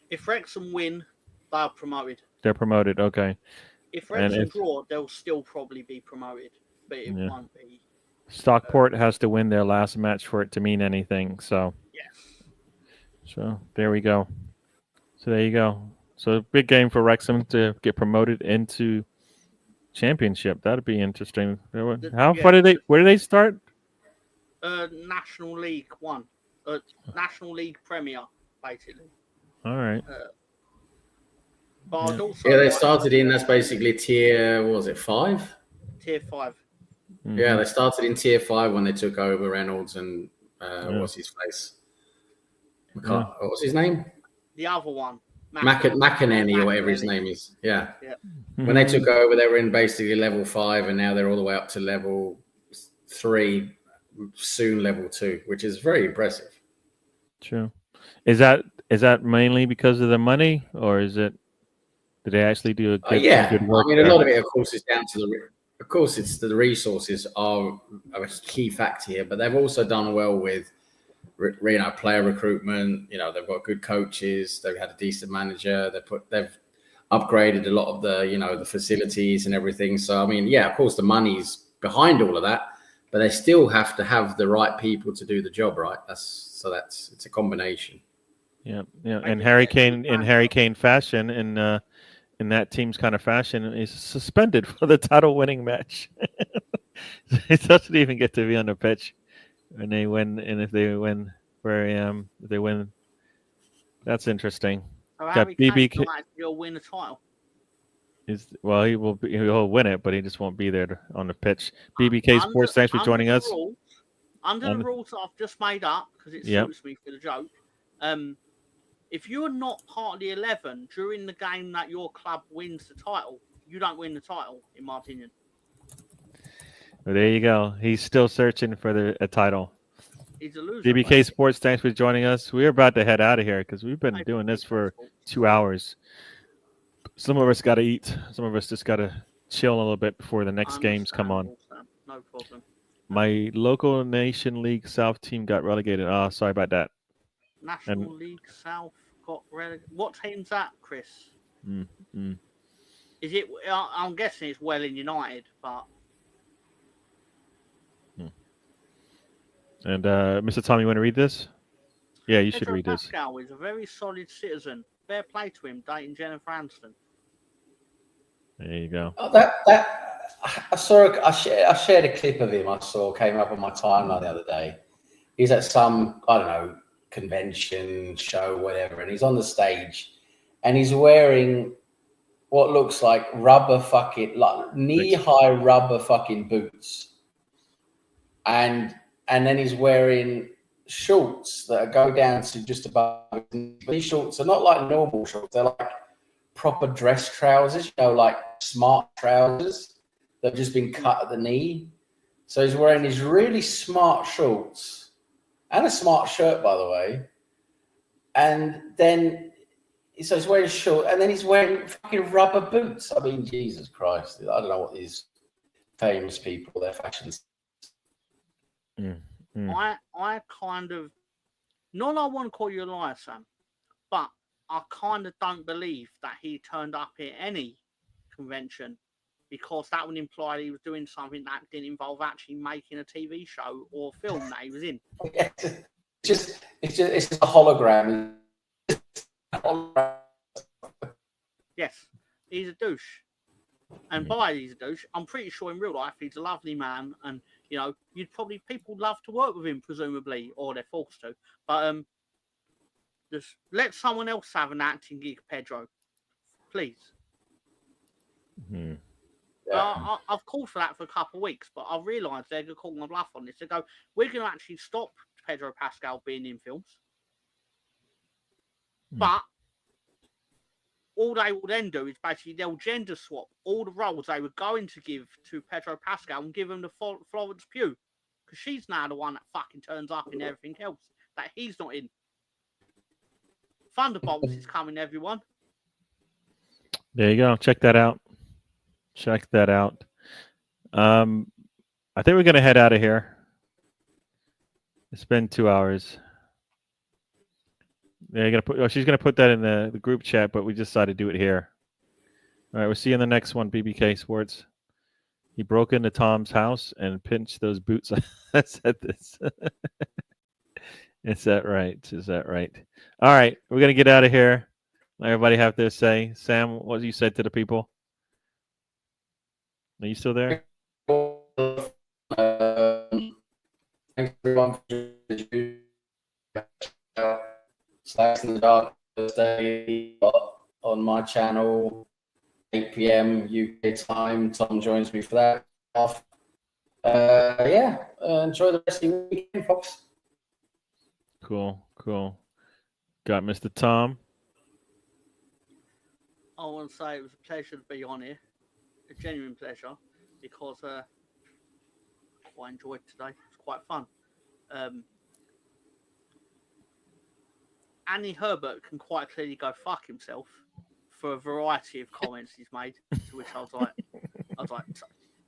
If Wrexham win, they're promoted. They're promoted. Okay. If Wrexham draw, they'll still probably be promoted, but it won't be. Stockport has to win their last match for it to mean anything. So. Yes. So there we go. So there you go. So big game for Wrexham to get promoted into Championship. That'd be interesting. How far did they? Where did they start? National League 1, National League Premier, basically. All right. But they started in. That's basically tier. What was it 5? Tier 5. Mm-hmm. Yeah, they started in tier 5 when they took over Reynolds and what's his face? What was his name? The other one. McEnany or whatever his name is. Yeah. When they took over, they were in basically level 5, and now they're all the way up to level 3, soon level 2, which is very impressive. True. Is that mainly because of the money, or is it? Did they actually do a good work? I mean, a lot of it, of course, is down to Of course, it's the resources are a key factor here, but they've also done well with. Player recruitment. They've got good coaches. They've had a decent manager. They've upgraded a lot of the facilities and everything. So I mean, of course, the money's behind all of that, but they still have to have the right people to do the job, right? It's a combination. Yeah. And Harry Kane in Harry Kane fashion, in that team's kind of fashion, is suspended for the title-winning match. He doesn't even get to be on the pitch. And they win, and if they win, if they win, that's interesting. Got BB. He'll win the title. He'll win it, but he just won't be there on the pitch. BBK Sports, thanks for joining us. Under the rules that I've just made up, because it suits me for the joke. If you're not part of the 11 during the game that your club wins the title, you don't win the title, in my opinion. Well, there you go. He's still searching for a title. He's a loser. BBK Sports, thanks for joining us. We're about to head out of here because we've been doing this for 2 hours. Some of us got to eat. Some of us just got to chill a little bit before the next games come on. No problem. My local Nation League South team got relegated. Oh, sorry about that. National League South got relegated. What team's that, Chris? Is it? I'm guessing it's Welling United, but. And Mr. Tom, you want to read this? Yeah, you should read this. Pascal is a very solid citizen. Fair play to him, dating Jennifer Aniston. There you go. Oh, that I shared a clip of him. Came up on my timeline the other day. He's at some convention show, whatever, and he's on the stage, and he's wearing what looks like knee-high rubber fucking boots, and then he's wearing shorts that go down to just above. These shorts are not like normal shorts. They're like proper dress trousers, like smart trousers that have just been cut at the knee. So he's wearing these really smart shorts and a smart shirt, by the way. And then, so he's wearing shorts, and then he's wearing fucking rubber boots. I mean, Jesus Christ. I don't know what these famous people, their fashions. I kind of, not I want to call you a liar, Sam, but I kind of don't believe that he turned up at any convention because that would imply he was doing something that didn't involve actually making a TV show or film that he was in. It's just a hologram. Yes, he's a douche. And by he's a douche, I'm pretty sure in real life he's a lovely man, and people love to work with him, presumably, or they're forced to. But just let someone else have an acting gig, Pedro, please. Mm-hmm. Yeah. I've called for that for a couple of weeks, but I've realised they're going to call my bluff on this. They go, we're going to actually stop Pedro Pascal being in films. But all they will then do is basically they'll gender swap all the roles they were going to give to Pedro Pascal and give him to Florence Pugh. Because she's now the one that fucking turns up in everything else that he's not in. Thunderbolts is coming, everyone. There you go. Check that out. I think we're gonna head out of here. It's been 2 hours. Yeah, she's gonna put that in the group chat, but we just decided to do it here. All right, we'll see you in the next one, BBK Sports. He broke into Tom's house and pinched those boots. I said this. Is that right? All right, we're gonna get out of here. Everybody have their say. Sam, what you said to the people? Are you still there? Thanks everyone for Slice in the Dark Thursday on my channel, 8 p.m. UK time. Tom joins me for that. Enjoy the rest of your weekend, folks. Cool. Got Mr. Tom. I want to say it was a pleasure to be on here. A genuine pleasure, because I enjoyed today. It's quite fun. Annie Herbert can quite clearly go fuck himself for a variety of comments he's made. To which I was like,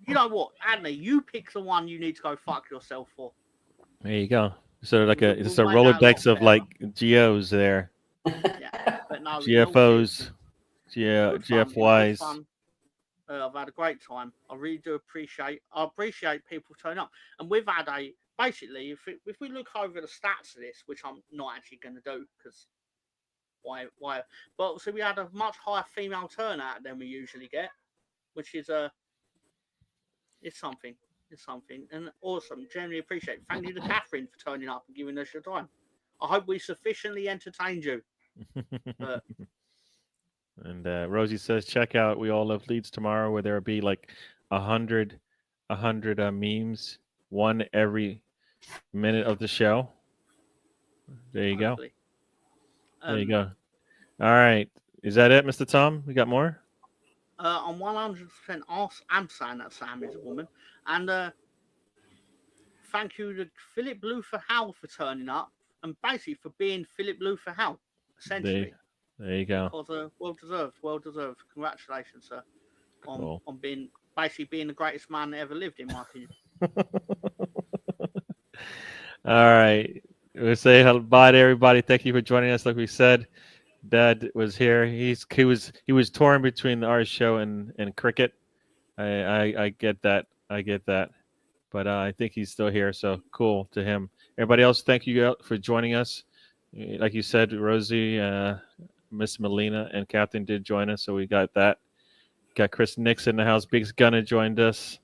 you know what, Annie, you pick the one you need to go fuck yourself for. There you go. So like it's a Rolodex of like GOs there. Yeah, but no, GFOs, GFYs. I've had a great time. I really do appreciate people turning up. And we've had basically, if we look over the stats of this, which I'm not actually going to do because why? But so we had a much higher female turnout than we usually get, which is it's something, and awesome. Generally appreciate it. Thank you to Catherine for turning up and giving us your time. I hope we sufficiently entertained you. And Rosie says, check out We All Love Leeds tomorrow, where there will be like 100 memes, one every minute of the show. There you go. There you go. All right. Is that it, Mr. Tom? We got more? I'm 100% I'm saying that Sam is a woman. And thank you to Philip Luther Howell for turning up and basically for being Philip Luther Howell, essentially. There you go. Because well deserved. Congratulations, sir, on being the greatest man that ever lived, in my opinion. All right, we'll say bye to everybody. Thank you for joining us. Like we said, Dad was here. He was torn between our show and cricket. I get that. But I think he's still here. So cool to him. Everybody else, thank you for joining us. Like you said, Rosie. Miss Melina and Captain did join us, so we got that. Got Chris Nix in the house. Biggs Gunner joined us.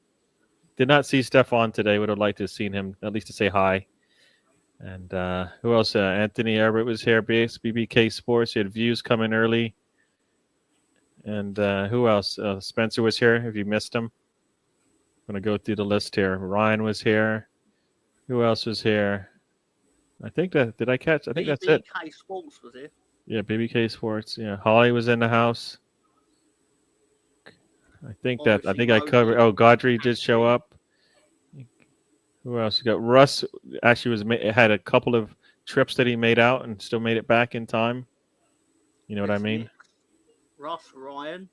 Did not see Stefan today. Would have liked to have seen him, at least to say hi. And who else? Anthony Herbert was here. BBK Sports. He had views coming early. And who else? Spencer was here, if you missed him. I'm going to go through the list here. Ryan was here. Who else was here? I think that, did I catch? I think that's it. BBK Sports was here. Yeah, BBK Sports. Yeah, Holly was in the house. I think I covered. Oh, Godry did show up. Who else? You got Russ. Actually, had a couple of trips that he made out and still made it back in time. You know what I mean? Russ, Ryan.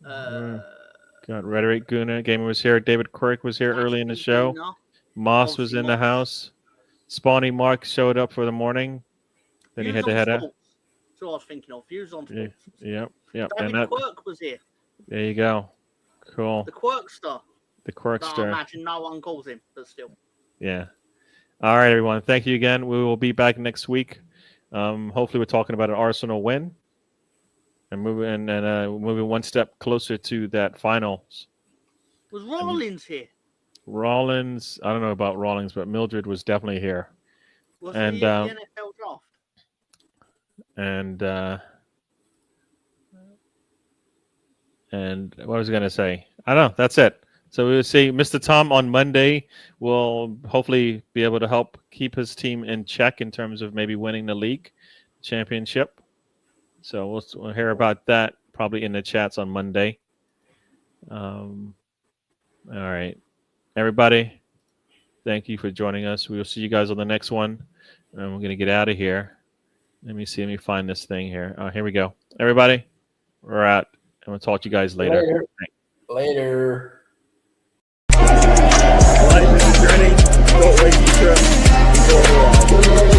Got Rhetoric Guna. Gamer was here. David Quirk was here early in the show. Moss was in the house. Spawny Mark showed up for the morning. Then he had to head out. That's what I was thinking of. Views on sports. Yep. David Quirk was here. There you go. Cool. The Quirkster. The I Quirkster. imagine no one calls him, but still. Yeah. All right, everyone. Thank you again. We will be back next week. Hopefully, we're talking about an Arsenal win and moving one step closer to that finals. Was Rollins here? Rollins, I don't know about Rollins, but Mildred was definitely here. Was And, he in the NFL draft? And what was I going to say? I don't know. That's it. So we'll see Mr. Tom on Monday. Will hopefully be able to help keep his team in check in terms of maybe winning the league championship. So we'll hear about that probably in the chats on Monday. All right. Everybody, thank you for joining us. We will see you guys on the next one. And we're going to get out of here. Let me see. Let me find this thing here. Oh, here we go. Everybody, we're out. And we'll talk to you guys later. Later. Life is a journey. Don't waste your trip. Go around.